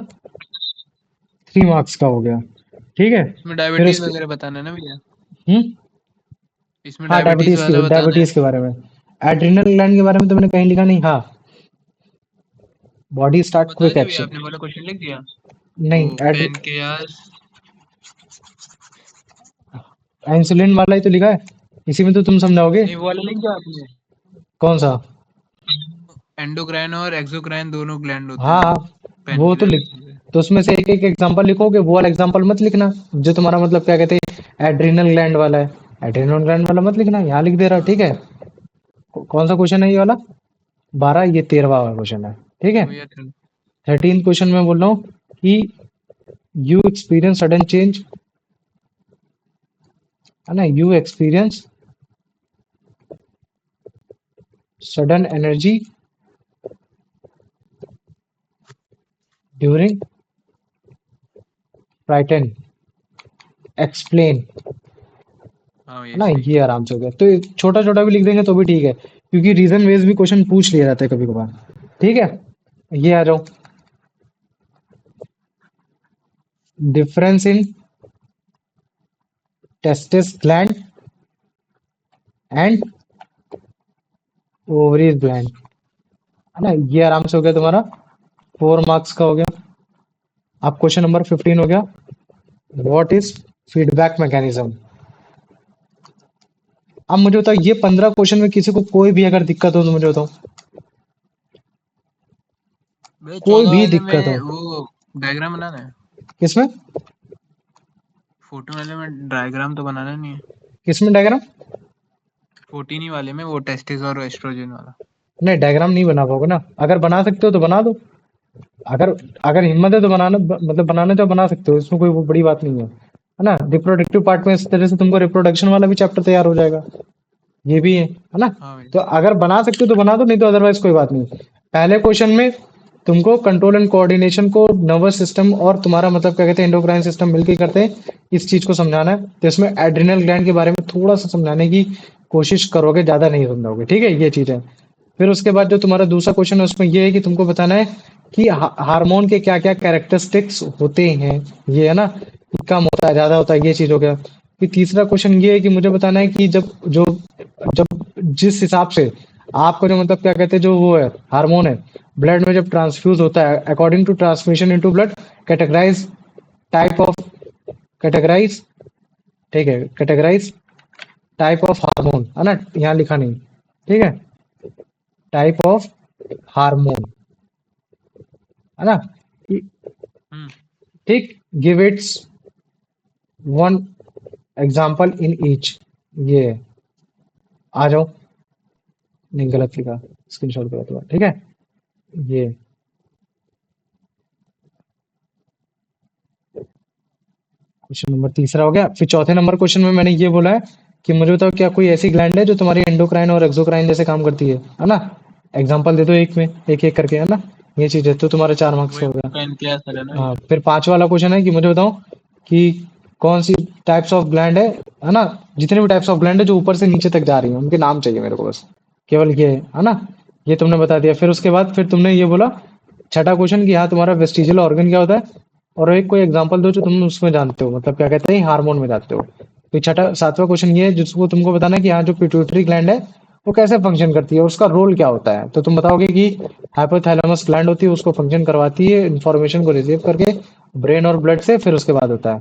3 मार्क्स का हो गया। ठीक है, इसमें फिर डायबिटीज उसके वगैरह बताना है ना भैया? हम्म इसमें हाँ, डायबिटीज वाला बताना है। डायबिटीज के बारे में, एड्रिनल ग्लैंड के बारे में तुमने कहीं लिखा नहीं। हाँ, बॉडी स्टार्ट बता क्विक दिया भैया एक्शन, आपने, वाला क्वेश्चन लिख दिया। नहीं वो पेनक्रियास, इंसुलिन वाला ही तो लिखा है, इसी में तो तुम समझाओगे। नहीं वो वाला लिख दिया आपने। कौन सा? एंडोक्राइन और एक्सोक्राइन दोनों ग्लैंड होते हाँ हैं हाँ, वो तो लिख, पेनक्रियास में। तो उसमें से एक एक एग्जांपल लिखोगे, वो वाला एग्जांपल मत लिखना जो तुम्हारा मतलब क्या कहते हैं एड्रिनल ग्लैंड वाला है, एड्रिनल ग्लैंड वाला मत लिखना, यहाँ लिख दे रहा, ठीक हाँ है। कौन सा क्वेश्चन है ये वाला? 12, ये 13वां क्वेश्चन है। ठीक है, तो भैया 13 क्वेश्चन में बोल रहा हूँ कि यू एक्सपीरियंस सडन चेंज, है ना, you experience sudden energy during frighten, explain, हाँ है ये ना, सही ये है। आराम से हो गया। तो छोटा छोटा भी लिख देंगे तो भी ठीक है, क्योंकि रीजन बेस्ड भी क्वेश्चन पूछ लिया जाता है कभी कभार। ठीक है, ये आ जाओ, difference in testis gland and ovaries gland, है ना, ये आराम से हो गया तुम्हारा 4 मार्क्स का हो गया। अब क्वेश्चन नंबर 15 हो गया, व्हाट इज फीडबैक मैकेनिज्म। अब मुझे बताओ ये 15 क्वेश्चन में किसी को कोई भी अगर दिक्कत हो तो मुझे बताओ, भैया कोई 14 भी वाले दिक्कत हो। में वो डायग्राम बनाना है। किसमें? 14 वाले में डायग्राम तो बनाना नहीं है। किसमें डायग्राम? 14 वाले में वो टेस्टिस और एस्ट्रोजन वाला। नहीं, डायग्राम नहीं बना पाओगे ना, अगर बना सकते हो तो बना दो, अगर अगर हिम्मत है तो बनाना, मतलब बनाना तो बना सकते हो, इसमें कोई वो बड़ी बात नहीं है ना। रिप्रोडक्टिव पार्ट में इस तरह से तुमको रिप्रोडक्शन वाला भी चैप्टर तैयार हो जाएगा, ये भी है ना। हाँ भैया। तो अगर बना सकते हो तो बना दो, नहीं तो अदरवाइज कोई बात नहीं। पहले क्वेश्चन में तुमको कंट्रोल एंड कोऑर्डिनेशन को नर्वस सिस्टम और तुम्हारा मतलब क्या कहते हैं एंडोक्राइन सिस्टम मिलकर करते हैं, इस चीज को समझाना है। तो इसमें एड्रिनल ग्लैंड के बारे में थोड़ा सा समझाने की कोशिश करोगे, ज्यादा नहीं समझाओगे, ठीक है, ये चीज है। फिर उसके बाद जो तुम्हारा दूसरा क्वेश्चन है उसमें ये है कि तुमको बताना है कि हार्मोन के क्या क्या कैरेक्टरिस्टिक्स होते हैं, ये है ना, कि कम होता है ज्यादा होता है, ये चीज हो गया। फिर तीसरा क्वेश्चन ये है कि मुझे बताना है कि जब जिस हिसाब से आपका जो मतलब क्या कहते हैं जो वो है हार्मोन है ब्लड में जब ट्रांसफ्यूज होता है, according to transmission into blood, categorize type of, categorize, ठीक है, कैटेगराइज टाइप ऑफ हार्मोन, है ना, यहाँ लिखा नहीं, ठीक है, टाइप ऑफ हार्मोन, है ना, हम्म ठीक, give its one example in each, ये है। आ जाओ, नहीं गलत लिखा, स्क्रीनशॉट करो तो, ठीक है, ये क्वेश्चन नंबर तीसरा हो गया। फिर चौथे नंबर क्वेश्चन में मैंने ये बोला है कि मुझे बताओ क्या कोई ऐसी ग्लैंड है जो तुम्हारी एंडोक्राइन और एक्सोक्राइन जैसे काम करती है ना। एग्जांपल दे दो एक में, एक एक करके, है ना, ये चीज है, तो तुम्हारा 4 मार्क्स का वही हो गया। पेनक्रियास वाला ना हाँ, भैया। फिर पांचवा वाला क्वेश्चन है कि मुझे बताओ कि कौन सी टाइप्स ऑफ ग्लैंड है ना, जितने भी टाइप्स ऑफ ग्लैंड है जो ऊपर से नीचे तक जा रही है उनके नाम चाहिए मेरे को, बस केवल ये है ना, ये तुमने बता दिया। फिर उसके बाद फिर तुमने ये बोला छठा क्वेश्चन कि हाँ तुम्हारा वेस्टिजियल ऑर्गन क्या होता है, और एक कोई एग्जांपल दो जो तुम उसमें जानते हो, मतलब क्या कहते हैं हार्मोन में जानते हो। फिर छठा सातवां क्वेश्चन ये है जिसको तुमको बताना है कि हाँ जो पिट्यूटरी ग्लैंड है वो कैसे फंक्शन करती है, उसका रोल क्या होता है? तो तुम बताओगे कि हाइपोथैलेमस ग्लैंड होती है, उसको फंक्शन करवाती है, इंफॉर्मेशन को रिसीव करके ब्रेन और ब्लड से, फिर उसके बाद होता है।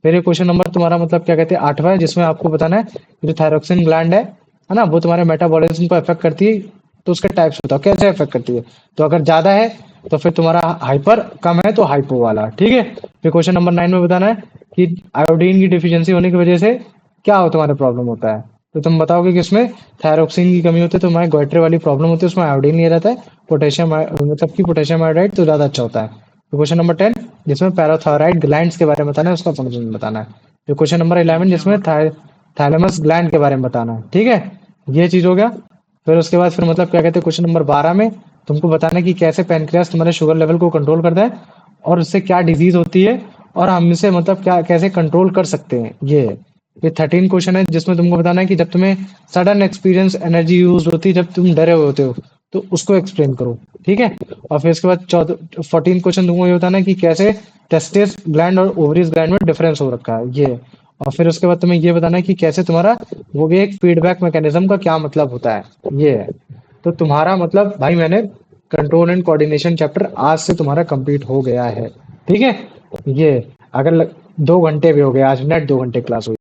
फिर ये क्वेश्चन नंबर तुम्हारा मतलब क्या कहते हैं 8वां है, जिसमें आपको बताना है कि जो थायरोक्सिन ग्लैंड है ना, वो तुम्हारे मेटाबॉलिज्म को अफेक्ट करती है। तो उसके टाइप्स बताओ कैसे अफेक्ट करती है। तो अगर ज्यादा है तो फिर तुम्हारा हाइपर, कम है तो हाइपो वाला, ठीक है। फिर क्वेश्चन नंबर 9 में बताना है कि आयोडीन की डिफिशियंसी होने की वजह से क्या हो तुम्हारे प्रॉब्लम होता है। तो तुम बताओगे कि इसमें थायरोक्सिन की कमी होती है तो हमारे गोइट्रे वाली प्रॉब्लम होती है, उसमें आयोडीन नहीं रहता है, पोटेशियम मतलब कि पोटेशियम आयोडाइड तो ज्यादा अच्छा होता है। तो क्वेश्चन नंबर 10 जिसमें पैराथायराइड ग्लैंड्स के बारे में बताना है, उसका फंक्शन बताना है। फिर क्वेश्चन नंबर 11 जिसमें थैलेमस ग्लैंड के बारे में बताना है, ठीक है। ये चीज हो गया। फिर उसके बाद फिर मतलब क्या कहते हैं क्वेश्चन नंबर 12 में तुमको बताना है कि कैसे पैनक्रियास तुम्हारे शुगर लेवल को कंट्रोल करता है और उससे क्या डिजीज होती है और हम इसे मतलब क्या कैसे कंट्रोल कर सकते हैं। ये है। फिर 13 क्वेश्चन है जिसमें तुमको बताना है कि जब तुम्हें सडन एक्सपीरियंस एनर्जी यूज होती है, जब तुम डरे हुए होते हो, तो उसको एक्सप्लेन करो, ठीक है। और फिर उसके बाद 14 क्वेश्चन तुमको ये बताना है कि कैसे टेस्टिस ग्लैंड और ओवरीज ग्लैंड में डिफरेंस हो रखा है, ये है। और फिर उसके बाद तुम्हें ये बताना है कि कैसे तुम्हारा वो भी एक फीडबैक मैकेनिज्म का क्या मतलब होता है, ये है। तो तुम्हारा मतलब भाई मैंने कंट्रोल एंड कोऑर्डिनेशन चैप्टर आज से तुम्हारा कंप्लीट हो गया है, ठीक है। ये अगर 2 घंटे भी हो गए, आज नेट 2 घंटे क्लास हुई।